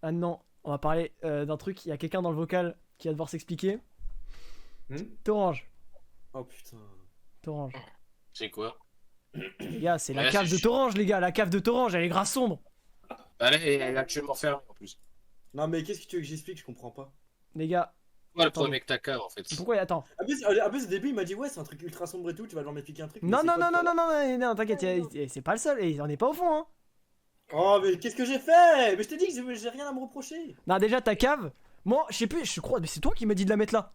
maintenant, on va parler d'un truc. Il y a quelqu'un dans le vocal qui va devoir s'expliquer. Torange. Oh putain. Torange. C'est quoi? Les gars, c'est la Ouais, cave c'est de Torange, les gars. La cave de Torange, elle est grave sombre. Bah là, elle est actuellement fermée en plus. Non, mais qu'est-ce que tu veux que j'explique? Je comprends pas. Les gars, Ouais, le Attends. problème avec ta cave en fait. pourquoi attends? En plus, au début, il m'a dit, ouais, c'est un truc ultra sombre et tout, tu vas genre m'expliquer un truc. mais Non, c'est non, quoi non, le non, problème? non, t'inquiète, c'est pas le seul, et on est pas au fond, hein. Oh, mais qu'est-ce que j'ai fait? Mais je t'ai dit que j'ai rien à me reprocher. Non, déjà, ta cave, moi, je sais plus, je crois, mais c'est toi qui m'as dit de la mettre là.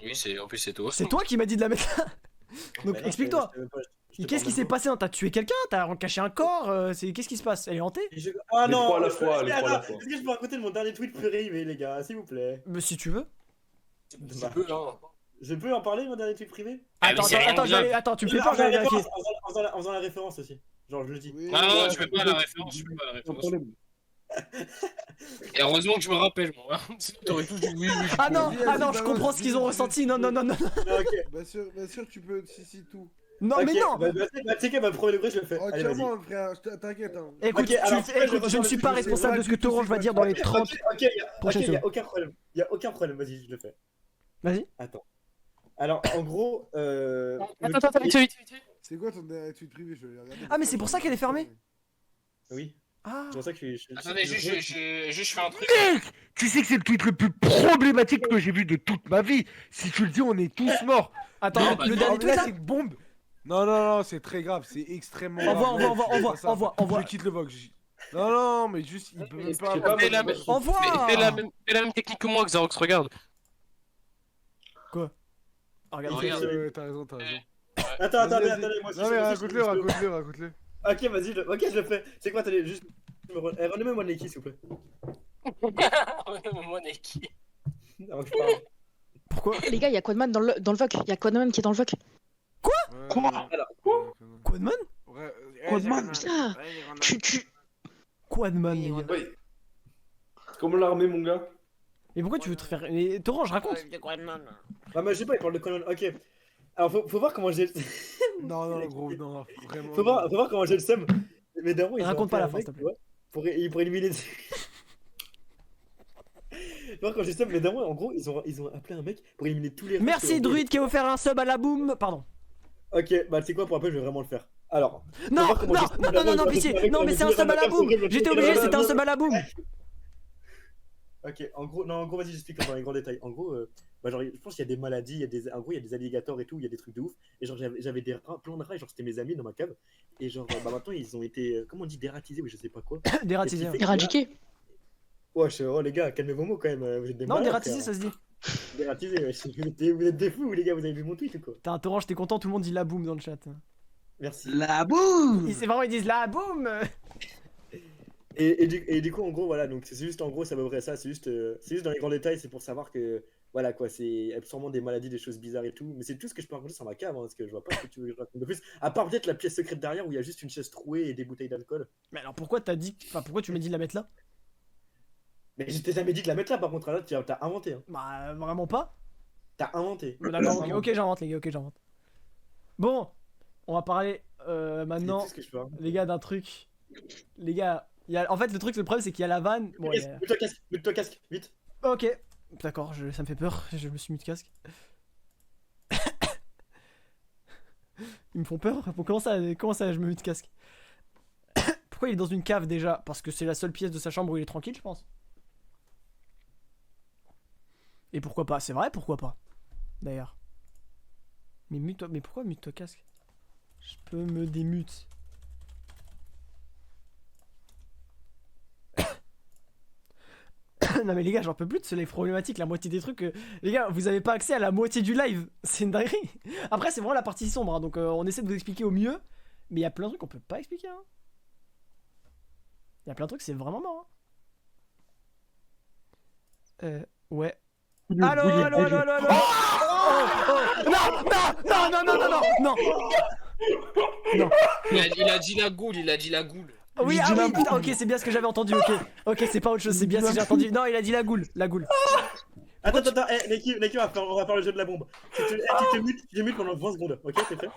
Oui, c'est en plus c'est toi. C'est toi qui m'as dit de la mettre là. Donc, Mais non, explique-toi. je te- je te Et qu'est-ce qui parle s'est même passé, hein? T'as tué quelqu'un? T'as caché un corps? Qu'est-ce qui se passe? Elle est hantée? pas. Ah Les non, trois à la fois, les trois à la attends, fois. est-ce que je peux raconter mon dernier tweet plus rêvé, les gars, s'il vous plaît? Mais si tu veux. Tu peux, hein. Je peux en parler, mon dernier tweet privé? Ah, mais c'est rien de grave. Attends, tu me fais En peur, faisant j'allais la vérifier. référence, en faisant la référence aussi. Genre, je le dis. Oui, Ah non, ouais, je fais pas la référence, je fais pas la Pas de référence. problème. Et heureusement que je me rappelle, moi. Sinon, t'aurais tout dit oui, oui. Ah non, Vas-y, ah non, vas-y, je balance, comprends ce qu'ils ont vas-y, ressenti. Non, non, non, non. Ah, ok. Bien sûr, tu peux. Si, tout. Non, Ok, mais non. Bah, tu sais que premier degré, je le fais. Allez, vas-y. Entièrement, frère, t'inquiète. Hein. Écoute, Ok, alors, écoute, je ne suis pas responsable de ce que Torange va dire dans les 30 Ok, prochaines y a secondes. aucun problème. Y a aucun problème, vas-y, je le fais. Vas-y. Attends. Alors, en gros, Attends, vite. C'est quoi ton dernier tweet privé? Je vais regarder. Ah, mais c'est pour ça qu'elle est fermée? Oui, Ah. c'est pour ça que je suis. Attendez, je fais un truc. Mec, tu sais que c'est le tweet le plus problématique que j'ai vu de toute ma vie. Si tu le dis, on est tous morts. Attends, Non, bah, le non, dernier mais tweet là, là? c'est une bombe. Non, c'est très grave, c'est extrêmement grave. Envoie. Je quitte le Vox. Non, mais juste, il peut même pas. Fais la Envoie. fais la même technique que moi, Xerox, regarde. Ah, regarde, Regarde. T'as raison. Attends, Vas-y. attendez, moi aussi. Non, mais moi aussi, raconte-le. Ok, vas-y, ok, je le fais. C'est quoi, attendez, juste. Renommez-moi Neki, s'il vous plaît. Moi, Neki. Avant que je parle. Pourquoi? Les gars, il y a Quadman dans le VOC. Il y a Quadman qui est dans le VOC. Quadman? Quadman, putain. Quadman, les gars. Ouais. Comment l'armée, mon gars? Mais pourquoi tu veux te faire. Mais Torange, raconte. Ah, mais je sais pas, il parle de Conan. Ok. Alors, faut voir comment j'ai. Non, gros, non, vraiment. Faut voir comment j'ai le seum. Mais d'abord, ils ont Raconte pas appelé la un fin, mec, s'il te plaît. tu vois, pour éliminer. Faut voir quand j'ai le seum, mais d'abord, en gros, ils ont appelé un mec pour éliminer tous les. Merci Druide qui a offert un sub à la boom. Pardon. Ok, bah tu sais quoi, pour après, je vais vraiment le faire. Alors. Non, voir comment non, j'ai- non, non, non, non, pitié. Non, mais c'est un sub à la boom. J'étais obligé, c'était un sub à la boom. Ok, en gros, vas-y, j'explique dans les grands détails. En gros, bah, genre, je pense qu'il y a des maladies, en gros, il y a des alligators et tout, il y a des trucs de ouf. Et genre, j'avais des rats, plein de rats, et genre, c'était mes amis dans ma cave. Et genre, bah maintenant, ils ont été, comment on dit, dératisés, ou je sais pas quoi. Dératisé. Et ce qui fait que- Éradiqué. Ouais, oh les gars, calmez vos mots quand même, vous êtes des Non, malades, dératisé, frère. ça se dit. Dératisé, ouais. Vous êtes des fous, les gars, vous avez vu mon tweet ou quoi? T'as un Torange, t'es content, tout le monde dit la boom dans le chat. Merci. La boum. C'est vraiment, ils disent la boom. Et du coup, en gros, voilà, donc c'est juste, en gros, c'est à peu près ça, c'est juste dans les grands détails, c'est pour savoir que, voilà, quoi, c'est sûrement des maladies, des choses bizarres et tout, mais c'est tout ce que je peux raconter sur ma cave, hein, parce que je vois pas ce que tu veux que je raconte de plus, à part peut-être la pièce secrète derrière où il y a juste une chaise trouée et des bouteilles d'alcool. Mais alors pourquoi t'as dit. Enfin, pourquoi tu m'as dit de la mettre là? Mais je t'ai jamais dit de la mettre là, par contre, là, t'as inventé, hein. Bah, vraiment pas. T'as inventé. D'accord, ok, j'invente, les gars, ok, j'invente. Bon, on va parler maintenant, C'est tout ce que je peux raconter. les gars, d'un truc. Les gars, en fait, le problème, c'est qu'il y a la vanne. Bon, il y a- Mute-toi casque, vite. Ok, d'accord, ça me fait peur, je me suis mis de casque. Ils me font peur. Comment ça je me mets de casque? Pourquoi il est dans une cave déjà? Parce que c'est la seule pièce de sa chambre où il est tranquille, je pense. Et pourquoi pas? C'est vrai, pourquoi pas? D'ailleurs. Mais mute-toi, mais pourquoi mute-toi casque? Je peux me démute. Non mais les gars, j'en peux plus de ce live problématique, la moitié des trucs. Les gars, vous avez pas accès à la moitié du live, c'est une dinguerie. Après, c'est vraiment la partie sombre, hein, donc on essaie de vous expliquer au mieux. Mais il y a plein de trucs qu'on peut pas expliquer. Hein. Il y a plein de trucs, c'est vraiment mort. Hein. Ouais. Allo, allo, allo, allo, allo. Non. Il a dit la goule, Oui, ah oui, putain, ok, c'est bien ce que j'avais entendu, ok, c'est pas autre chose, c'est bien ce que j'ai entendu. Non, il a dit la goule. Attends, Neki, on va faire le jeu de la bombe. Tu te mutes pendant 20 secondes, ok, c'est fait?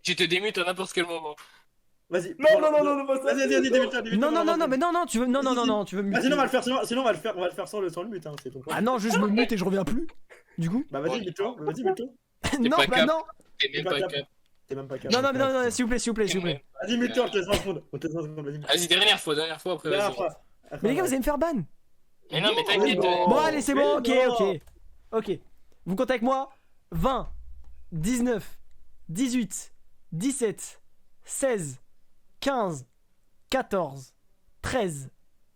Tu te démutes à n'importe quel moment. Vas-y. Non, pas ça. Vas-y, démute-toi. Non, mais non, tu veux me Ah, sinon, on va le faire, sinon, on va le faire sans le mute, hein, c'est ton point. Ah non, juste je me mute et je reviens plus. Du coup. Bah, vas-y, mute-toi. Non, pas bah cap. non. T'es même pas cap. T'es même pas capable. Non, s'il vous plaît. Vas-y, mute-toi, on te laisse 20 secondes. Vas-y. Vas-y, dernière fois, après. Dernière vas-y. fois. Mais les gars, vous allez me faire ban. Mais non, mais t'inquiète. Bon, allez, c'est bon, ok. Vous comptez avec moi 20, 19, 18, 17, 16, 15, 14, 13,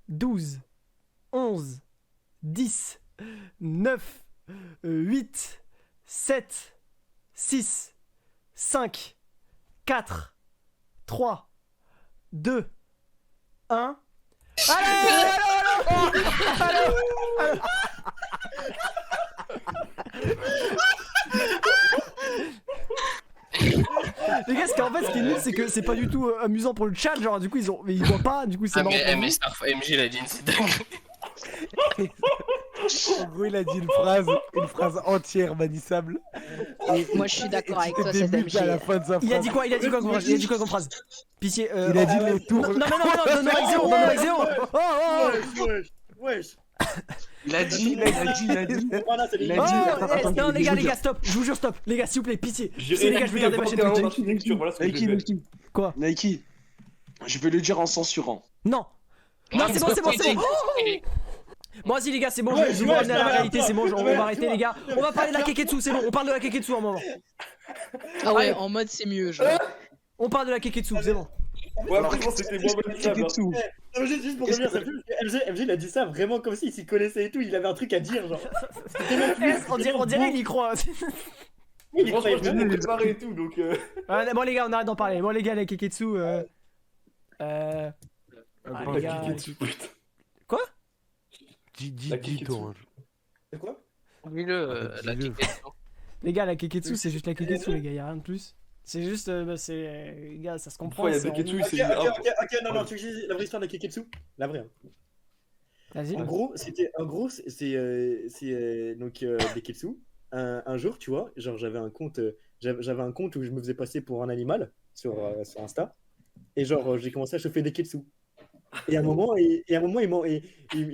12, 11, 10, 9, 8, 7, 6, 5, 4, 3, 2, 1. Allô. Les gars, ce qui est nul, c'est que c'est pas du tout amusant pour le chat, genre du coup ils voient pas, du coup c'est marrant. Mais MG l'a dit, c'est dingue. En gros, il a dit une phrase entière bannissable. Moi je suis d'accord avec toi, C'était cet début à la MG. fin de sa Il a dit phrase. quoi comme phrase? Pitié, Il a dit les tours. Non, donne-nous avec zéro, Wesh. Wesh. Il a dit. Voilà, c'est les Non les gars, stop, je vous jure stop, les gars s'il vous plaît, pitié. Les gars, je vais garder ma chaîne Twitch. Nike. Quoi? Nike. Je vais le dire en censurant. Non, c'est bon. Bon vas-y les gars, c'est bon, je vais vous ramener à la réalité, c'est bon, on va arrêter les gars. On va parler de la Keketsu, c'est bon, on parle de la Keketsu un moment. Ah ouais, en mode c'est mieux, genre. On parle de la Keketsu, c'est bon. Ouais, franchement, c'était moins bannissable. Juste pour revenir, MG il a dit ça vraiment comme s'il s'y connaissait et tout, il avait un truc à dire, genre. On dirait il y croit. Il Franchement, je croyait l'ai vraiment. préparé et tout, donc. Bon les gars, on arrête d'en parler. Bon les gars, la Keketsu les gars. Quoi? Dis-toi. C'est quoi? Dis-le, la Keketsu. Les gars, la Keketsu, c'est juste la Keketsu, les gars, y'a rien de plus. C'est juste, les gars, ça se comprend. Il y a c'est des Keketsu, Ok, c'est. non, tu dis la vraie histoire de la Keketsu? La vraie. Vas-y. En gros, donc Deketsu. Un jour, tu vois, genre j'avais un compte où je me faisais passer pour un animal sur Insta, et genre j'ai commencé à chauffer Deketsu. Et à un moment, il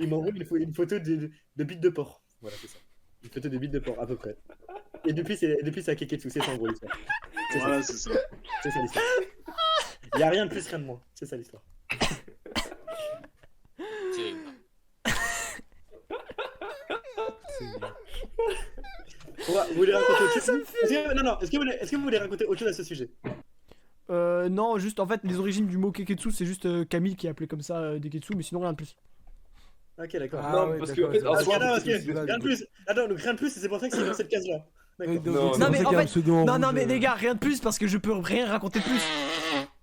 m'envoie une photo de bite de porc. Voilà, c'est ça. Une photo de bite de porc à peu près. Et depuis c'est la Keketsu, c'est ça en gros l'histoire. Voilà, c'est ça. C'est ça l'histoire. Il y a rien de plus, rien de moins. C'est ça l'histoire. Vous voulez raconter autre chose? Est-ce que vous voulez raconter autre chose à ce sujet? Non, juste en fait, les origines du mot Keketsu, c'est juste Camille qui a appelé comme ça Deketsu, mais sinon rien de plus. Ok, d'accord. Non, parce que en fait, en soi, Rien de plus. Attends, donc rien de plus, c'est pour ça que c'est dans cette case-là. D'accord. Non, mais en fait, non, mais les gars, rien de plus parce que je peux rien raconter de plus.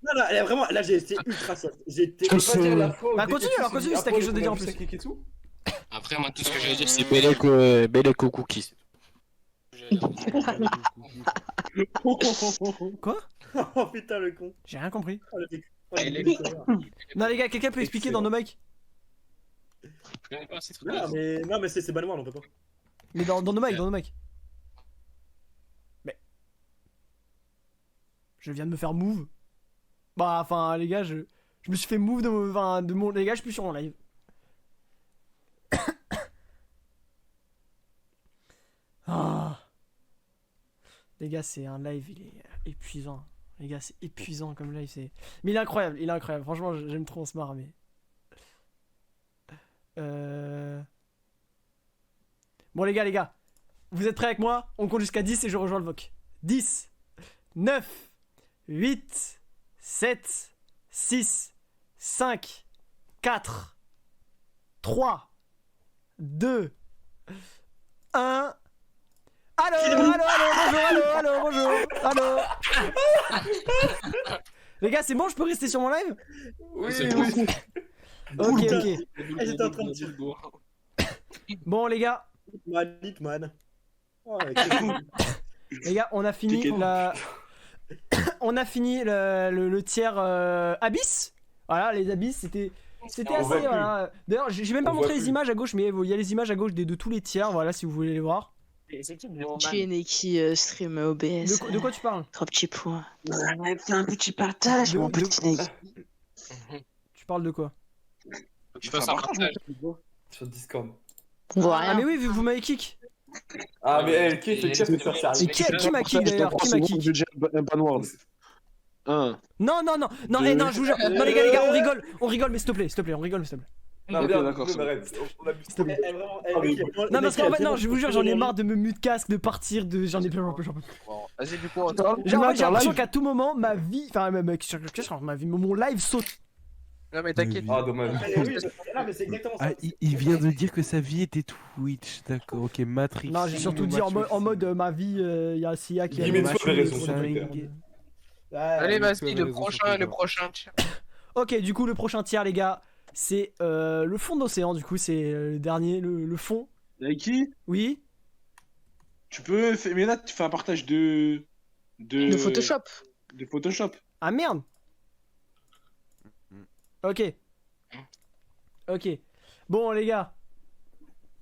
Non, elle a vraiment, là j'ai été ultra soft. J'ai été. Bah, continue si t'as quelque chose à dire en plus. Après, moi, tout ce que je veux dire, c'est Belek au cookies. Quoi? Oh putain, le con. J'ai rien compris. Oh, Non, les gars, quelqu'un peut expliquer dans nos mecs? Je connais pas ces trucs. Non, mais c'est Bannoir, on peut pas. Mais dans nos mecs. Mais. Je viens de me faire move. Bah, enfin, les gars, je me suis fait move de mon. Les gars, je suis plus sur mon live. Ah. Les gars, c'est un live, il est épuisant. Les gars, c'est épuisant comme live, c'est. Mais il est incroyable, Franchement, j'aime trop, on se marre, mais. Bon, les gars, vous êtes prêts avec moi? On compte jusqu'à 10 et je rejoins le VOC. 10, 9, 8, 7, 6, 5, 4, 3, 2, 1. Allô. Les gars, c'est bon, je peux rester sur mon live? Oui, oui. Ok. J'étais en train de dire. Bon, les gars. Hitman. Oh, les gars, on a fini le tiers Abyss. Voilà, les Abyss, c'était assez. Voilà. D'ailleurs, j'ai même pas montré les images à gauche, mais il y a les images à gauche de tous les tiers. Voilà, si vous voulez les voir. Qui est Neki stream OBS. De quoi tu parles? 3 petits points. Fais un petit partage, mon petit Neki. Tu parles de quoi? Je fais un partage. Sur Discord. On voit rien. Ah, mais oui, vous m'avez kick. Ah, mais elle, qui fait chef de faire ça? Qui m'a kick d'ailleurs? Qui m'a kick? Je dis un Bannoir. Non, je vous jure. Non, les gars, on rigole, mais s'il te plaît, on rigole, mais s'il te plaît. Non, Ok, bien, d'accord, on c'est bon. arrête. On a S'il te plaît. Non, parce qu'en fait, non, je vous jure, j'en ai marre de me mute casque, de partir, j'en ai plus. Bon, vas-y, du coup, En fait, j'ai l'impression qu'à tout moment, ma vie, enfin, ma vie, mon live saute. Non, mais t'inquiète. Ah, dommage. mais c'est exactement ça. Ah, il vient de dire que sa vie était Twitch, d'accord, ok, Matrix. Non, j'ai surtout dit en mode ma vie, il y a Sia qui a Guillemets de avait raison, Allez, vas-y, le prochain, tiens. Ok, du coup, le prochain tiers, les gars, c'est le fond d'océan, du coup, c'est le dernier, le fond. Nike, Oui. tu peux faire. Mais là, tu fais un partage de. De Photoshop. De Photoshop. Ah merde. Ok. Ok. Bon, les gars.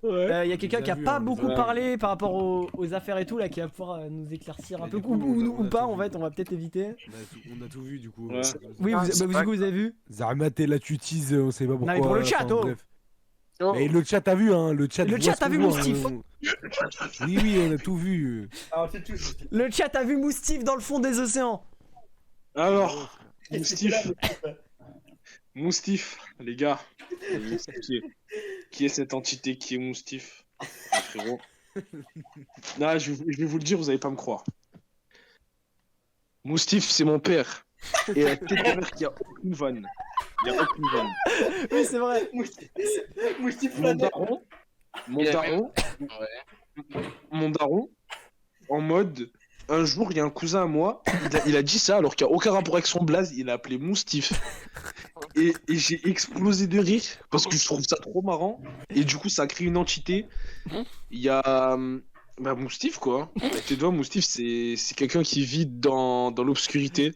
Il y a quelqu'un qui a pas beaucoup parlé par rapport aux affaires et tout là, qui va pouvoir nous éclaircir un peu, ou pas en fait, on va peut-être éviter. On a tout vu du coup. Ouais. Oui, vous avez vu. Zarma, t'es là, tu utilises, on sait pas pourquoi. Non, mais pour le chat, oh. Bref. Mais le chat, t'as vu, hein, le chat. Le chat a vu Moustif. Oui, oui, on a tout vu. Le chat a vu Moustif dans le fond des océans. Alors, Moustif, les gars. Qui est cette entité qui est Moustif? Frérot. Non, je vais vous le dire, vous allez pas me croire. Moustif, c'est mon père. Et la tête de mère qui a aucune vanne. Il y a aucune vanne. Oui, c'est vrai. Moustif Mon daron, en mode, un jour, il y a un cousin à moi, il a dit ça alors qu'il n'y a aucun rapport avec son blaze, il a appelé Moustif. Et j'ai explosé de rire parce que je trouve ça trop marrant. Et du coup, ça a créé une entité. Il y a Moustif, quoi. Tu vois, Moustif, c'est quelqu'un qui vit dans l'obscurité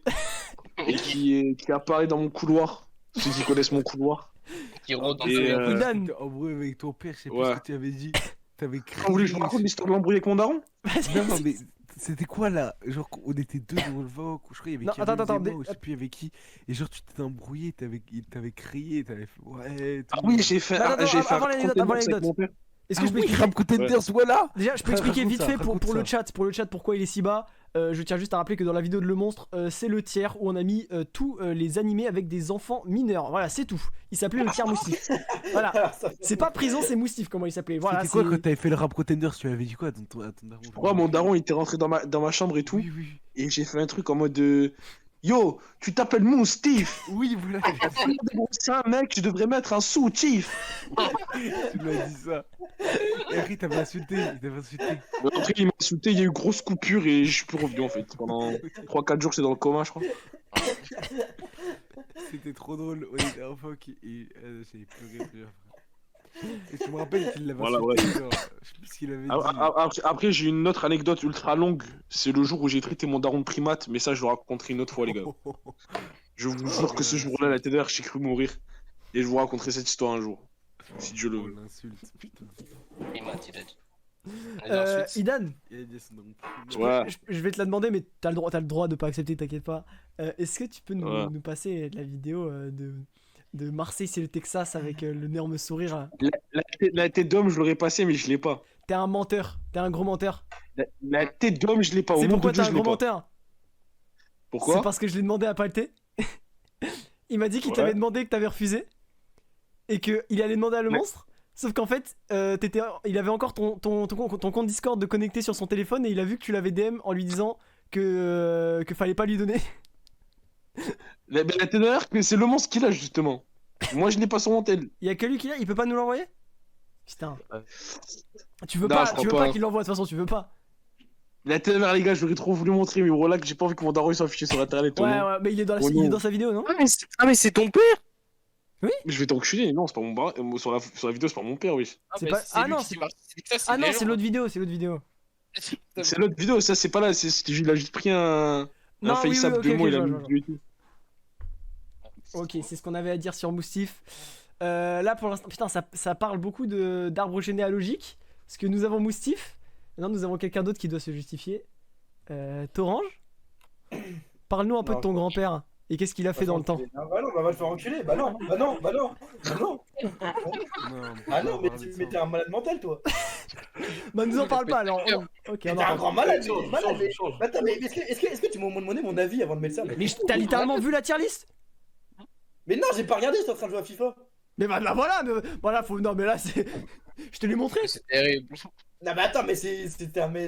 et qui apparaît dans mon couloir. Ceux qui connaissent mon couloir. Qui rôde dans Idan. En vrai, avec ton père, je sais Ouais. pas ce que tu avais dit. T'avais crié. Vous voulez que je vous raconte l'histoire de l'embrouille avec mon daron? Non, mais c'était quoi là? Genre, on était deux dans le Vogue, je crois, il y avait Non, Kevin attends, Zemo, je sais plus avec qui. Et genre, tu t'étais embrouillé, t'avais crié, t'avais fait ouais. Ah oui, j'ai fait Non, un avant l'anecdote, container avant avec l'anecdote. mon père. Est-ce que je peux oui, expliquer Ram Contenders, voilà. Déjà, je peux expliquer Raconte vite ça, fait pour raconte le ça. chat, pourquoi il est si bas. Je tiens juste à rappeler que dans la vidéo de Le Monstre, c'est le tiers où on a mis tous les animés avec des enfants mineurs. Voilà, c'est tout. Il s'appelait le tiers Moustif. Voilà. C'est pas prison, c'est Moustif, comment il s'appelait. Voilà, C'était quoi quand t'avais fait le Rap Contenders? Tu avais dit quoi à ton daron? Ouais, mon daron, il était rentré dans ma chambre et tout. Oui, oui. Et j'ai fait un truc en mode Yo, tu t'appelles Moustif. Oui, voilà. C'est un mec, tu devrais mettre un soutif. Tu m'as dit ça. Et après, il t'avait insulté. Après, il m'a insulté, il y a eu grosse coupure et je suis plus revenu en fait. Pendant 3-4 jours, j'étais dans le coma, je crois. C'était trop drôle. On était en phoque et j'ai pleuré plusieurs fois. Et je me rappelle qu'il l'avait Voilà, insulté. Genre, je sais plus ce qu'il avait dit. Après, j'ai une autre anecdote ultra longue. C'est le jour où j'ai traité mon daron de primate, mais ça, je le raconterai une autre fois, les gars. Je vous jure que ce jour-là, la TDR, j'ai cru mourir. Et je vous raconterai cette histoire un jour. Si Dieu le Oh, veut. l'insulte, putain. Il m'a dit. Idan, Il a dit son nom. Ouais. je vais te la demander, mais t'as le droit de pas accepter, t'inquiète pas. Est-ce que tu peux Ouais. nous passer la vidéo de Marseille, c'est le Texas avec l'énorme sourire? La tête d'homme, je l'aurais passé, mais je l'ai pas. T'es un menteur, t'es un gros menteur. La tête d'homme, je l'ai pas. Au C'est nom pourquoi de Dieu, t'es un je l'ai gros pas. menteur. C'est Pourquoi? parce que je l'ai demandé à Palté. Il m'a dit qu'il Ouais. t'avait demandé que t'avais refusé. Et qu'il allait demander à le Mais- monstre. Sauf qu'en fait, il avait encore ton compte Discord de connecté sur son téléphone et il a vu que tu l'avais DM en lui disant que fallait pas lui donner. La TDR, c'est le monstre qui l'a, justement. Moi, je n'ai pas son montel. Il y a que lui qui l'a, il peut pas nous l'envoyer? Putain. Tu veux Non, pas, je crois tu veux pas. pas qu'il l'envoie de toute façon, tu veux pas. La TDR, les gars, j'aurais trop voulu montrer, mais voilà que j'ai pas envie que mon daron il soit affiché sur internet. Ouais, ouais, mais il est dans, Oh il est non. dans sa vidéo, non? Ah, mais c'est ton père? Mais je vais t'enculer, non, c'est pas mon bar... sur la vidéo, c'est pas mon père, oui. C'est pas- ah non, c'est Ah non, c'est l'autre vidéo, c'est l'autre vidéo. C'est l'autre vidéo, ça, c'est pas là, il a juste pris un Non, oui, face-up oui, de ok, moi, ok, il a je mis vois, une vidéo et tout. Ok, c'est ce qu'on avait à dire sur Moustif. Là pour l'instant, putain, ça parle beaucoup d'arbres généalogiques. Parce que nous avons Moustif. Maintenant, nous avons quelqu'un d'autre qui doit se justifier. Torange, parle-nous un peu de ton grand-père. Et qu'est-ce qu'il a fait dans le temps? Ah bah non, bah va te faire enculer. Bah non. Ah non, mais t'es un malade mental, toi. Bah nous en parle pas alors. Ok, T'es on en un parle. grand malade. Attends, mais est-ce que tu m'as demandé mon avis avant de mettre ça? Mais t'as littéralement vu la tier list? Mais non, j'ai pas regardé, j'étais en train de jouer à FIFA. Mais bah voilà, voilà, faut. Non, mais là, c'est. Je te l'ai montré. C'est terrible. Non, mais attends, mais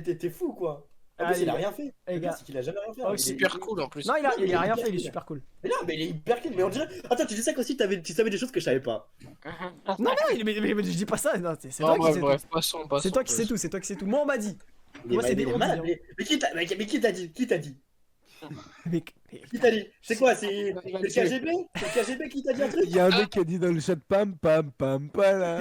t'es fou, quoi. En plus, il a rien fait. Les Le gars. pire, c'est qu'il a jamais rien fait. Oh, Il est Super cool en plus. Non, il a rien hyper fait, il est cool. super cool. Mais non, mais il est hyper cool. Mais on dirait. Attends, tu sais qu'aussi, tu savais des choses que je savais pas. Non, non, mais je dis pas ça. Non, c'est Non, toi qui sais bref, tout. passons. C'est toi qui sais tout, c'est toi qui sais tout. Moi, on m'a dit. Mais Moi, c'est des il est on malade, dit, mais qui t'a dit? Qui t'a dit? Mais- Qui t'a dit? C'est quoi? C'est le KGB? C'est le KGB qui t'a dit un truc? Il y a un mec qui a dit dans le chat pam pam pam pala.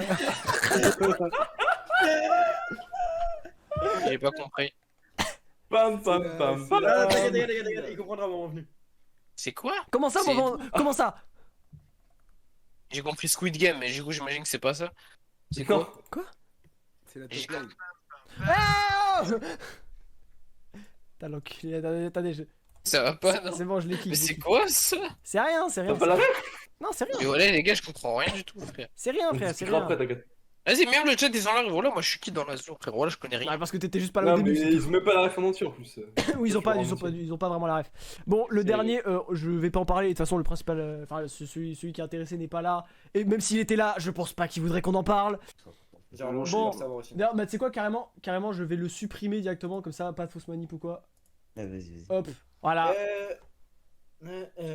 J'ai pas compris. Pam pam pam pam. Ah, t'inquiète, il comprendra à un moment venu. C'est quoi? Comment ça, C'est- maman Comment ça J'ai compris Squid Game, mais du coup, j'imagine que c'est pas ça. C'est quoi? C'est la J'ai- top line. Ah T'as l'enculé, attendez, Ça va pas, non? c'est bon, je l'ai Mais kick. c'est quoi ça? C'est rien, c'est rien. T'as pas la ref? Non, c'est rien. Mais voilà, les gars, je comprends rien du tout, frère. C'est rien, On frère, c'est discutera rien. après, t'inquiète. Vas-y, même le chat des enlèves, voilà, moi je suis qui dans la zone, frère? Voilà, je connais rien. Ouais, parce que t'étais juste pas là au Non, mais début. c'est ils ont même pas la ref en entier en plus. Oui, ils ont pas, Je ils ont pas vraiment la ref. Bon, le C'est- dernier, je vais pas en parler. De toute façon, le principal, enfin, celui qui est intéressé n'est pas là. Et même s'il était là, je pense pas qu'il voudrait qu'on en parle. Genre, je Bon. veux savoir aussi. D'ailleurs, bah, tu sais quoi, carrément, je vais le supprimer directement, comme ça, pas de fausse manip ou quoi. Ah, vas-y. Hop, voilà. Du coup,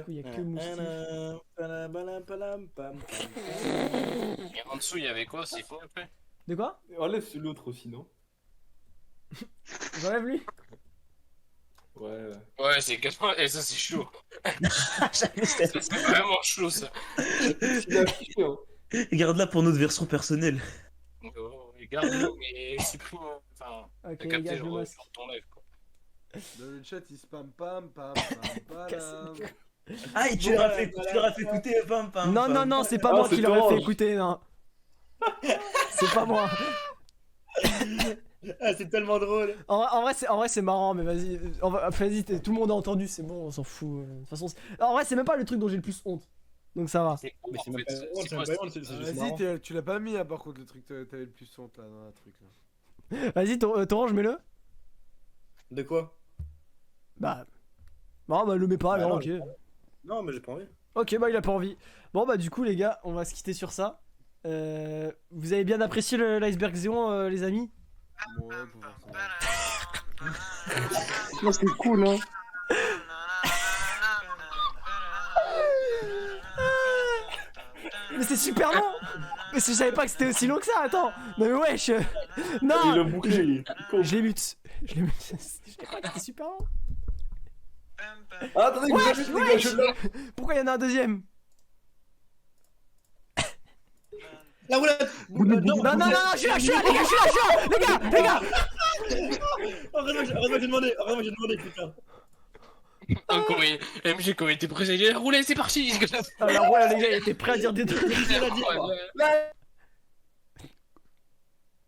il y a que Moustif. Et en dessous, il y avait quoi? C'est faux après? De quoi Enlève l'autre aussi, non? J'enlève lui. Ouais. Ouais, c'est 80. Et ça, c'est chaud. Ça, c'est vraiment chaud ça. Il a affiché, hein. Garde-la pour notre version personnelle. Oh, regarde-le, mais supprime. Enfin, Ok, t'as les capté, gars, je le genre, masque. sur ton live, quoi. Dans le chat, il spam pam pam pam pam. Ah, et tu leur as fait écouter pam pam. Non, pam. non, non, c'est pas Ah, moi c'est qui leur ai fait Orange. écouter, non. C'est pas moi. Ah, c'est tellement drôle. En vrai, c'est marrant, mais vas-y. Vas-y, tout le monde a entendu, c'est bon, on s'en fout. De toute façon, en vrai, c'est même pas le truc dont j'ai le plus honte. Donc ça va. C'est Mais en c'est même fait. pas honte, C'est quoi, c'est juste Vas-y, marrant. tu l'as pas mis, hein, par contre, le truc, t'avais le plus honte là dans la truc là. Vas-y, Torange, mets-le. De quoi? Bah. Non, bah, le mets pas, Bah alors, non, ok. j'ai Non, mais j'ai pas envie. Ok, bah, il a pas envie. Bon, bah, du coup, les gars, on va se quitter sur ça. Vous avez bien apprécié l'iceberg Zéon, les amis? Ouais, pour voir ça. Non, c'est cool, hein. Mais c'est super long. Mais je savais pas que c'était aussi long que ça, attends. Non, mais wesh. Il Non. a bouclé. Je l'ai mute. Je l'ai mute. Je savais pas que c'était super long. Ah, attendez, Wesh, les gars, je l'ai. Pourquoi il y en a un deuxième? La roulette. Non, non, non, je suis là, les gars, les gars. Heureusement que j'ai demandé, putain. Ah, comment il... MG, comment il était pressé, il a roulé, c'est parti! Alors ouais, les gars, il était prêt à dire des trucs.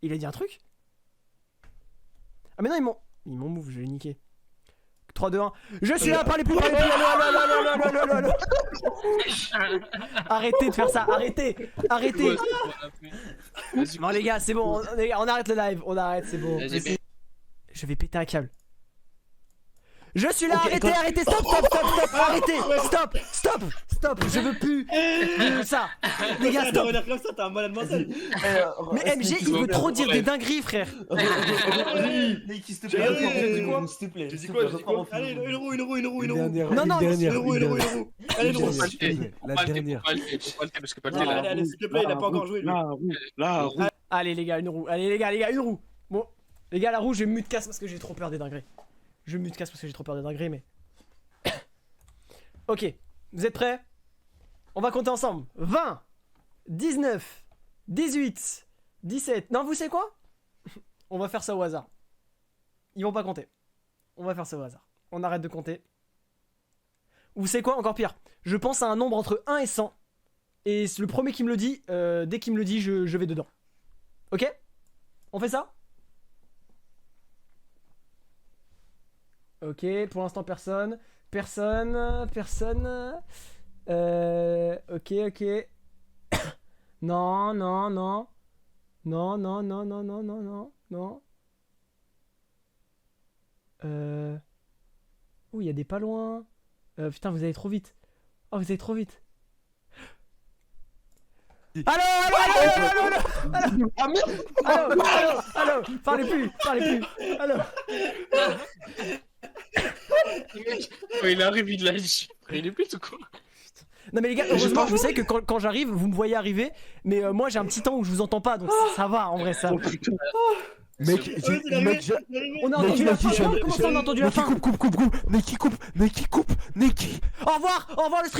Il a dit un truc? Ah mais non, ils m'ont move, je l'ai niqué. 3, 2, 1. Je suis là, parlez plus, parlez plus. Allô. Arrêtez de faire ça, arrêtez. Non les gars, c'est bon, on arrête le live, on arrête, c'est bon. Vas-y, Je vais péter un câble. Je suis là, arrêtez, stop, arrêtez, stop, je veux plus ça. Les gars, stop. Comme ça, t'as un malade mental. Mais MG, il veut trop dire des dingueries, frère. Mec, s'il te plaît, quoi s'il te plaît. J'ai dit quoi, j'ai dit quoi? Allez, une roue. Non, non, Une roue. Allez, une roue. La dernière. Faut pas le thé, parce que pas le thé Allez, là. allez, s'il te plaît, il a pas encore joué, lui. Allez les gars, une roue. Allez les gars, une roue. Bon, les gars, la roue, je mute casse parce que j'ai trop peur des dingueries. Mais... Ok, vous êtes prêts? On va compter ensemble. 20, 19, 18, 17... Non, vous savez quoi? On va faire ça au hasard. Ils vont pas compter. On va faire ça au hasard. On arrête de compter. Vous savez quoi? Encore pire. Je pense à un nombre entre 1 et 100. Et le premier qui me le dit, dès qu'il me le dit, je vais dedans. Ok? On fait ça? Ok, pour l'instant personne. Ok. Non. Ouh, il y a des pas loin. Putain, vous allez trop vite. Oh, vous allez trop vite. Allô, parlez plus, allô. Quand il arrive, il lâche. Il est plus tout quoi. Non mais les gars, heureusement, vous savez que quand j'arrive, vous me voyez arriver, mais moi j'ai un petit temps où je vous entends pas, donc ça va en vrai ça. Mec, On a entendu la fin. Comment ça on a entendu la fin? Coupe. Neki. Au revoir le stream.